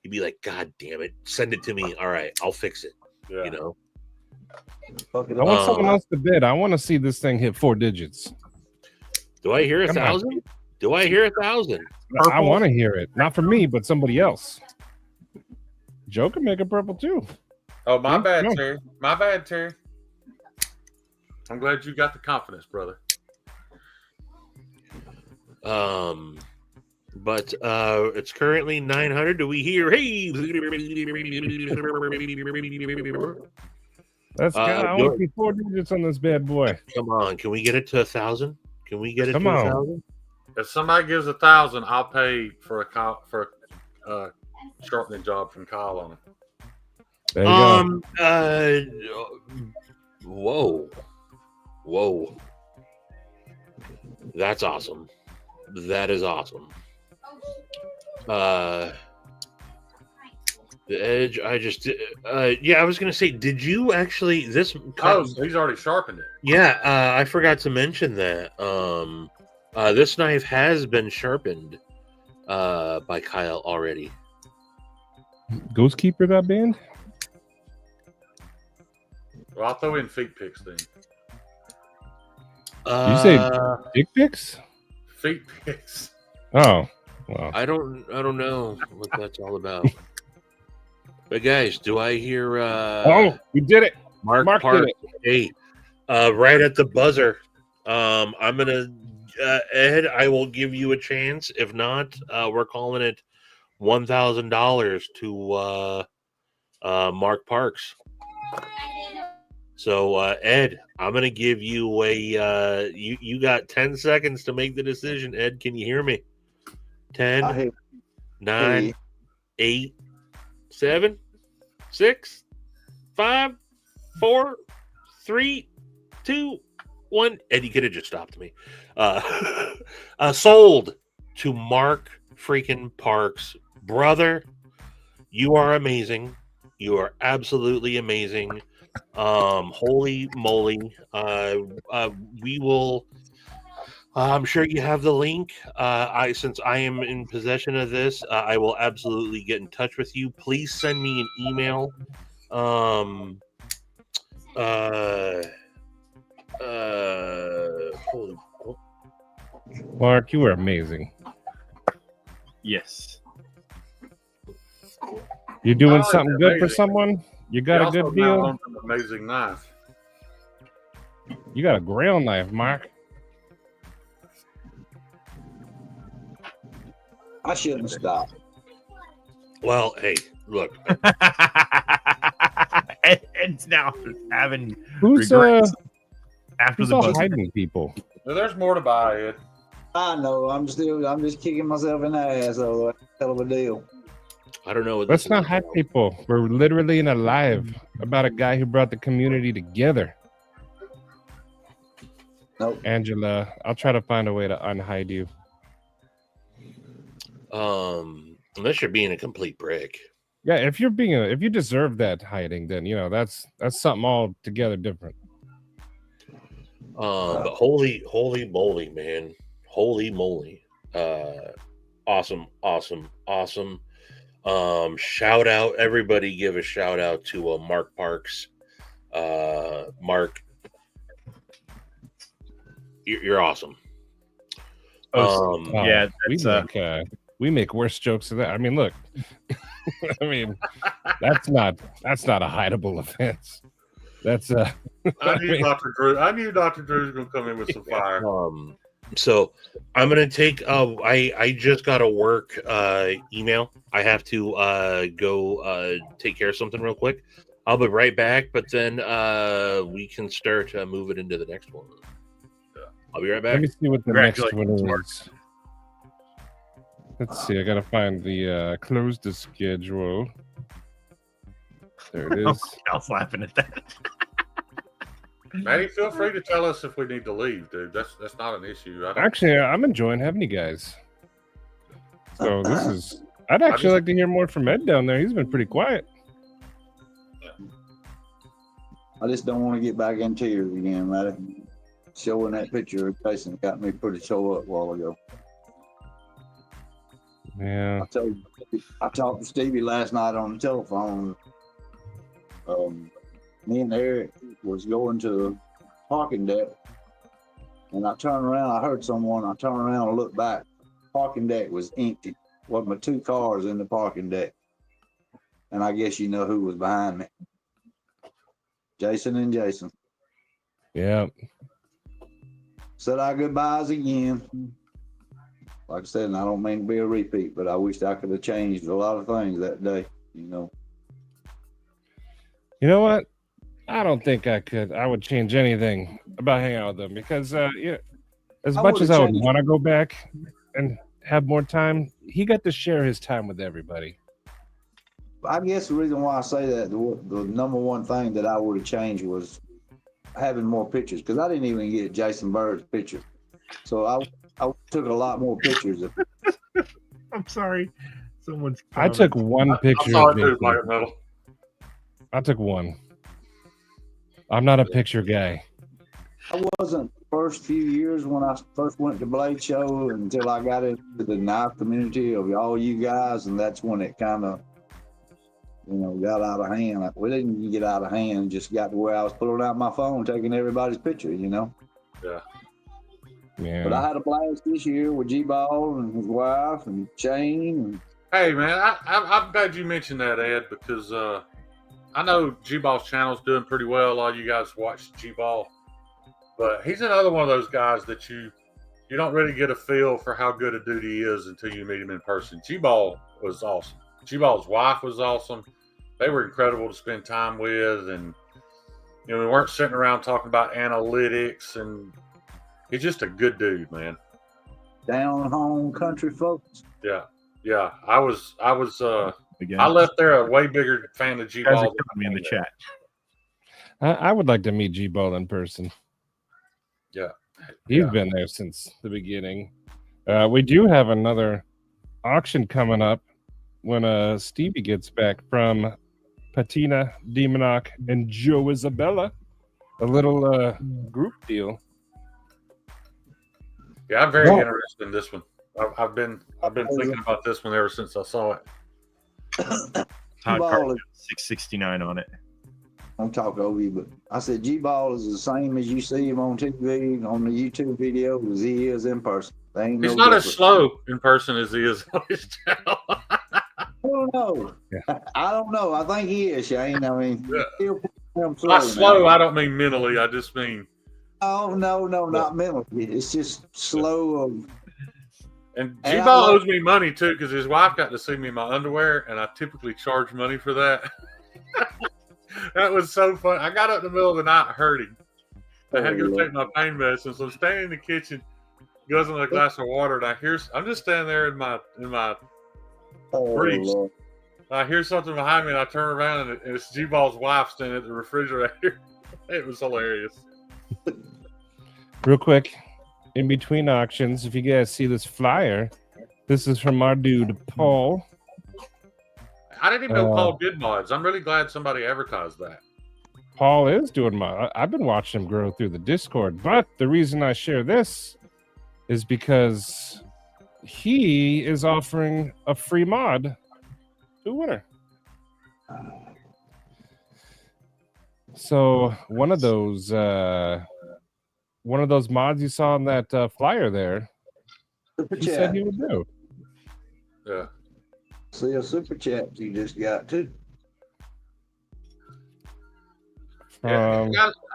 he'd be like, God damn it, send it to me. All right, I'll fix it. Yeah. You know? I want someone else to bid. I want to see this thing hit 4 digits. Do I hear 1,000? Do I hear 1,000? I want to hear it. Not for me, but somebody else. Joe can make it purple too. Oh, my bad, Terry. My bad, Terry. I'm glad you got the confidence, brother. But it's currently 900. Do we hear? Hey, let's go. I want to see 4 digits on this bad boy. Come on, can we get it to 1,000? Can we get it to 1,000? If somebody gives 1,000, I'll pay for a sharpening job from Kyle on it. There you go. Whoa. That's awesome. That is awesome. The edge, I just I was gonna say, did you actually he's already sharpened it. Yeah, I forgot to mention that. This knife has been sharpened by Kyle already. Ghost Keeper got banned? Well, I'll throw in feet picks then. Did you say dick pics? Feet picks. Oh, well. I don't know what that's all about. But guys, do I hear? Oh, we did it. Mark did it. Hey, right at the buzzer. I'm gonna Ed. I will give you a chance. If not, we're calling it $1,000 Mark Parks. So Ed, I'm gonna give you a you got 10 seconds to make the decision. Ed, can you hear me? 10, 9, 8, 7, 6, 5, 4, 3, 2, 1. Ed, you could have just stopped me. Sold to Mark freaking Parks. Brother, you are amazing. You are absolutely amazing. Holy moly. We will I'm sure you have the link. Since I am in possession of this, I will absolutely get in touch with you. Please send me an email. Holy. Mark, you were amazing. Yes. You're doing Not only something good for amazing, someone. You got he a also good now deal. owns an amazing knife. You got a grail knife, Mark. I shouldn't stop. Well, hey, look. Ed's now having Who's regrets after who's the all buzzer. hiding people? Well, there's more to buy, Ed. I know. I'm just kicking myself in the ass. So that's a hell of a deal. I don't know what Let's this not is. hide people. We're literally in a live about a guy who brought the community together. Nope. Angela, I'll try to find a way to unhide you. Unless you're being a complete prick. Yeah, if you deserve that hiding, then that's something altogether different. But holy moly, man. Holy moly. Awesome. Shout out, everybody give a shout out to Mark Parks. Mark, you're awesome. Yeah, we make worse jokes than that. I mean, look. I mean, that's not a hideable offense. That's I knew Dr. Drew. I knew Dr. Drew was gonna come in with some fire. So I'm gonna take I just got a work email. I have to go take care of something real quick. I'll be right back, but then we can start moving into the next one. I'll be right back. Let me see what the next one is. Let's see. I gotta find the close the schedule. There it is. I was laughing at that. Matty, feel free to tell us if we need to leave, dude. That's not an issue. Actually, I'm enjoying having you guys. So this is. I'd actually like to hear more from Ed down there. He's been pretty quiet. I just don't want to get back in tears again, Matty. Showing that picture of Jason got me pretty sore up a while ago. Yeah. I talked to Stevie last night on the telephone. Me and Eric was going to the parking deck, and I turned around. I heard someone. I turned around and looked back. Parking deck was empty. Wasn't but 2 cars in the parking deck, and I guess you know who was behind me. Jason and Jason. Yeah. Said our goodbyes again. Like I said, and I don't mean to be a repeat, but I wish I could have changed a lot of things that day, You know what? I don't think I could. I would change anything about hanging out with them because, as much as I would want to go back and have more time, he got to share his time with everybody. I guess the reason why I say that, the number one thing that I would have changed was having more pictures, because I didn't even get Jason Bird's picture. So I took a lot more pictures. I'm sorry. I took one picture. I'm sorry, too, Black Metal. I took one. I'm not a picture guy. I wasn't the first few years when I first went to Blade Show until I got into the knife community of all you guys, and that's when it kind of, got out of hand. Like, we didn't get out of hand, just got to where I was pulling out my phone, taking everybody's picture, Yeah. Yeah. But I had a blast this year with G-Ball and his wife and Shane. Hey, man, I'm glad you mentioned that, Ed, because I know G-Ball's channel's doing pretty well. A lot of you guys watch G-Ball. But he's another one of those guys that you don't really get a feel for how good a dude he is until you meet him in person. G-Ball was awesome. G-Ball's wife was awesome. they were incredible to spend time with, and we weren't sitting around talking about analytics, and he's just a good dude, man. Down home country folks. Yeah. I left there a way bigger fan of You guys are G-Ball. killing me in the chat. I would like to meet G-Ball in person. Yeah. He's been there since the beginning. We do have another auction coming up when Stevie gets back from Patina, Demonoc, and Joe Isabella. A little group deal. Yeah, I'm very interested in this one. I've been thinking about this one ever since I saw it. Todd G-Ball Carter, is- 669 on it. I'm talking over you, but I said G-Ball is the same as you see him on TV, on the YouTube video, as he is in person. They ain't He's no not as difference. slow in person as he is on his channel. I don't know. Yeah. I don't know. I think he is, Shane. I mean, Yeah. he'll put him By now. slow, I don't mean mentally. I just mean. Oh no, not mentally. It's just slow. And And G-Ball I love- owes me money too because his wife got to see me in my underwear, and I typically charge money for that. That was so fun. I got up in the middle of the night hurting. I had to go take my pain medicine, so I'm standing in the kitchen, guzzling a glass of water, and I'm just standing there in my briefs. Lord. I hear something behind me, and I turn around, and it's G-Ball's wife standing at the refrigerator. It was hilarious. Real quick, in between auctions, if you guys see this flyer, this is from our dude Paul. I didn't even know Paul did mods. I'm really glad somebody advertised that. Paul is doing I've been watching him grow through the Discord, but the reason I share this is because he is offering a free mod to a winner. So one of those mods you saw on that flyer there, Super he said chat. he would do. Yeah. See a super chat you just got too. Yeah,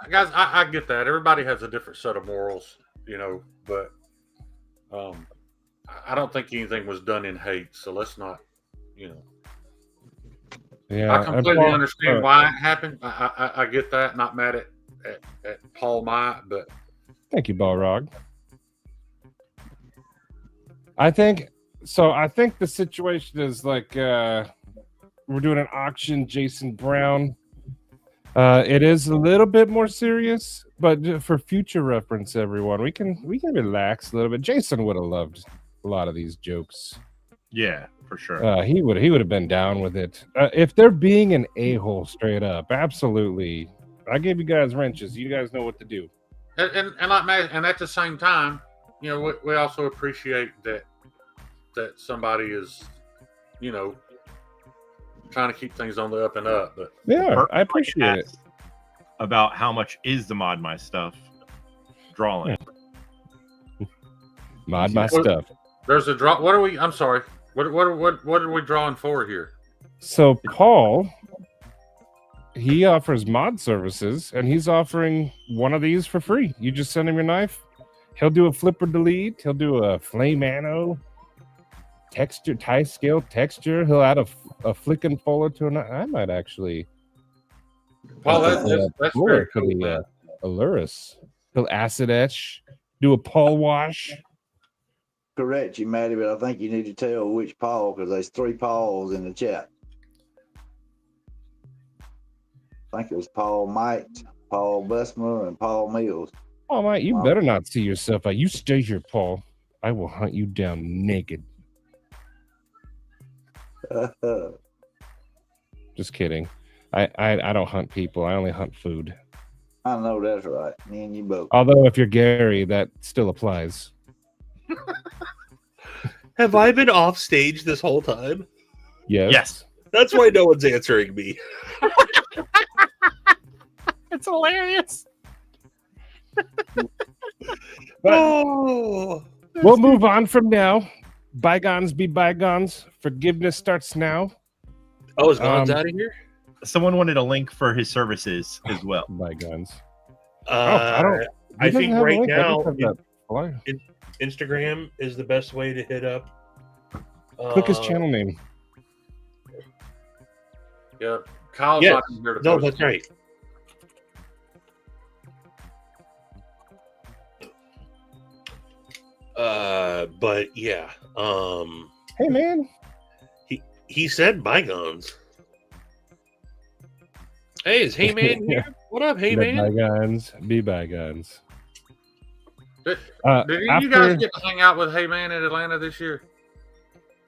guys, I get that. Everybody has a different set of morals, but I don't think anything was done in hate. So let's not, Yeah, I completely understand why it happened. I get that. Not mad at Paul Mott, but thank you, Balrog. I think the situation is like we're doing an auction, Jason Brown. It is a little bit more serious, but for future reference, everyone, we can relax a little bit. Jason would have loved a lot of these jokes. Yeah, for sure. He would have been down with it. If they're being an a-hole straight up, absolutely. I gave you guys wrenches. You guys know what to do. and at the same time, we also appreciate that somebody is, trying to keep things on the up and up. But yeah, I appreciate it. About how much is the mod my stuff drawing? Mod my stuff. There's a draw. What are we? I'm sorry. What are we drawing for here? So Paul, he offers mod services, and he's offering one of these for free. You just send him your knife. He'll do a flipper delete. He'll do a flame anno texture, tie scale texture. He'll add a flicking follow to an. I might actually. Well, that's very for cool, the man. Aluris. He'll acid etch, do a Paul wash. Correct you, Maddie, but I think you need to tell which Paul because there's 3 Pauls in the chat. I think it was Paul Might, Paul Bessemer, and Paul Mills. Oh my! You better not see yourself out. You stay here, Paul. I will hunt you down naked. Just kidding. I don't hunt people. I only hunt food. I know that's right. Me and you both. Although if you're Gary, that still applies. Have I been off stage this whole time? Yes. Yes. That's why no one's answering me. It's hilarious. Oh, We'll move on from now. Bygones be bygones. Forgiveness starts now. Oh, is God's out of here? Someone wanted a link for his services as well. Bygones. I He doesn't think have a right link. I now just have that flyer. Instagram is the best way to hit up. Click his channel name. Yeah, Kyle's Yes. not in here to No, post that's it. right. But yeah, Hey, man. he said bygones. Hey, is Hey Man here? What up, Hey Let Man? bygones be bygones. Did you After guys get to hang out with Hey Man in Atlanta this year?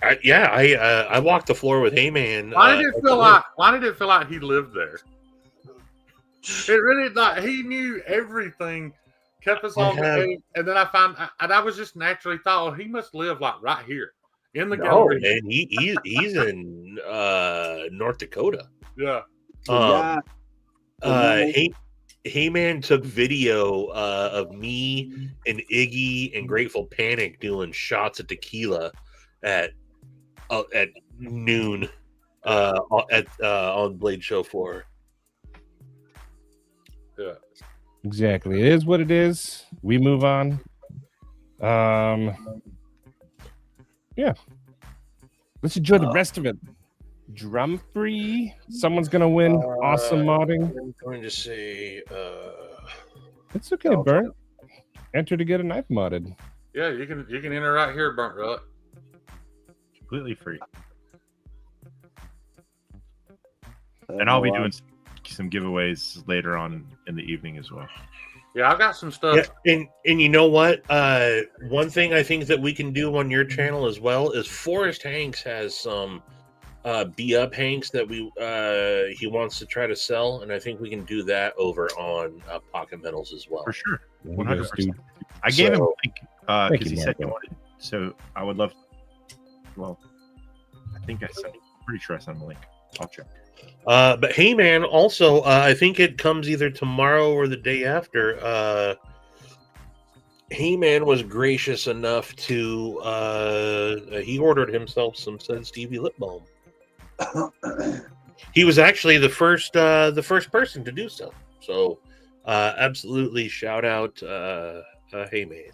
I walked the floor with Hey Man. Why did it feel like he lived there? It really not. He knew everything, kept us on the edge, and then I was just naturally thought, oh, he must live like right here in the No, gallery. man, he's in North Dakota. Yeah. Hey Man took video of me and Iggy and Grateful Panic doing shots of tequila at noon on Blade Show 4. Yeah. Exactly. It is what it is. We move on. Yeah. Let's enjoy the rest of it. Drum free. Someone's gonna win. Awesome modding. I'm going to say It's okay, Burnt. Enter to get a knife modded. Yeah, you can enter right here, Burnt Relic. Completely free. And I'll be doing some giveaways later on in the evening as well. Yeah, I've got some stuff. Yeah, and you know what? One thing I think that we can do on your channel as well is Forrest Hanks has some BeUp Hanks that he wants to try to sell, and I think we can do that over on Pocket Metals as well. For sure. Yes, 100%. dude. I gave him a So- link Thank because you, he said he Marco. wanted. So I would love. Well, I think I sent. Pretty sure I sent him a link. I'll check. But hey, man, also, I think it comes either tomorrow or the day after. Hey, man was gracious enough to he ordered himself some Said Stevie lip balm. He was actually the first person to do so. So, absolutely, shout out, Hey, man.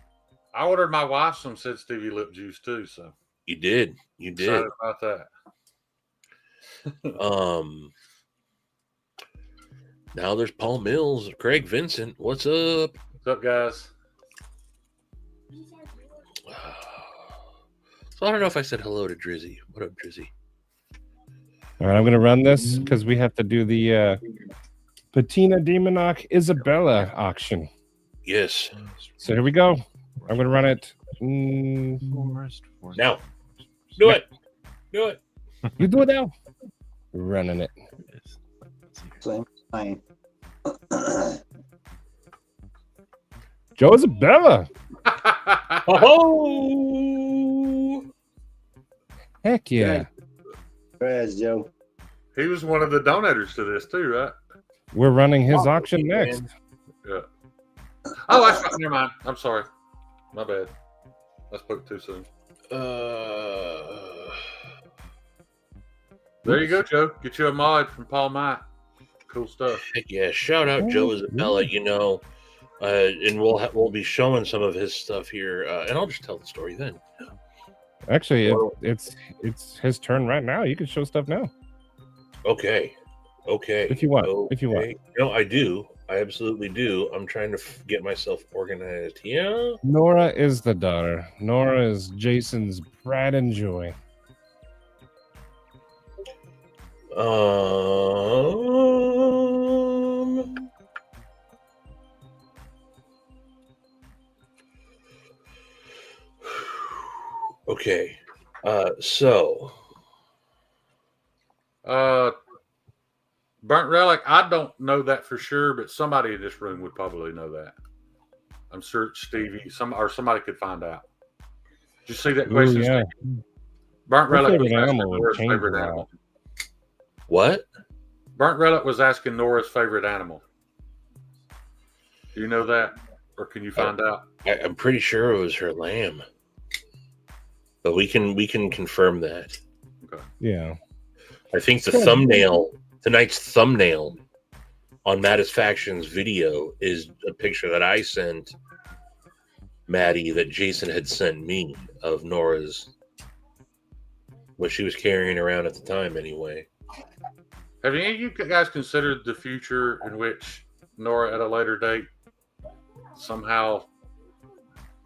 I ordered my wife some Sid Stevie lip juice too, so You did. excited about that. Now there's Paul Mills, Craig Vincent. What's up? What's up, guys? So I don't know if I said hello to Drizzy. What up, Drizzy? All right, I'm gonna run this because we have to do the Patina Demonoc Isabella auction. Yes. So here we go. I'm gonna run it. Now. Do it. Do it. You do it now. Running it. Same thing. Joe Isabella. Oh, Heck yeah. Congrats, Joe. He was one of the donators to this too, right? We're running his auction next. Yeah. Oh, that's right. Never mind. I'm sorry. My bad. I spoke too soon. There you go, Joe. Get you a mod from Paul Mike. Cool stuff. Heck yeah! Shout out Joe Isabella. You know, and we'll be showing some of his stuff here, and I'll just tell the story then. Actually, it's his turn right now. You can show stuff now. Okay. If you want. If you want. No, I do. I absolutely do. I'm trying to get myself organized here. Nora is the daughter. Nora is Jason's pride and joy. Okay. So. Burnt Relic, I don't know that for sure, but somebody in this room would probably know that. I'm sure Stevie, somebody could find out. Did you see that question? Ooh, yeah. Burnt Her Relic was favorite asking animal would Nora's change favorite a lot. animal. What? Burnt Relic was asking Nora's favorite animal. Do you know that? Or can you find out? I'm pretty sure it was her lamb. But we can confirm that. Okay. Yeah. I think tonight's thumbnail on Mattisfaction's video is a picture that I sent Maddie that Jason had sent me of Nora's, what she was carrying around at the time anyway. Have any of you guys considered the future in which Nora, at a later date, somehow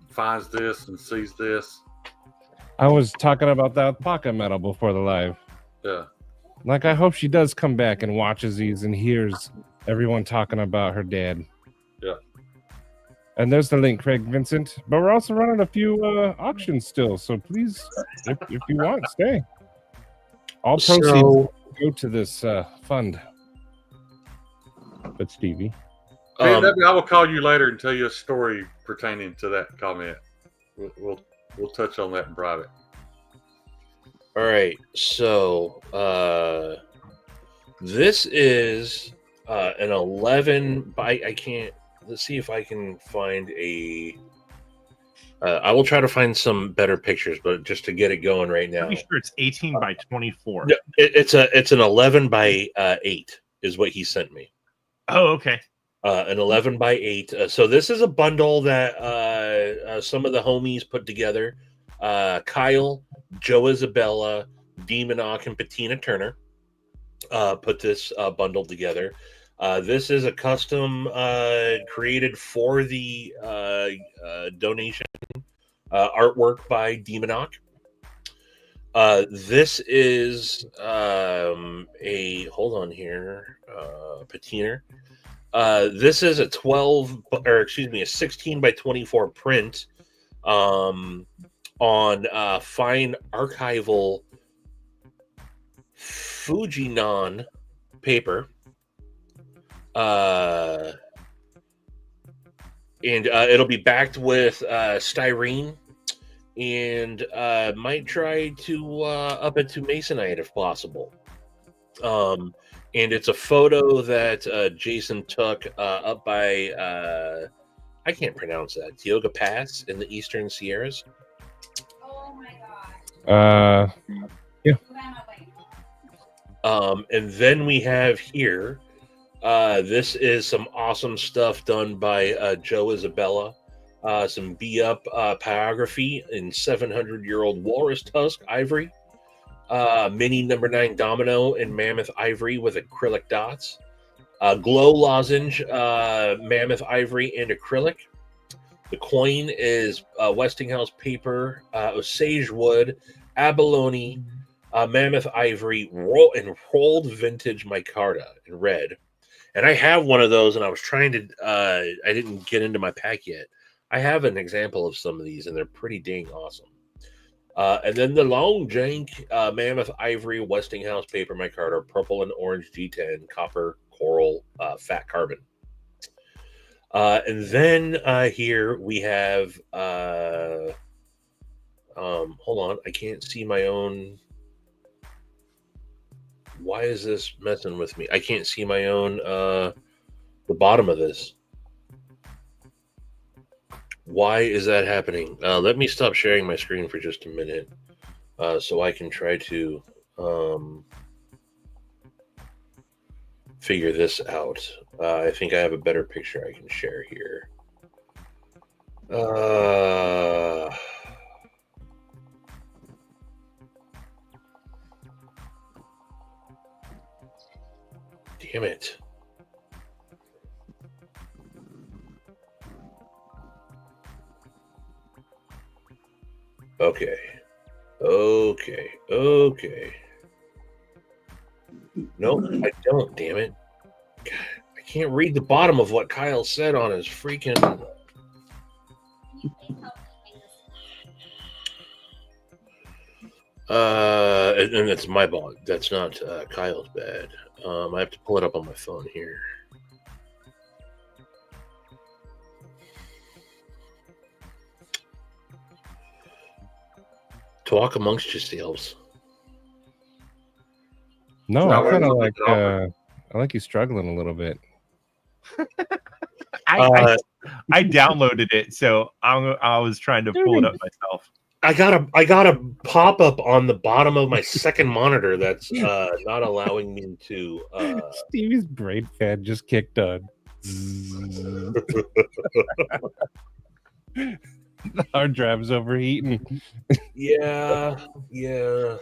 finds this and sees this? I was talking about that with Pocket Metal before the live. Yeah. Like, I hope she does come back and watches these and hears everyone talking about her dad. Yeah. And there's the link, Craig Vincent. But we're also running a few auctions still, so please, if you want, stay. All proceeds go to this fund. But Stevie, I will call you later and tell you a story pertaining to that comment. We'll touch on that in private. All right, so this is an 11 by. I can't. Let's see if I can find a. I will try to find some better pictures, but just to get it going right now. I'm pretty sure it's 18 by 24. No, it's an 11 by 8 is what he sent me. Oh, okay. An 11 by 8. So this is a bundle that some of the homies put together. Kyle, Joe Isabella, Demonock, and Patina Turner put this bundle together. This is a custom created for the donation artwork by Demonock. This is hold on here, Patina. This is a 16 by 24 print on fine archival Fujinon paper. And it'll be backed with styrene, and might try to up it to masonite if possible. And it's a photo that Jason took up by I can't pronounce that, Tioga Pass in the Eastern Sierras. Oh my god. Yeah. And then we have here. This is some awesome stuff done by Joe Isabella. Some BeUp pyrography in 700-year-old walrus tusk ivory. Mini number 9 domino in mammoth ivory with acrylic dots. Glow lozenge, mammoth ivory and acrylic. The coin is Westinghouse paper, Osage wood, abalone, mammoth ivory, rolled vintage micarta in red. And I have one of those, and I was trying to. I didn't get into my pack yet. I have an example of some of these, and they're pretty dang awesome. And then the long jank mammoth ivory Westinghouse paper micarta, purple and orange G10, copper, coral, fat carbon. And then here we have. Hold on, I can't see my own. Why is this messing with me? I can't see my own, the bottom of this. Why is that happening? Let me stop sharing my screen for just a minute so I can try to figure this out. I think I have a better picture I can share here. Damn it. Okay. Nope, I don't, damn it. God, I can't read the bottom of what Kyle said on his freaking... and it's my bad. That's not Kyle's bad. I have to pull it up on my phone here. Talk amongst yourselves. No, I kind of like. I like you struggling a little bit. I downloaded it, so I was trying to pull it up myself. I got a pop up on the bottom of my second monitor that's not allowing me to. Stevie's brain fan just kicked on. The hard drive's overheating. Yeah, it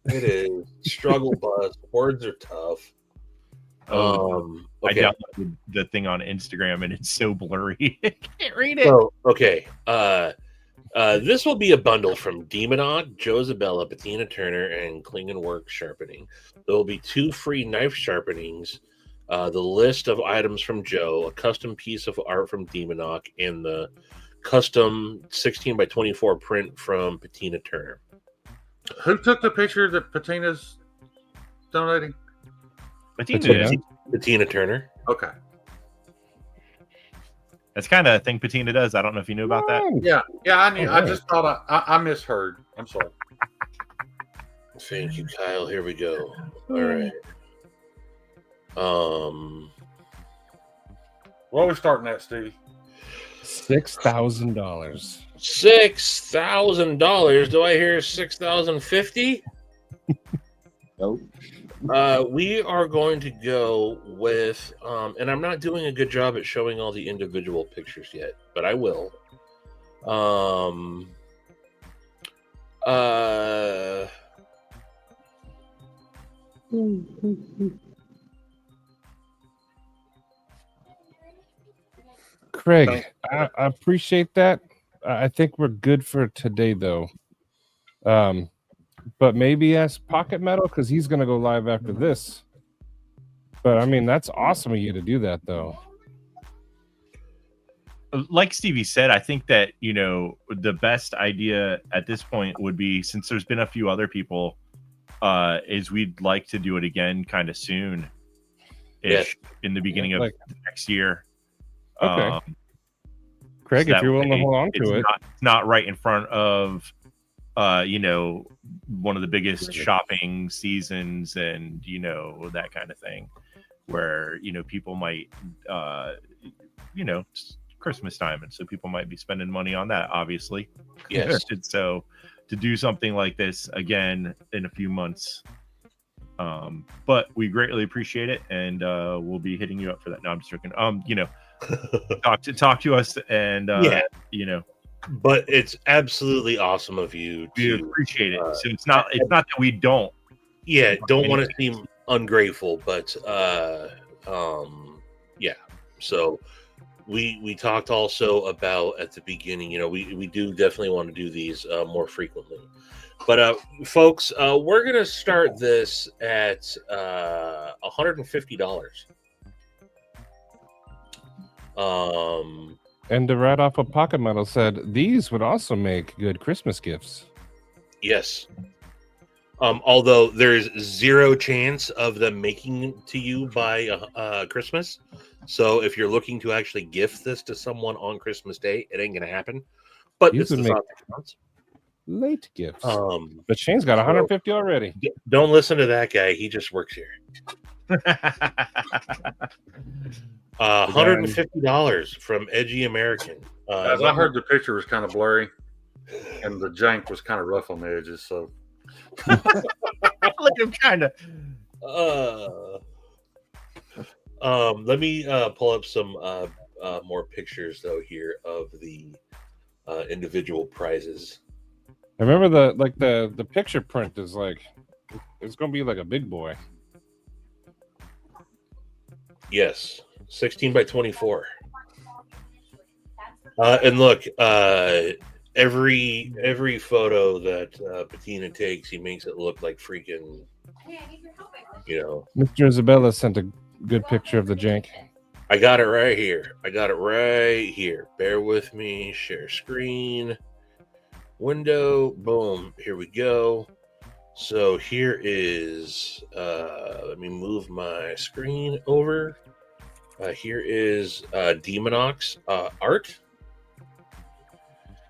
is. Struggle bus. Words are tough. I downloaded the thing on Instagram and it's so blurry. I can't read it. So, okay. This will be a bundle from Demonog, Joe Isabella, Bettina Turner, and Klingenwerk Sharpening. There will be 2 free knife sharpenings, the list of items from Joe, a custom piece of art from Demonog, and the custom 16 by 24 print from Bettina Turner. Who took the picture that Patina's donating? Bettina Turner. Okay. That's kind of a thing Patina does. I don't know if you knew about that. Yeah, I knew. I just thought I misheard. I'm sorry. Thank you, Kyle. Here we go. All right. What are we starting at, Stevie? $6,000. $6,000. Do I hear $6,050? Nope. We are going to go with, and I'm not doing a good job at showing all the individual pictures yet, but I will. Craig, I appreciate that. I think we're good for today, though. But maybe ask Pocket Metal because he's going to go live after this. But I mean, that's awesome of you to do that, though. Like Stevie said, I think that, the best idea at this point would be, since there's been a few other people, is we'd like to do it again kind of soon, in the beginning of next year. Okay. Craig, so if you're willing to hold on to it. It's not right in front of, one of the biggest shopping seasons and, that kind of thing where, people might, it's Christmas time. And so people might be spending money on that, obviously. Yes. And so to do something like this again in a few months, but we greatly appreciate it. And we'll be hitting you up for that. No, I'm just joking. Talk to us and, But it's absolutely awesome of you to appreciate it. So it's not that we don't. Yeah, don't want to seem ungrateful, but yeah. So we talked also about at the beginning, we do definitely want to do these more frequently. But folks, we're gonna start this at $150. And to right off of Pocket Metal said, these would also make good Christmas gifts. Yes. Although there's 0 chance of them making to you by Christmas. So if you're looking to actually gift this to someone on Christmas Day, it ain't going to happen. But These this would is make late gifts. But Shane's got 150 already. Don't listen to that guy. He just works here. $150 from Edgy American. As I heard, the picture was kind of blurry, and the jank was kind of rough on the edges. So, look at him, kind of. Let me pull up some more pictures though here of the individual prizes. I remember the picture print is it's going to be like a big boy. Yes. 16 by 24. And look, every photo that Bettina takes, he makes it look like freaking, Mr. Isabella sent a good picture of the jank. I got it right here. Bear with me. Share screen. Window. Boom. Here we go. So here is, let me move my screen over. Here is Demonox art.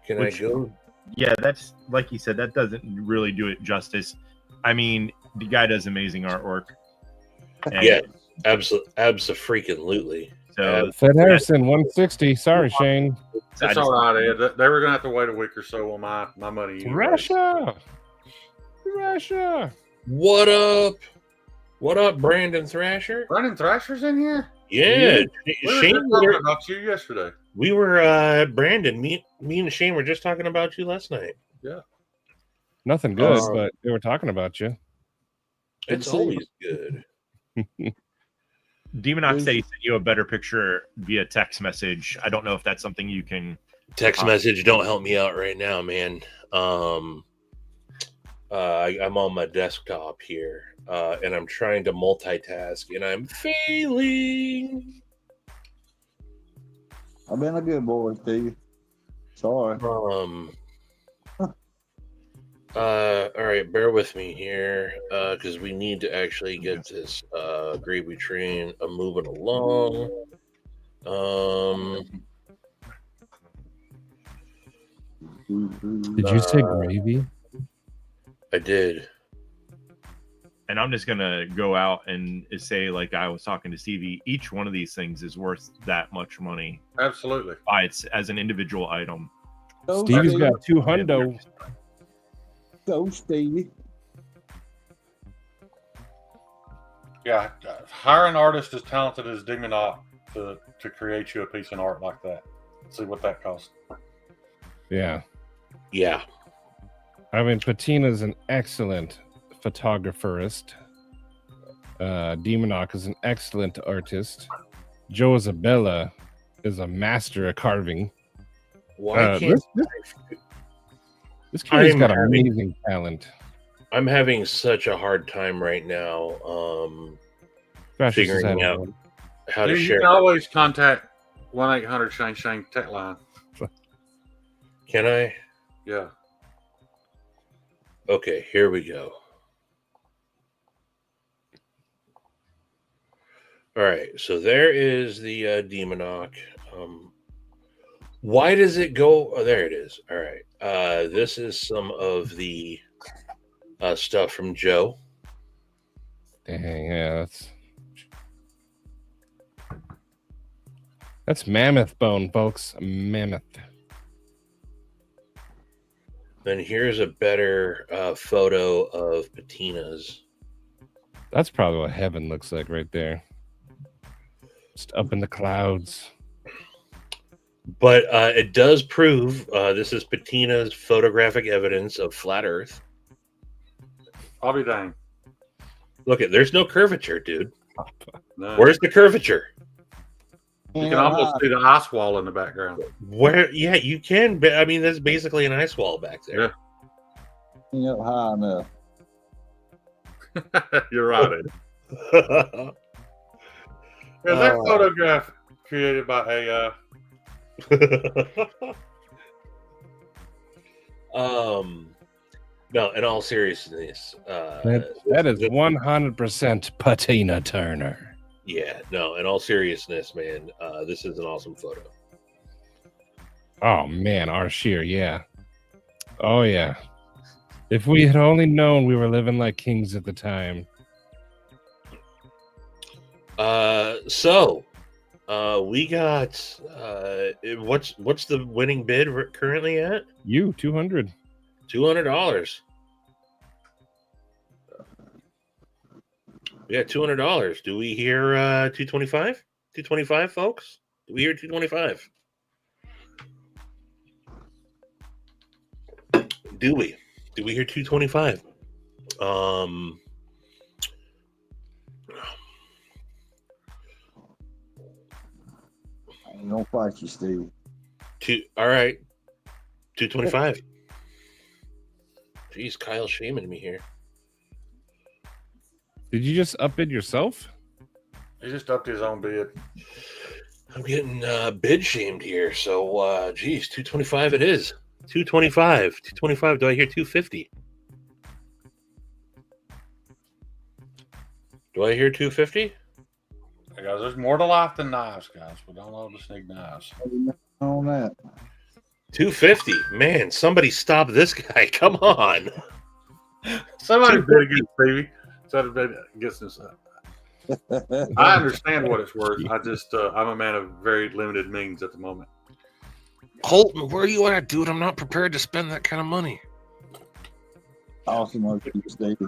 Can I go? Yeah, that's like you said. That doesn't really do it justice. I mean, the guy does amazing artwork. And yeah, absolutely. So Fed Harrison 160. Sorry, Shane. That's all right, Ed. They were gonna have to wait a week or so on my money. Russia. What up? What up, Brandon Thrasher? Brandon Thrasher's in here. Yeah, Shane was talking about you yesterday. We were Brandon. Me and Shane were just talking about you last night. Yeah, nothing good, but they were talking about you. It's always good. Demonox said he sent you a better picture via text message. I don't know if that's something you can. Text message don't help me out right now, man. I'm on my desktop here, and I'm trying to multitask, and I'm failing. I've been a good boy, Steve. Sorry. All right, bear with me here, because we need to actually get this gravy train moving along. Did you say gravy? I did. And I'm just gonna go out and say, like I was talking to Stevie, each one of these things is worth that much money. Absolutely. By its as an individual item. Stevie's got 2 hundo. Go, Stevie. Yeah, hire an artist as talented as Demonox to create you a piece of art like that. See what that costs. Yeah. Yeah. I mean, Patina's an excellent photographerist. Demonox is an excellent artist. Joe Isabella is a master at carving. Why can't this kid's got amazing talent? I'm having such a hard time right now figuring out how to share. You can always contact 1-800-SHANE-SHANE tech line. Can I? Yeah. Okay, here we go. All right, so there is the Demonox. Why does it go? Oh, there it is. All right. This is some of the stuff from Joe. Dang, yeah, that's mammoth bone, folks. Mammoth. Then here's a better photo of Patina's. That's probably what heaven looks like right there. Just up in the clouds. But it does prove this is Patina's photographic evidence of flat Earth. I'll be dang. Look at, there's no curvature, dude. No. Where's the curvature? You can almost see the ice wall in the background. Where? Yeah, you can. I mean, that's basically an ice wall back there. Yeah. Up high enough. You're right. Yeah, that photograph created by a. No, in all seriousness, that is 100% Patina Turner. Yeah, no, in all seriousness, man, this is an awesome photo. Oh man, our sheer, yeah. Oh yeah. If we had only known we were living like kings at the time. So we got what's the winning bid currently at? You $200. $200. Yeah, $200. Do we hear 225? 225, folks? Do we hear 225? Do we? Do we hear 225? I ain't gonna fight you, Steve. All right. 225. Jeez, Kyle's shaming me here. Did you just up it yourself? He just upped his own bid. I'm getting bid shamed here. So, geez, 225 it is. 225. 225. Do I hear 250? Do I hear 250? Hey guys, there's more to life than knives, guys. We don't all just need knives. On that. 250. Man, somebody stop this guy. Come on. Somebody bid against Stevie. Somebody gets this up. I understand what it's worth. I just, I'm a man of very limited means at the moment. Colton, where are you at, dude? I'm not prepared to spend that kind of money. Awesome work, Stevie.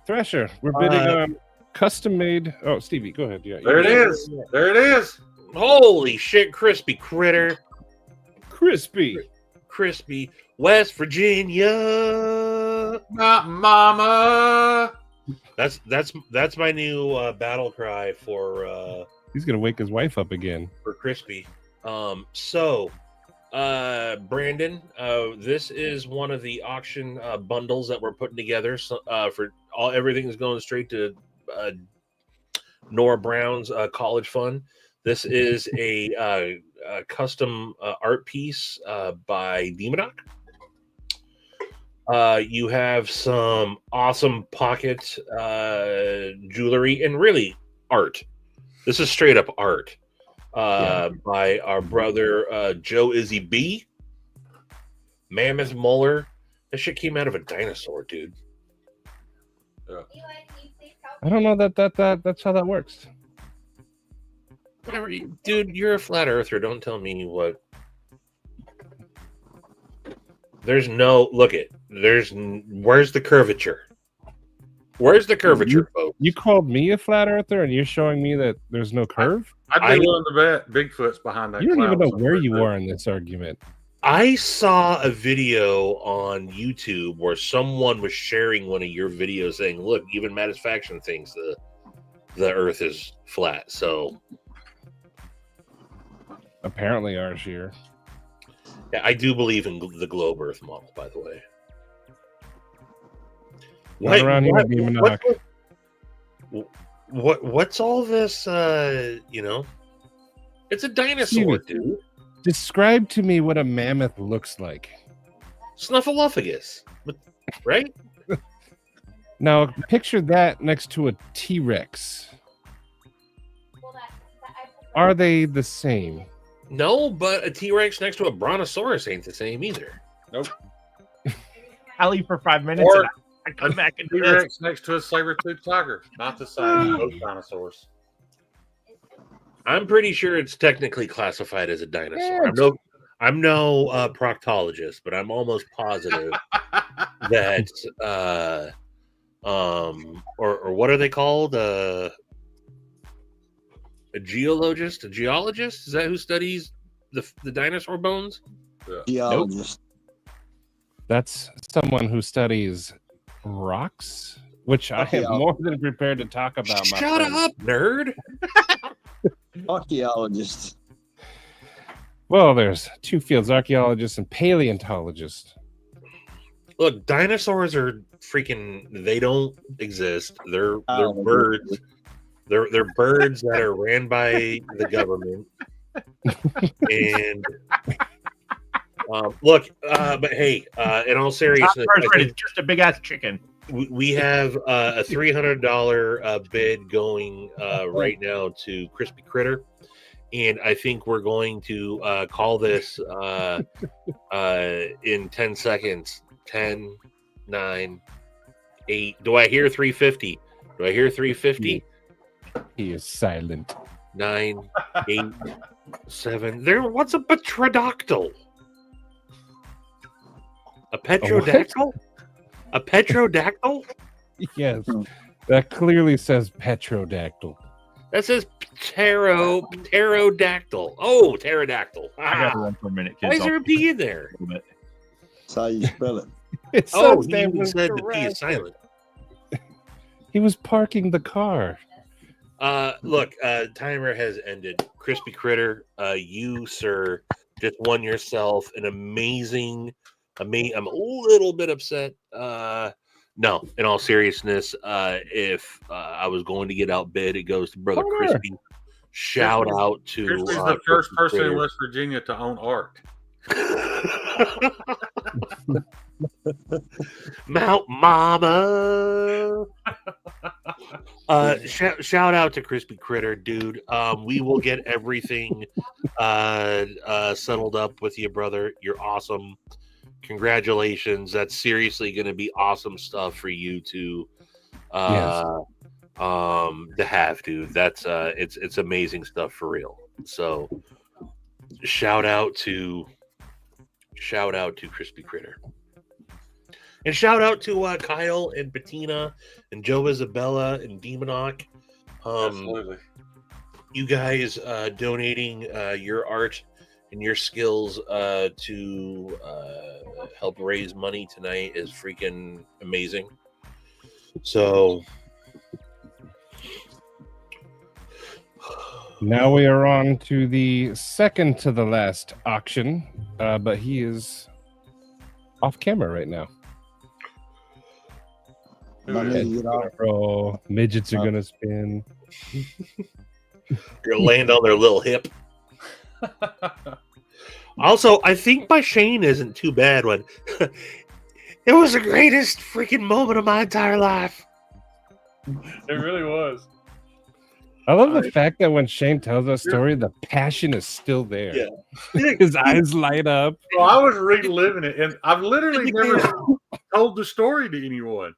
Thresher, we're bidding on custom made. Oh, Stevie, go ahead. Yeah, there it is. There it is. Holy shit, crispy critter. Crispy. West Virginia. Not mama. That's my new battle cry for He's gonna wake his wife up again. Crispy. Brandon, this is one of the auction bundles that we're putting together. So, for everything is going straight to Nora Brown's college fund. This is a custom art piece by Demonoc. You have some awesome pocket jewelry and really art. This is straight up art by our brother Joe Izzy B. Mammoth Molar. That shit came out of a dinosaur, dude. I don't know that's how that works. Whatever, dude. You're a flat earther. Don't tell me what. There's no look it. Where's the curvature? Where's the curvature, folks? You called me a flat earther, and you're showing me that there's no curve. I'd be willing to bet Bigfoot's behind that. You don't cloud even know where somewhere, you too. are in this argument. I saw a video on YouTube where someone was sharing one of your videos saying, look, even Matisfaction thinks the earth is flat. So apparently ours here. Yeah, I do believe in the globe earth model, by the way. Not around here, Demonoc. What's all this, It's a dinosaur, dude. Describe to me what a mammoth looks like. Snuffleupagus, right? Now, picture that next to a T-Rex. Are they the same? No, but a T-Rex next to a Brontosaurus ain't the same either. Nope. I'll leave for 5 minutes. Or and I come back and do T-Rex this. next to a saber-toothed tiger. Not the same. Both dinosaurs. I'm pretty sure it's technically classified as a dinosaur. Yeah. I'm no proctologist, but I'm almost positive that or what are they called? A geologist? A geologist? Is that who studies the dinosaur bones? Geologist. That's someone who studies rocks, which I am more than prepared to talk about. Shut up, nerd. Archaeologist. Well, there's two fields, archaeologists and paleontologists. Look, dinosaurs are freaking, they don't exist. They're birds. They're birds that are ran by the government. And look, but hey, in all seriousness, It's just a big ass chicken. We have a $300 bid going right now to Crispy Critter, and I think we're going to call this in 10 seconds. 10, 9, 8. Do I hear 350? Do I hear 350? He is silent. 9, 8, 7. What's a petrodactyl? A petrodactyl? A petrodactyl? Yes, that clearly says petrodactyl. That says pterodactyl. Oh, pterodactyl. I got to run for a minute, kids. Why is there a P in there? That's how you spell it. Oh, he even said the P is silent. He was parking the car. Look, timer has ended. Crispy Critter, you, sir, just won yourself an amazing. I'm a little bit upset. No, in all seriousness, if I was going to get outbid, it goes to Brother Crispy. Shout out to Crispy's the first person Critter. in West Virginia to own art. Mount Mama. Shout out to Crispy Critter, dude. We will get everything settled up with you, brother. You're awesome. Congratulations. That's seriously going to be awesome stuff for you to have, dude. That's it's amazing stuff for real. So shout out to Crispy Critter. And shout out to Kyle and Bettina and Joe Isabella and Demonoc. Absolutely. You guys donating your art and your skills to help raise money tonight is freaking amazing. So Now we are on to the second to the last auction, but he is off camera right now. Heads are gonna roll, midgets are gonna spin. You're gonna land on their little hip. Also, I think my Shane isn't too bad one. It was the greatest freaking moment of my entire life. It really was. I love the fact that when Shane tells that story, the passion is still there. Yeah. His eyes light up. Well, I was reliving it, and I've literally never told the story to anyone.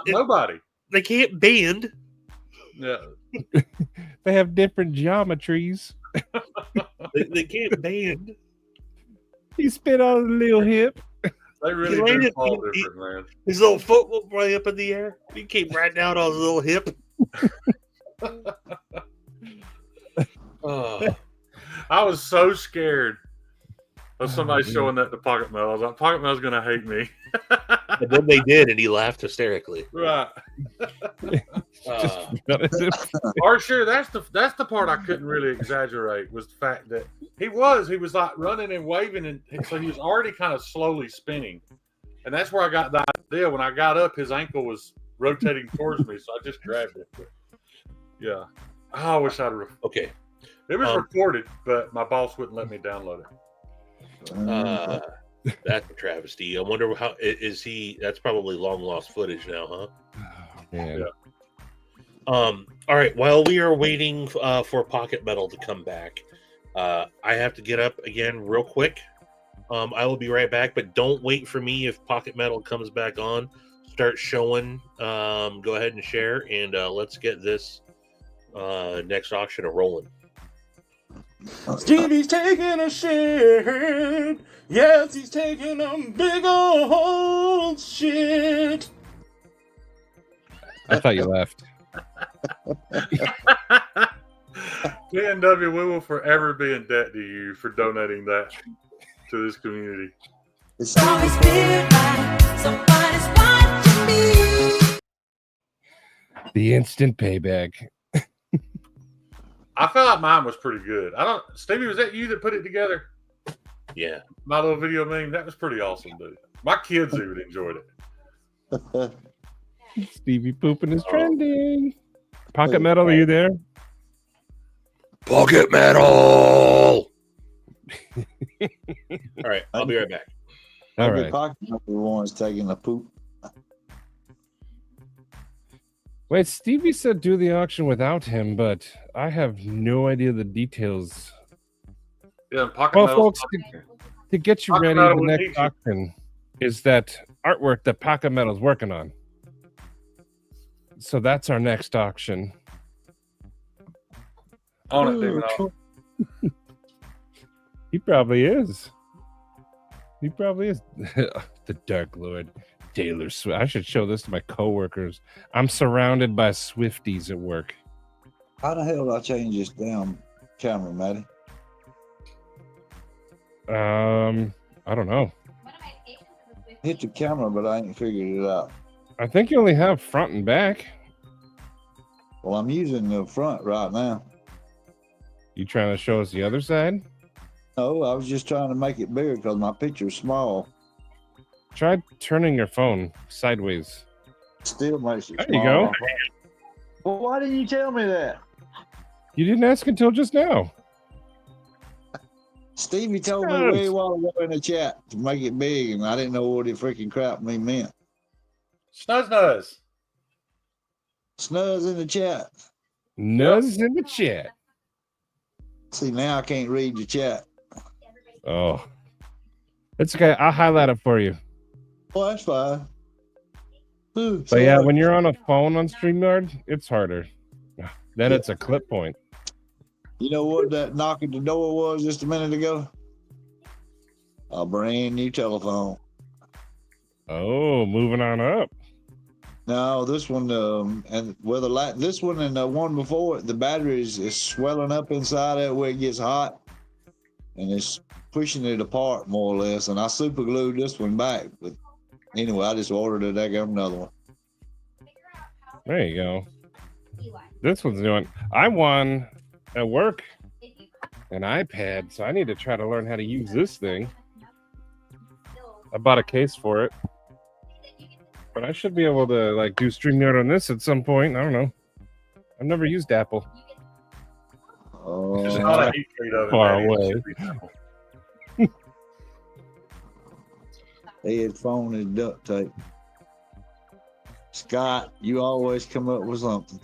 Nobody. They can't bend. Yeah. They have different geometries. They can't bend. He spit on his little hip. They really do fall different, man. His little foot went right up in the air. He came right down on his little hip. I was so scared of somebody showing that to Pocket Mel. I was like, Pocket Mel's going to hate me. And then they did, and he laughed hysterically. Right. Or sure, that's the part I couldn't really exaggerate, was the fact that he was like running and waving, and so he was already kind of slowly spinning. And that's where I got the idea. When I got up, his ankle was rotating towards me, so I just grabbed it. But, yeah. I wish I'd okay. It was recorded, but my boss wouldn't let me download it. That's a travesty. I wonder how is he? That's probably long lost footage now, huh? Oh, man. Yeah. All right. While we are waiting for Pocket Metal to come back, I have to get up again real quick. I will be right back, but don't wait for me. If Pocket Metal comes back on, start showing. Go ahead and share, and let's get this next auction rolling. Stevie's taking a shit. Yes, he's taking a big old shit. I thought you left. PNW, we will forever be in debt to you for donating that to this community. The instant payback. I felt like mine was pretty good. Stevie, was that you that put it together? Yeah. My little video meme, that was pretty awesome, dude. My kids even enjoyed it. Stevie pooping is trending. Pocket Metal, are you there? Pocket Metal. All right, I'll be right back. All right. Pocket Metal one's taking a poop. Wait, Stevie said do the auction without him, but I have no idea the details. Yeah, Pocket Well, Metal. folks, to get you Pocket ready, Metal the will next need you. auction is that artwork that Pocket Metal's working on. So that's our next auction. On it, David. He probably is. He probably is. The Dark Lord, Taylor Swift. I should show this to my coworkers. I'm surrounded by Swifties at work. How the hell do I change this damn camera, Matty? I don't know. Hit the camera, but I ain't figured it out. I think you only have front and back. Well, I'm using the front right now. You trying to show us the other side? No, I was just trying to make it bigger because my picture's small. Try turning your phone sideways. Still makes it There small. you go. Well, why didn't you tell me that? You didn't ask until just now. Stevie told me way while ago in the chat to make it big, and I didn't know what it freaking crap me meant. Snuzz. Snuzz in the chat. Nuzz in the chat. See, now I can't read your chat. Oh. It's okay. I'll highlight it for you. Well, that's fine. Ooh, But yeah, sorry. when you're on a phone on StreamYard, it's harder. Then it's a clip point. You know what that knock at the door was just a minute ago? A brand new telephone. Oh, moving on up. No, this one, and whether this one and the one before it, the battery is swelling up inside it where it gets hot, and it's pushing it apart more or less. And I super glued this one back, but anyway, I just ordered it. I got another one. There you go. This one's doing. I won at work an iPad, so I need to try to learn how to use this thing. I bought a case for it, but I should be able to like do StreamYard on this at some point. I don't know. I've never used Apple. There's not a heat treat of it, Far man. It away. should be simple. Headphone and duct tape. Scott, you always come up with something.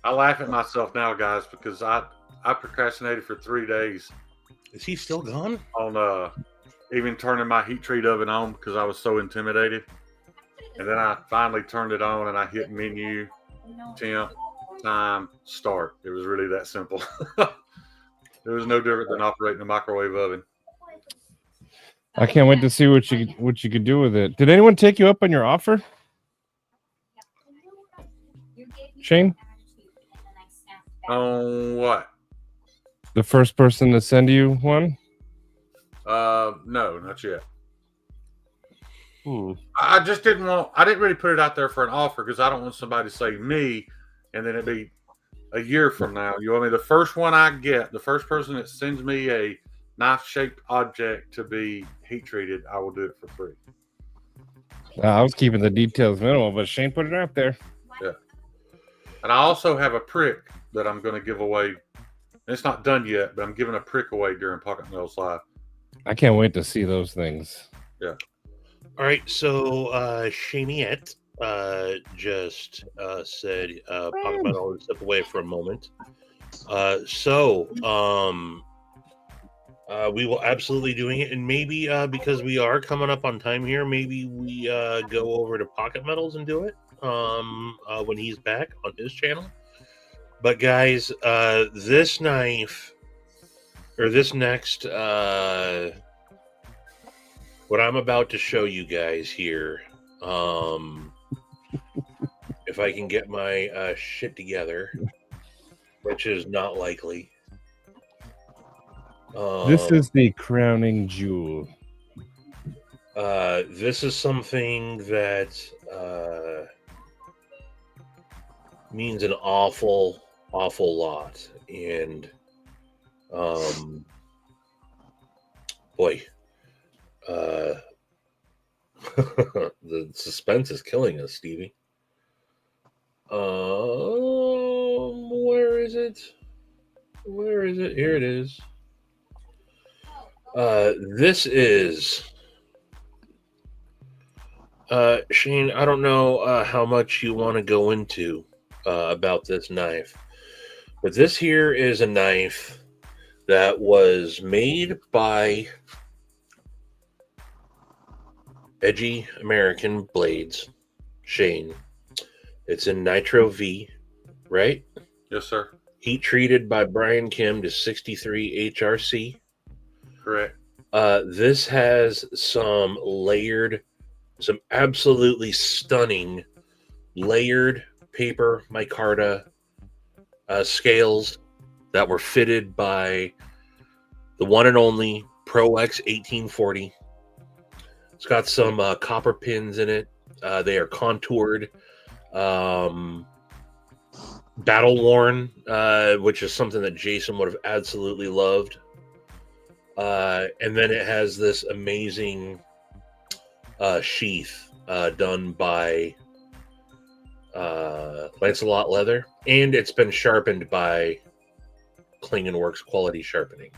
I laugh at myself now, guys, because I procrastinated for 3 days. Is he still gone? On even turning my heat treat oven on because I was so intimidated. And then I finally turned it on and I hit menu, temp, time, start. It was really that simple. It was no different than operating a microwave oven. I can't wait to see what you could do with it. Did anyone take you up on your offer, Shane? On what? The first person to send you one? No, not yet. Hmm. I just didn't really put it out there for an offer because I don't want somebody to say me and then it'd be a year from now. You know what I mean? The first one I get, the first person that sends me a knife-shaped object to be heat treated, I will do it for free. I was keeping the details minimal, but Shane put it out there. Yeah. And I also have a prick that I'm going to give away. It's not done yet, but I'm giving a prick away during Pocket Mills Live. I can't wait to see those things. Yeah. All right, so Shaniette just said Pocket Metal will step away for a moment. We will absolutely doing it, and maybe because we are coming up on time here, maybe we go over to Pocket Metals and do it when he's back on his channel. But guys, this knife or this next what I'm about to show you guys here, if I can get my shit together, which is not likely. This is the crowning jewel. This is something that means an awful lot, and boy, the suspense is killing us, Stevie. Where is it? Where is it? Here it is. This is Shane. I don't know how much you want to go into about this knife, but this here is a knife that was made by Edgy American Blades. Shane, it's in Nitro V, right? Yes, sir. Heat treated by Brian Kim to 63 HRC. Correct. This has some absolutely stunning layered paper micarta scales that were fitted by the one and only Pro X 1840. It's got some copper pins in it. They are contoured, battle worn, which is something that Jason would have absolutely loved. And then it has this amazing sheath done by Lancelot Leather, and it's been sharpened by Kling & Works Quality Sharpening.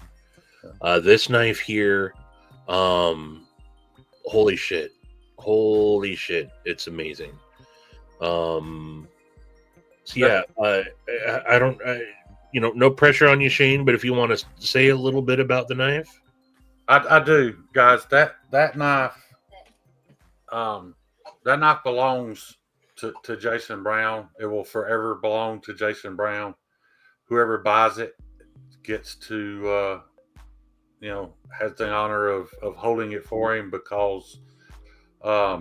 This knife here, holy shit, it's amazing. So yeah, I don't. No pressure on you, Shane, but if you want to say a little bit about the knife. I do, guys. That knife belongs to Jason Brown. It will forever belong to Jason Brown. Whoever buys it gets to has the honor of holding it for him, because I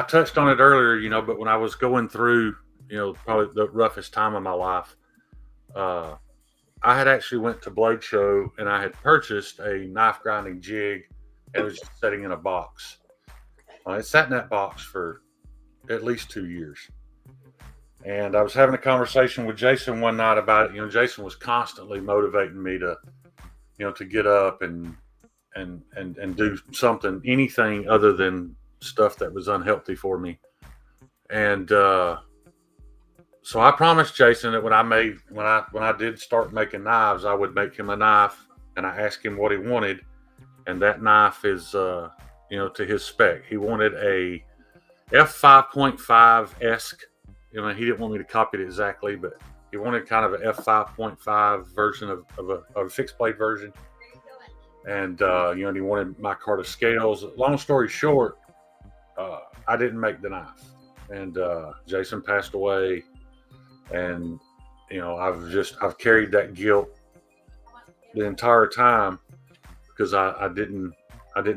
touched on it earlier, but when I was going through probably the roughest time of my life, I had actually went to Blade Show and I had purchased a knife grinding jig, and it was just sitting in a box. It sat in that box for at least 2 years. And I was having a conversation with Jason one night about it. You know, Jason was constantly motivating me to, you know, to get up and do something, anything other than stuff that was unhealthy for me. And so I promised Jason that when I did start making knives, I would make him a knife, and I asked him what he wanted, and that knife is you know, to his spec. He wanted a f5.5 esque. You know, he didn't want me to copy it exactly, but he wanted kind of an f5.5 version of a fixed blade version. And you know, and he wanted my cart of scales. Long story short, I didn't make the knife, and Jason passed away, and you know, I've carried that guilt the entire time because I didn't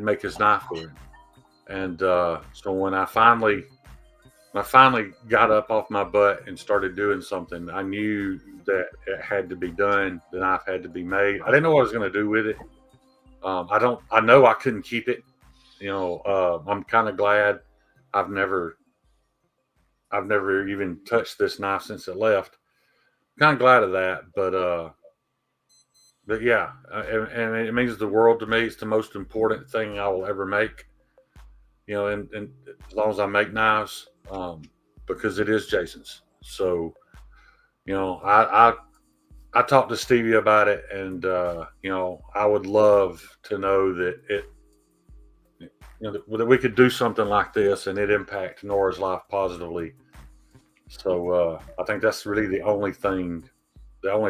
make his knife for him. And so when I finally got up off my butt and started doing something, I knew that it had to be done. The knife had to be made. I didn't know what I was going to do with it. I know I couldn't keep it. You know, I'm kind of glad I've never even touched this knife since it left. Kind of glad of that, but yeah, and it means the world to me. It's the most important thing I will ever make. You know, and as long as I make knives, because it is Jason's. So, you know, I talked to Stevie about it, and you know, I would love to know that you know, that we could do something like this and it impact Nora's life positively. So I think that's really the only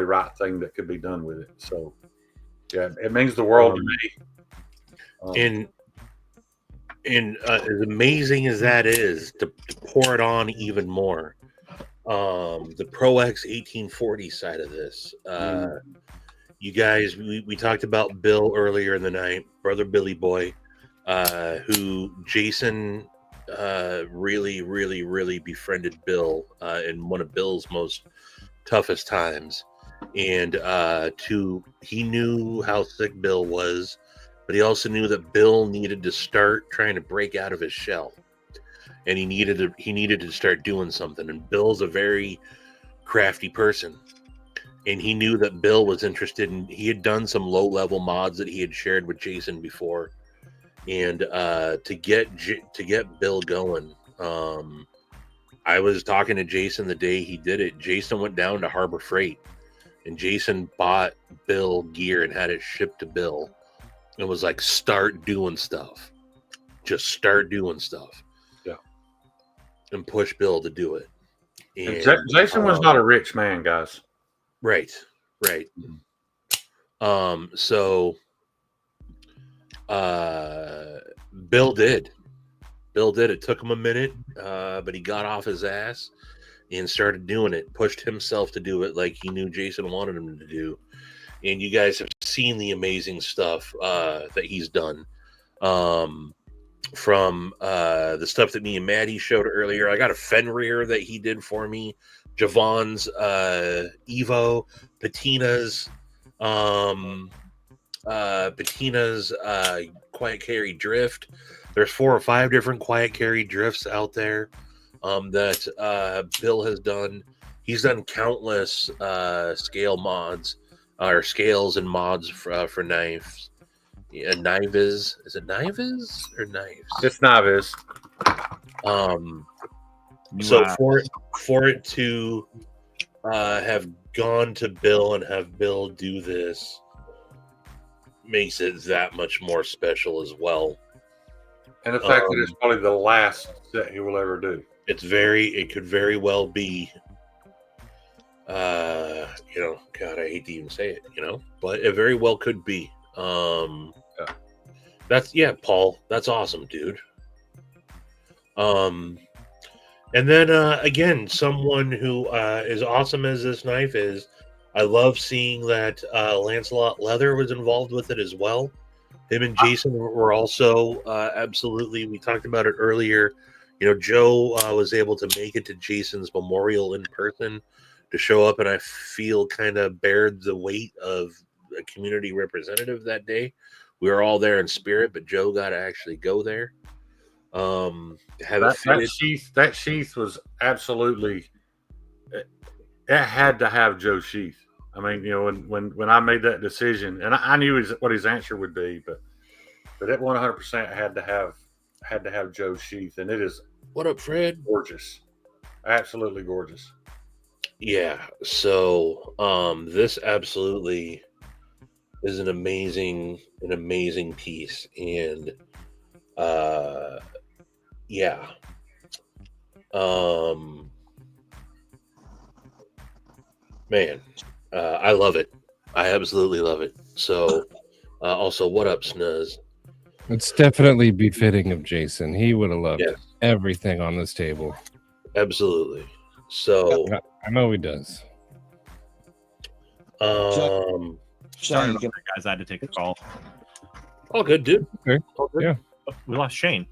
right thing that could be done with it. So yeah, it means the world to me. And as amazing as that is, to pour it on even more, the Pro X 1840 side of this, you guys, we talked about Bill earlier in the night, brother Billy Boy, who Jason really, really, really befriended Bill in one of Bill's most toughest times. And he knew how sick Bill was, but he also knew that Bill needed to start trying to break out of his shell, and he needed to start doing something. And Bill's a very crafty person, and he knew that Bill was interested in. He had done some low-level mods that he had shared with Jason before, and to get Bill going. I was talking to Jason the day he did it. Jason went down to Harbor Freight, and Jason bought Bill gear and had it shipped to Bill. It was like, start doing stuff. Just start doing stuff. Yeah. And push Bill to do it. And Jason was not a rich man, guys. Right. So Bill did. It took him a minute, but he got off his ass and started doing it, pushed himself to do it like he knew Jason wanted him to do. And you guys have seen the amazing stuff that he's done. From the stuff that me and Maddie showed earlier. I got a Fenrir that he did for me. Javon's Evo, Patina's Quiet Carry Drift. There's 4 or 5 different Quiet Carry Drifts out there that Bill has done. He's done countless scale mods or scales and mods for knives. Yeah, Knives. Is it Knives or Knives? It's Knives. So for it to have gone to Bill and have Bill do this makes it that much more special as well. And the fact that it's probably the last that he will ever do. It could very well be, you know, God, I hate to even say it, you know, but it very well could be. Paul, that's awesome, dude. And then again, someone who is awesome as this knife is, I love seeing that Lancelot Leather was involved with it as well. Him and Jason were also absolutely, we talked about it earlier. You know, Joe was able to make it to Jason's memorial in person to show up, and I feel kind of bared the weight of a community representative that day. We were all there in spirit, but Joe got to actually go there. Have it fitted. That sheath was absolutely. It had to have Joe Sheath. I mean, when I made that decision, and I knew what his answer would be, but it 100% had to have Joe Sheath, and it is What up, Fred? gorgeous, absolutely gorgeous. Yeah. So this absolutely is an amazing piece, and yeah. Man, I love it. I absolutely love it. So, also, what up, Snuzz? It's definitely befitting of Jason. He would have loved Yes. everything on this table. Absolutely. So, I know he does. Sorry about that, guys. I had to take a call. All good, dude. Okay. All good. Yeah. Oh, we lost Shane.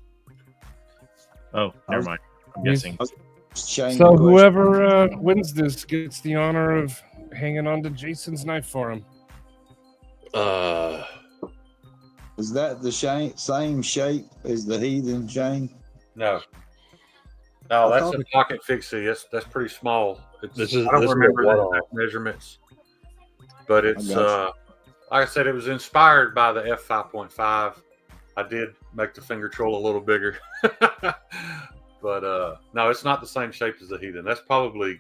Oh, never mind. I'm guessing. So whoever wins this gets the honor of hanging on to Jason's knife for him. Is that the same shape as the heathen, Shane? No, that's a pocket fixie. That's pretty small. I don't remember the exact measurements, but it's like I said, it was inspired by the f5.5. I did make the finger troll a little bigger, but no, it's not the same shape as the heathen. That's probably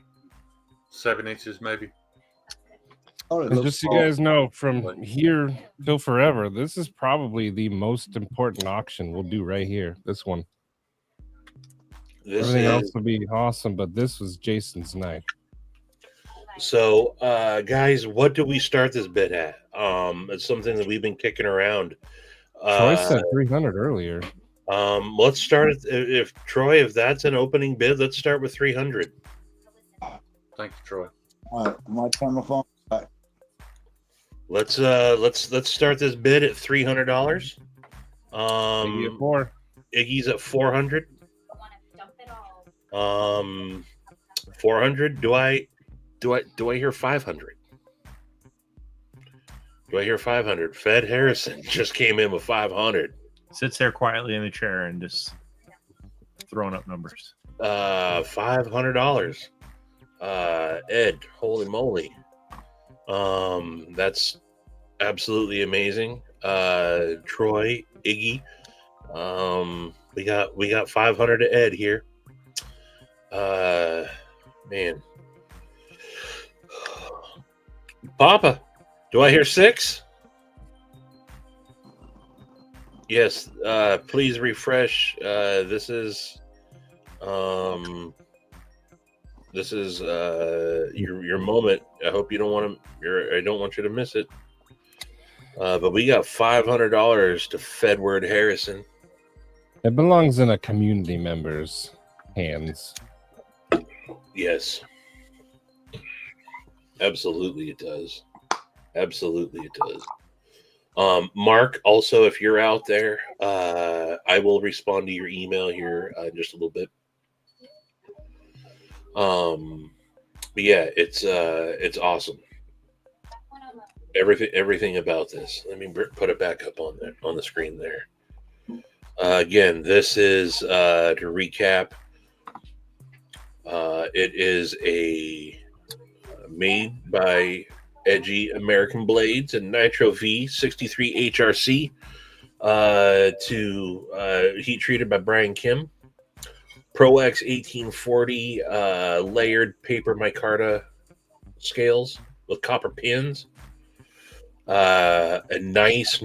7 inches, maybe. And just so you guys know, from here till forever, this is probably the most important auction we'll do right here. This one. Everything else would be awesome, but this was Jason's knife. So, guys, what do we start this bid at? It's something that we've been kicking around. Troy said 300 earlier. Let's start if Troy, if that's an opening bid, let's start with 300. Thank you, Troy. All right, I might turn my phone back. Let's start this bid at $300. Iggy at 4. Iggy's at 400. 400. Do I hear 500? Do I hear 500? Fed Harrison just came in with 500. Sits there quietly in the chair and just throwing up numbers. $500. Ed, holy moly. That's absolutely amazing. Troy, Iggy. We got 500 to Ed here. Man. Papa, do I hear 6? Yes, please refresh. This is your moment. I hope you don't want to. I don't want you to miss it. But we got $500 to Fedward Harrison. It belongs in a community member's hands. Yes, absolutely it does. Absolutely it does. Mark, also, if you're out there, I will respond to your email here in just a little bit. But yeah, it's awesome. Everything about this. Let me put it back up on the screen there. Again, this is to recap. It is a made by Edgy American Blades and Nitro V 63 HRC to heat treated by Brian Kim. Pro X 1840 layered paper micarta scales with copper pins. A nice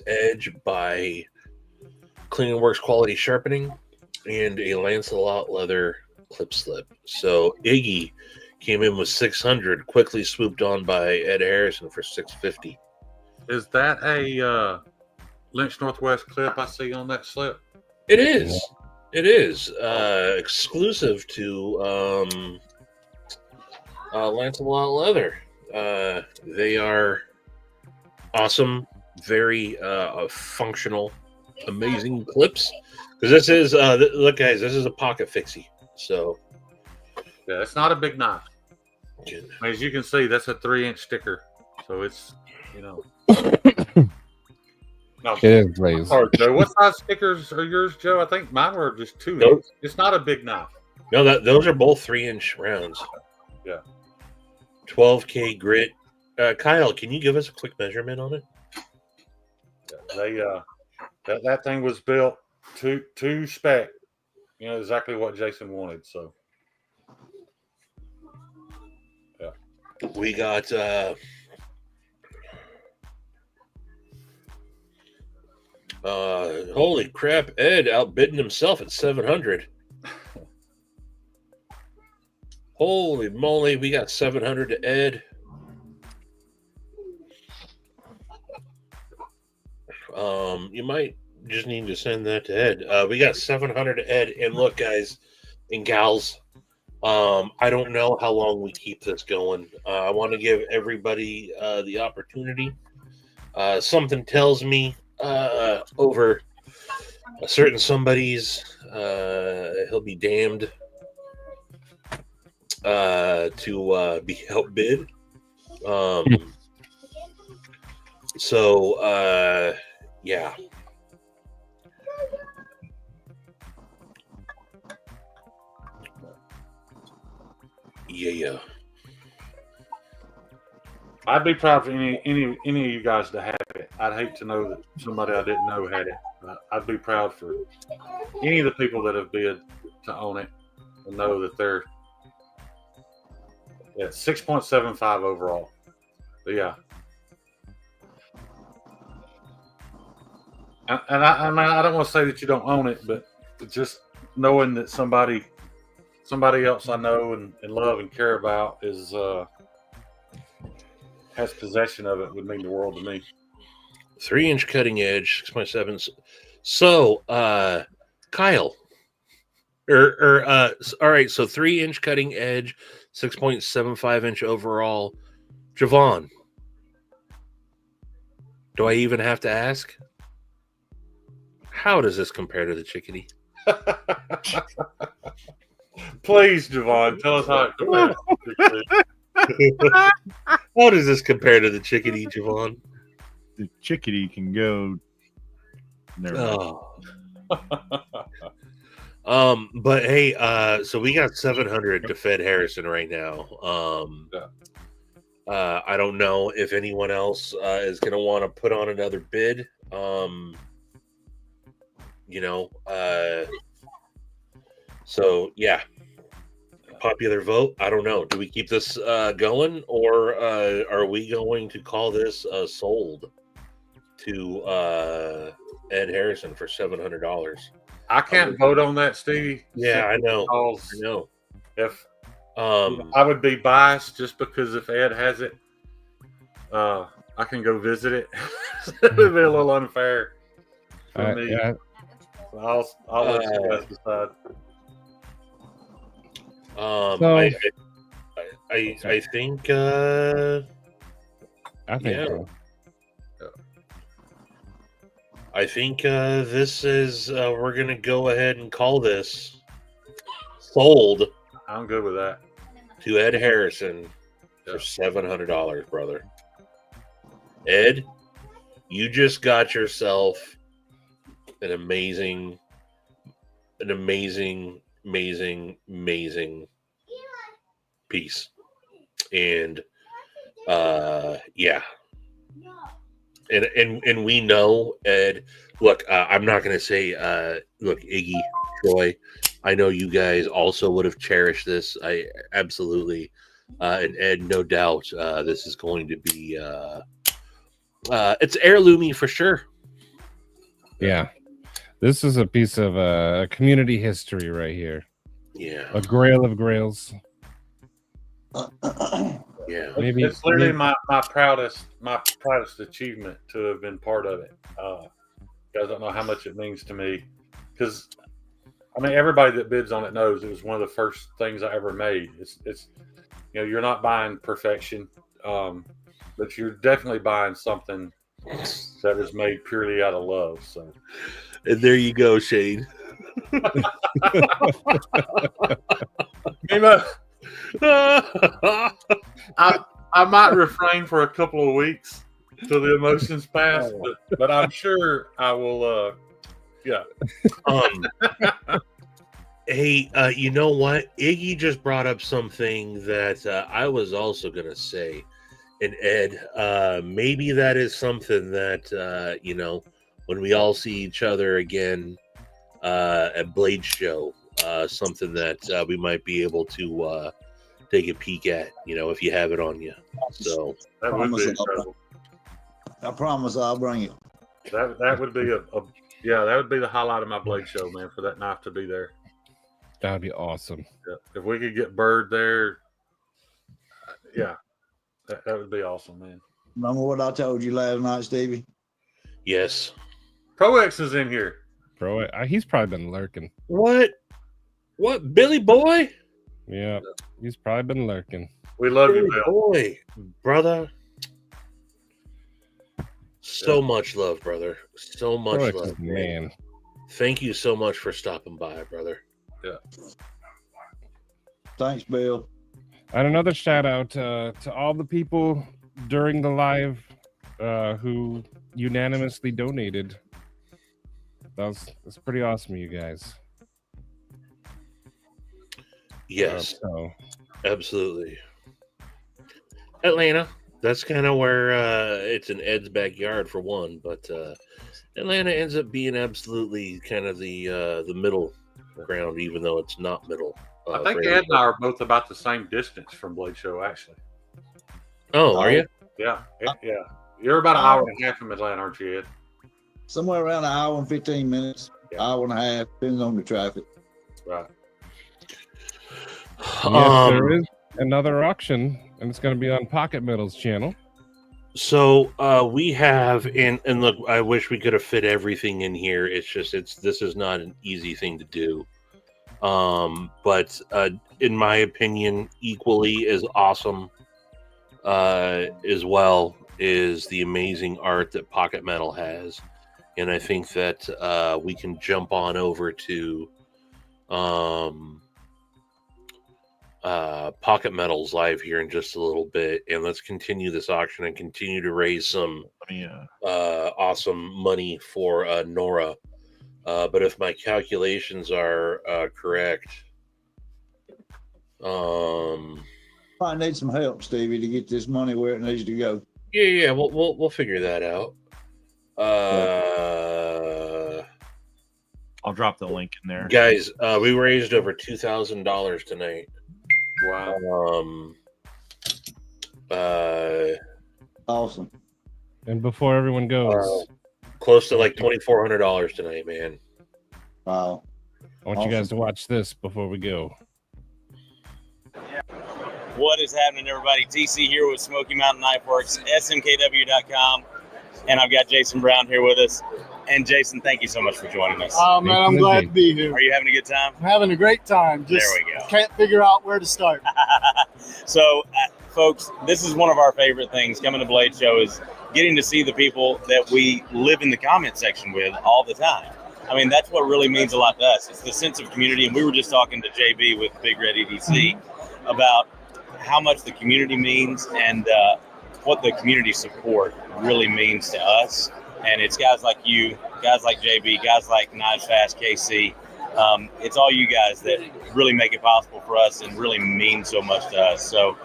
edge by Cleaning Works Quality Sharpening, and a Lancelot leather clip slip. So Iggy came in with 600, quickly swooped on by Ed Harrison for 650. Is that a Lynch Northwest clip I see on that slip? It is. It is exclusive to Lancelot leather. They are awesome, very functional, amazing clips. Because this is look, guys, this is a pocket fixie. So yeah, it's not a big knife. As you can see, that's a 3-inch sticker. So it's, No, It is glazed. sorry, Joe. What size stickers are yours, Joe? I think mine were just 2 Nope. inch. It's not a big knife. No, those are both 3-inch rounds. Yeah. 12K grit. Kyle, can you give us a quick measurement on it? They that thing was built to spec. You know exactly what Jason wanted. So yeah, We got holy crap, Ed outbidding himself at 700. Holy moly, we got 700 to Ed. You might just need to send that to Ed. We got 700 to Ed, and look, guys and gals, I don't know how long we keep this going. I want to give everybody the opportunity. Something tells me over a certain somebody's, he'll be damned to be outbid. So, yeah. Yeah. I'd be proud for any of you guys to have it. I'd hate to know that somebody I didn't know had it. I'd be proud for any of the people that have bid to own it and know that they're 6.75 overall. But yeah. And I mean, I don't want to say that you don't own it, but just knowing that somebody else I know and love and care about is has possession of it would mean the world to me. 3-inch cutting edge, 6.7. So, Kyle, all right. So 3-inch cutting edge, 6.75-inch overall. Javon, do I even have to ask? How does this compare to the chickadee? Please, Javon, tell us how it compares. How does this compare to the chickadee, Javon? The chickadee can go. But hey, so we got 700 to Fed Harrison right now. I don't know if anyone else is going to want to put on another bid. So yeah, popular vote. I don't know. Do we keep this going, or are we going to call this sold to Ed Harrison for $700? I can't vote on that, Stevie. Yeah, I know. I know. If I would be biased just because if Ed has it, I can go visit it. It would be a little unfair for me. Yeah. So I'll let you guys decide. I think I think so. I think this is we're gonna go ahead and call this sold. I'm good with that. To Ed Harrison for $700, brother. Ed, you just got yourself an amazing piece. And yeah. And we know, Ed, look, I'm not going to say, look, Iggy, Troy, I know you guys also would have cherished this. I absolutely, and Ed, no doubt, this is going to be, it's heirloomy for sure. Yeah. This is a piece of community history right here. Yeah. A grail of grails. Yeah. It's literally my proudest achievement to have been part of it. You guys don't know how much it means to me, because I mean everybody that bids on it knows it was one of the first things I ever made. It's you're not buying perfection, but you're definitely buying something that was made purely out of love. So, and there you go, Shane. I might refrain for a couple of weeks till the emotions pass. But I'm sure I will. Yeah. Hey, you know what? Iggy just brought up something that I was also going to say. And Ed, maybe that is something that, when we all see each other again at Blade Show, something that we might be able to take a peek at, if you have it on you. So that would be incredible. I promise I'll bring it. That would be that would be the highlight of my Blade Show, man, for that knife to be there. That'd be awesome. Yeah. If we could get Bird there, yeah, that would be awesome, man. Remember what I told you last night, Stevie? Yes. Pro-X is in here. He's probably been lurking. What, Billy Boy? Yeah, he's probably been lurking. We love Billy you, Bill. Boy, brother. So much love, brother. So much Pro-X love, is the man. Thank you so much for stopping by, brother. Yeah. Thanks, Bill. And another shout out to all the people during the live who unanimously donated. That's pretty awesome, you guys. Yes, absolutely. Atlanta. That's kind of where it's in Ed's backyard for one, but Atlanta ends up being absolutely kind of the middle ground, even though it's not middle. I think Ed and I are both about the same distance from Blade Show, actually. Oh, are you? Yeah, yeah. You're about an hour and a half from Atlanta, aren't you, Ed? Somewhere around an hour and 15 minutes, hour and a half, depends on the traffic. Right. Yes, there is another auction, and it's going to be on Pocket Metal's channel. So we have, and look, I wish we could have fit everything in here. It's just, this is not an easy thing to do. But in my opinion, equally as awesome as well is the amazing art that Pocket Metal has. And I think that we can jump on over to Pocket Metal's live here in just a little bit, and let's continue this auction and continue to raise some awesome money for Nora. But if my calculations are correct, I need some help, Stevie, to get this money where it needs to go. Yeah, we'll figure that out. I'll drop the link in there, guys. We raised over $2,000 tonight. Wow. Awesome. And before everyone goes, close to like $2,400 tonight, man. Wow. I want you guys to watch this before we go. What is happening, everybody? TC here with Smoky Mountain Knife Works, smkw.com, and I've got Jason Brown here with us. And Jason, thank you so much for joining us. Oh man, I'm glad to be here. Are you having a good time? I'm having a great time. Just there we go. Can't figure out where to start. So, folks, this is one of our favorite things coming to Blade Show is getting to see the people that we live in the comment section with all the time. I mean, that's what really means a lot to us. It's the sense of community. And we were just talking to JB with Big Red EDC about how much the community means and what the community support really means to us. And it's guys like you, guys like JB, guys like Knives Fast KC. It's all you guys that really make it possible for us and really mean so much to us. So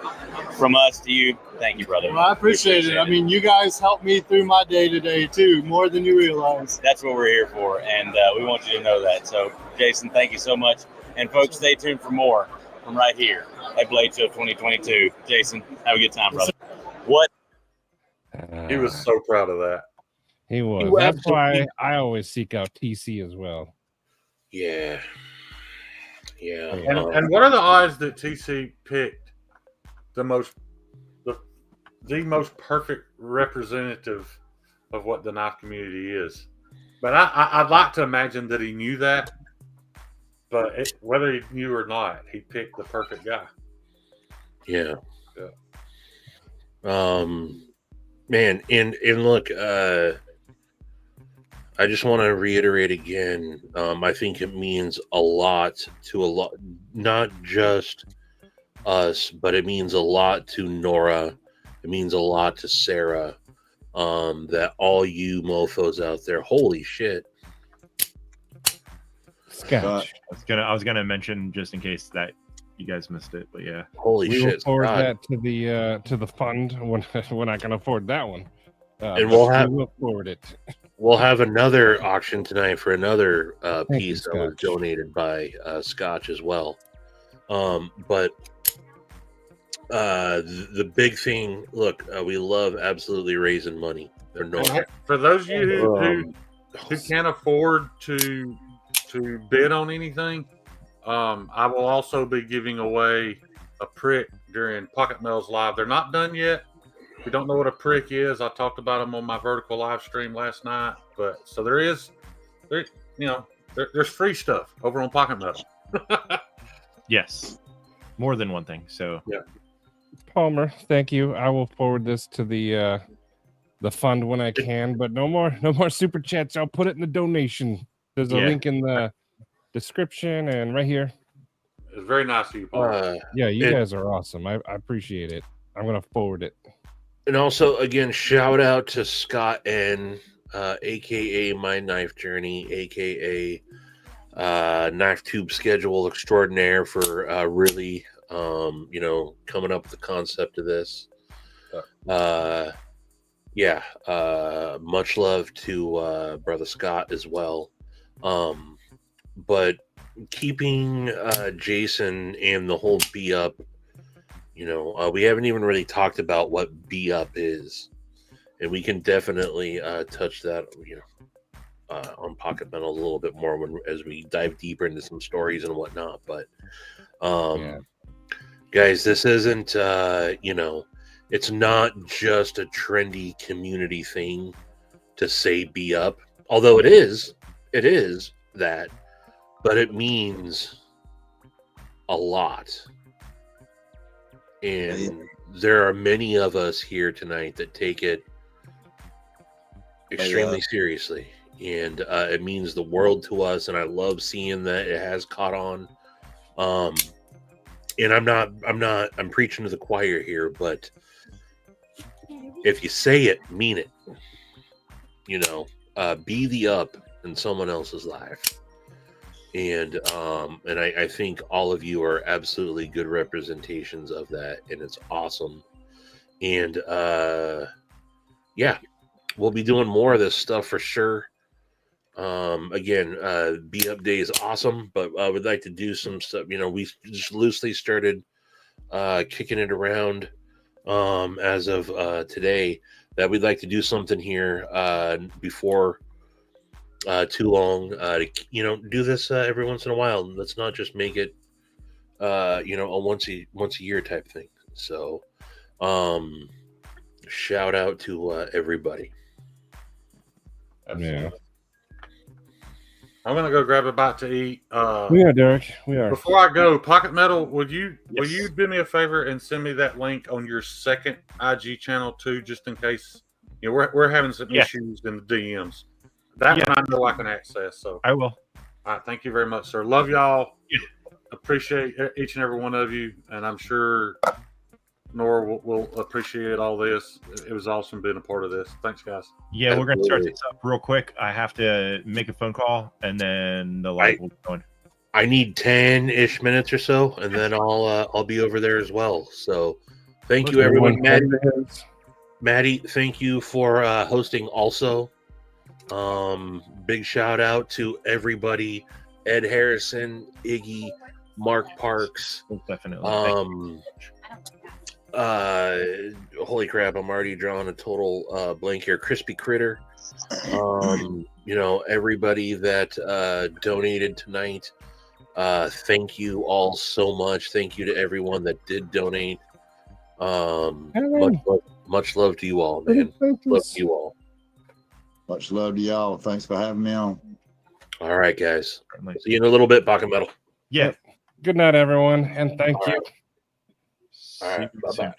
from us to you, thank you, brother. Well, I appreciate it. I mean, you guys help me through my day-to-day, too, more than you realize. That's what we're here for, and we want you to know that. So, Jason, thank you so much. And, folks, stay tuned for more from right here at Blade Show 2022. Jason, have a good time, brother. What? He was so proud of that. He was. That's why I always seek out TC as well. Yeah. And what are the odds that TC picked the most perfect representative of what the knife community is? But I'd like to imagine that he knew that. But whether he knew or not, he picked the perfect guy. Yeah. Man, and look, I just want to reiterate again, I think it means a lot to not just us, but it means a lot to Nora. It means a lot to Sarah. that all you mofos out there, holy shit. Scotch. I was gonna mention just in case that you guys missed it, but yeah. Holy We shit. will forward Scott. that to the fund when I can afford that one. And we will forward it. We'll have another auction tonight for another Thank you, piece that was Scotch. donated by Scotch as well. But the big thing, look, we love absolutely raising money. They're no For those of you who can't afford to bid on anything, I will also be giving away a prick during Pocket Metal's live. They're not done yet. If you don't know what a prick is, I talked about them on my vertical live stream last night. But so there's free stuff over on Pocket Metal. Yes, more than one thing. So yeah, Palmer, thank you. I will forward this to the fund when I can. But no more super chats. I'll put it in the donation. There's a link in the description and right here. It's very nice of you, Paul. Yeah, you guys are awesome. I appreciate it. I'm gonna forward it. And also, again, shout out to Scott N, aka My Knife Journey, aka Knife Tube Schedule Extraordinaire, for really, coming up with the concept of this. Much love to Brother Scott as well. But keeping Jason and the whole BeUp, we haven't even really talked about what BeUp is, and we can definitely touch that, on Pocket Metal a little bit more as we dive deeper into some stories and whatnot. But, guys, this isn't, it's not just a trendy community thing to say BeUp, although it is that. But it means a lot. And there are many of us here tonight that take it extremely seriously. And it means the world to us. And I love seeing that it has caught on. And I'm preaching to the choir here, but if you say it, mean it. Be the up in someone else's life. And I think all of you are absolutely good representations of that, and it's awesome. And we'll be doing more of this stuff for sure. Again, BeUp Day is awesome, but I would like to do some stuff. We just loosely started kicking it around as of today, that we'd like to do something here before too long, to do this every once in a while. Let's not just make it a once a year type thing. So shout out to everybody. Yeah, I'm gonna go grab a bite to eat. We are, Derek. We are. Before I go, Pocket Metal, will you do me a favor and send me that link on your second IG channel too, just in case we're having some issues in the DMs. That one I know I can access. So I will. All right, thank you very much, sir. Love y'all. Appreciate each and every one of you, and I'm sure Nora will appreciate all this. It was awesome being a part of this. Thanks, guys. Yeah, we're gonna start this up real quick. I have to make a phone call, and then the live will be going. I need 10-ish minutes or so, and then I'll be over there as well. So thank you, everyone. Maddie, thank you for hosting also. Big shout out to everybody: Ed Harrison, Iggy, Mark Parks. Definitely. Holy crap, I'm already drawing a total blank here. Crispy Critter. Everybody that donated tonight. Thank you all so much. Thank you to everyone that did donate. Much love to you all, man. Love to you all. Much love to y'all. Thanks for having me on. All right, guys. See you in a little bit, Pocket Metal. Yeah. Good night, everyone, and thank you. All right. Bye-bye.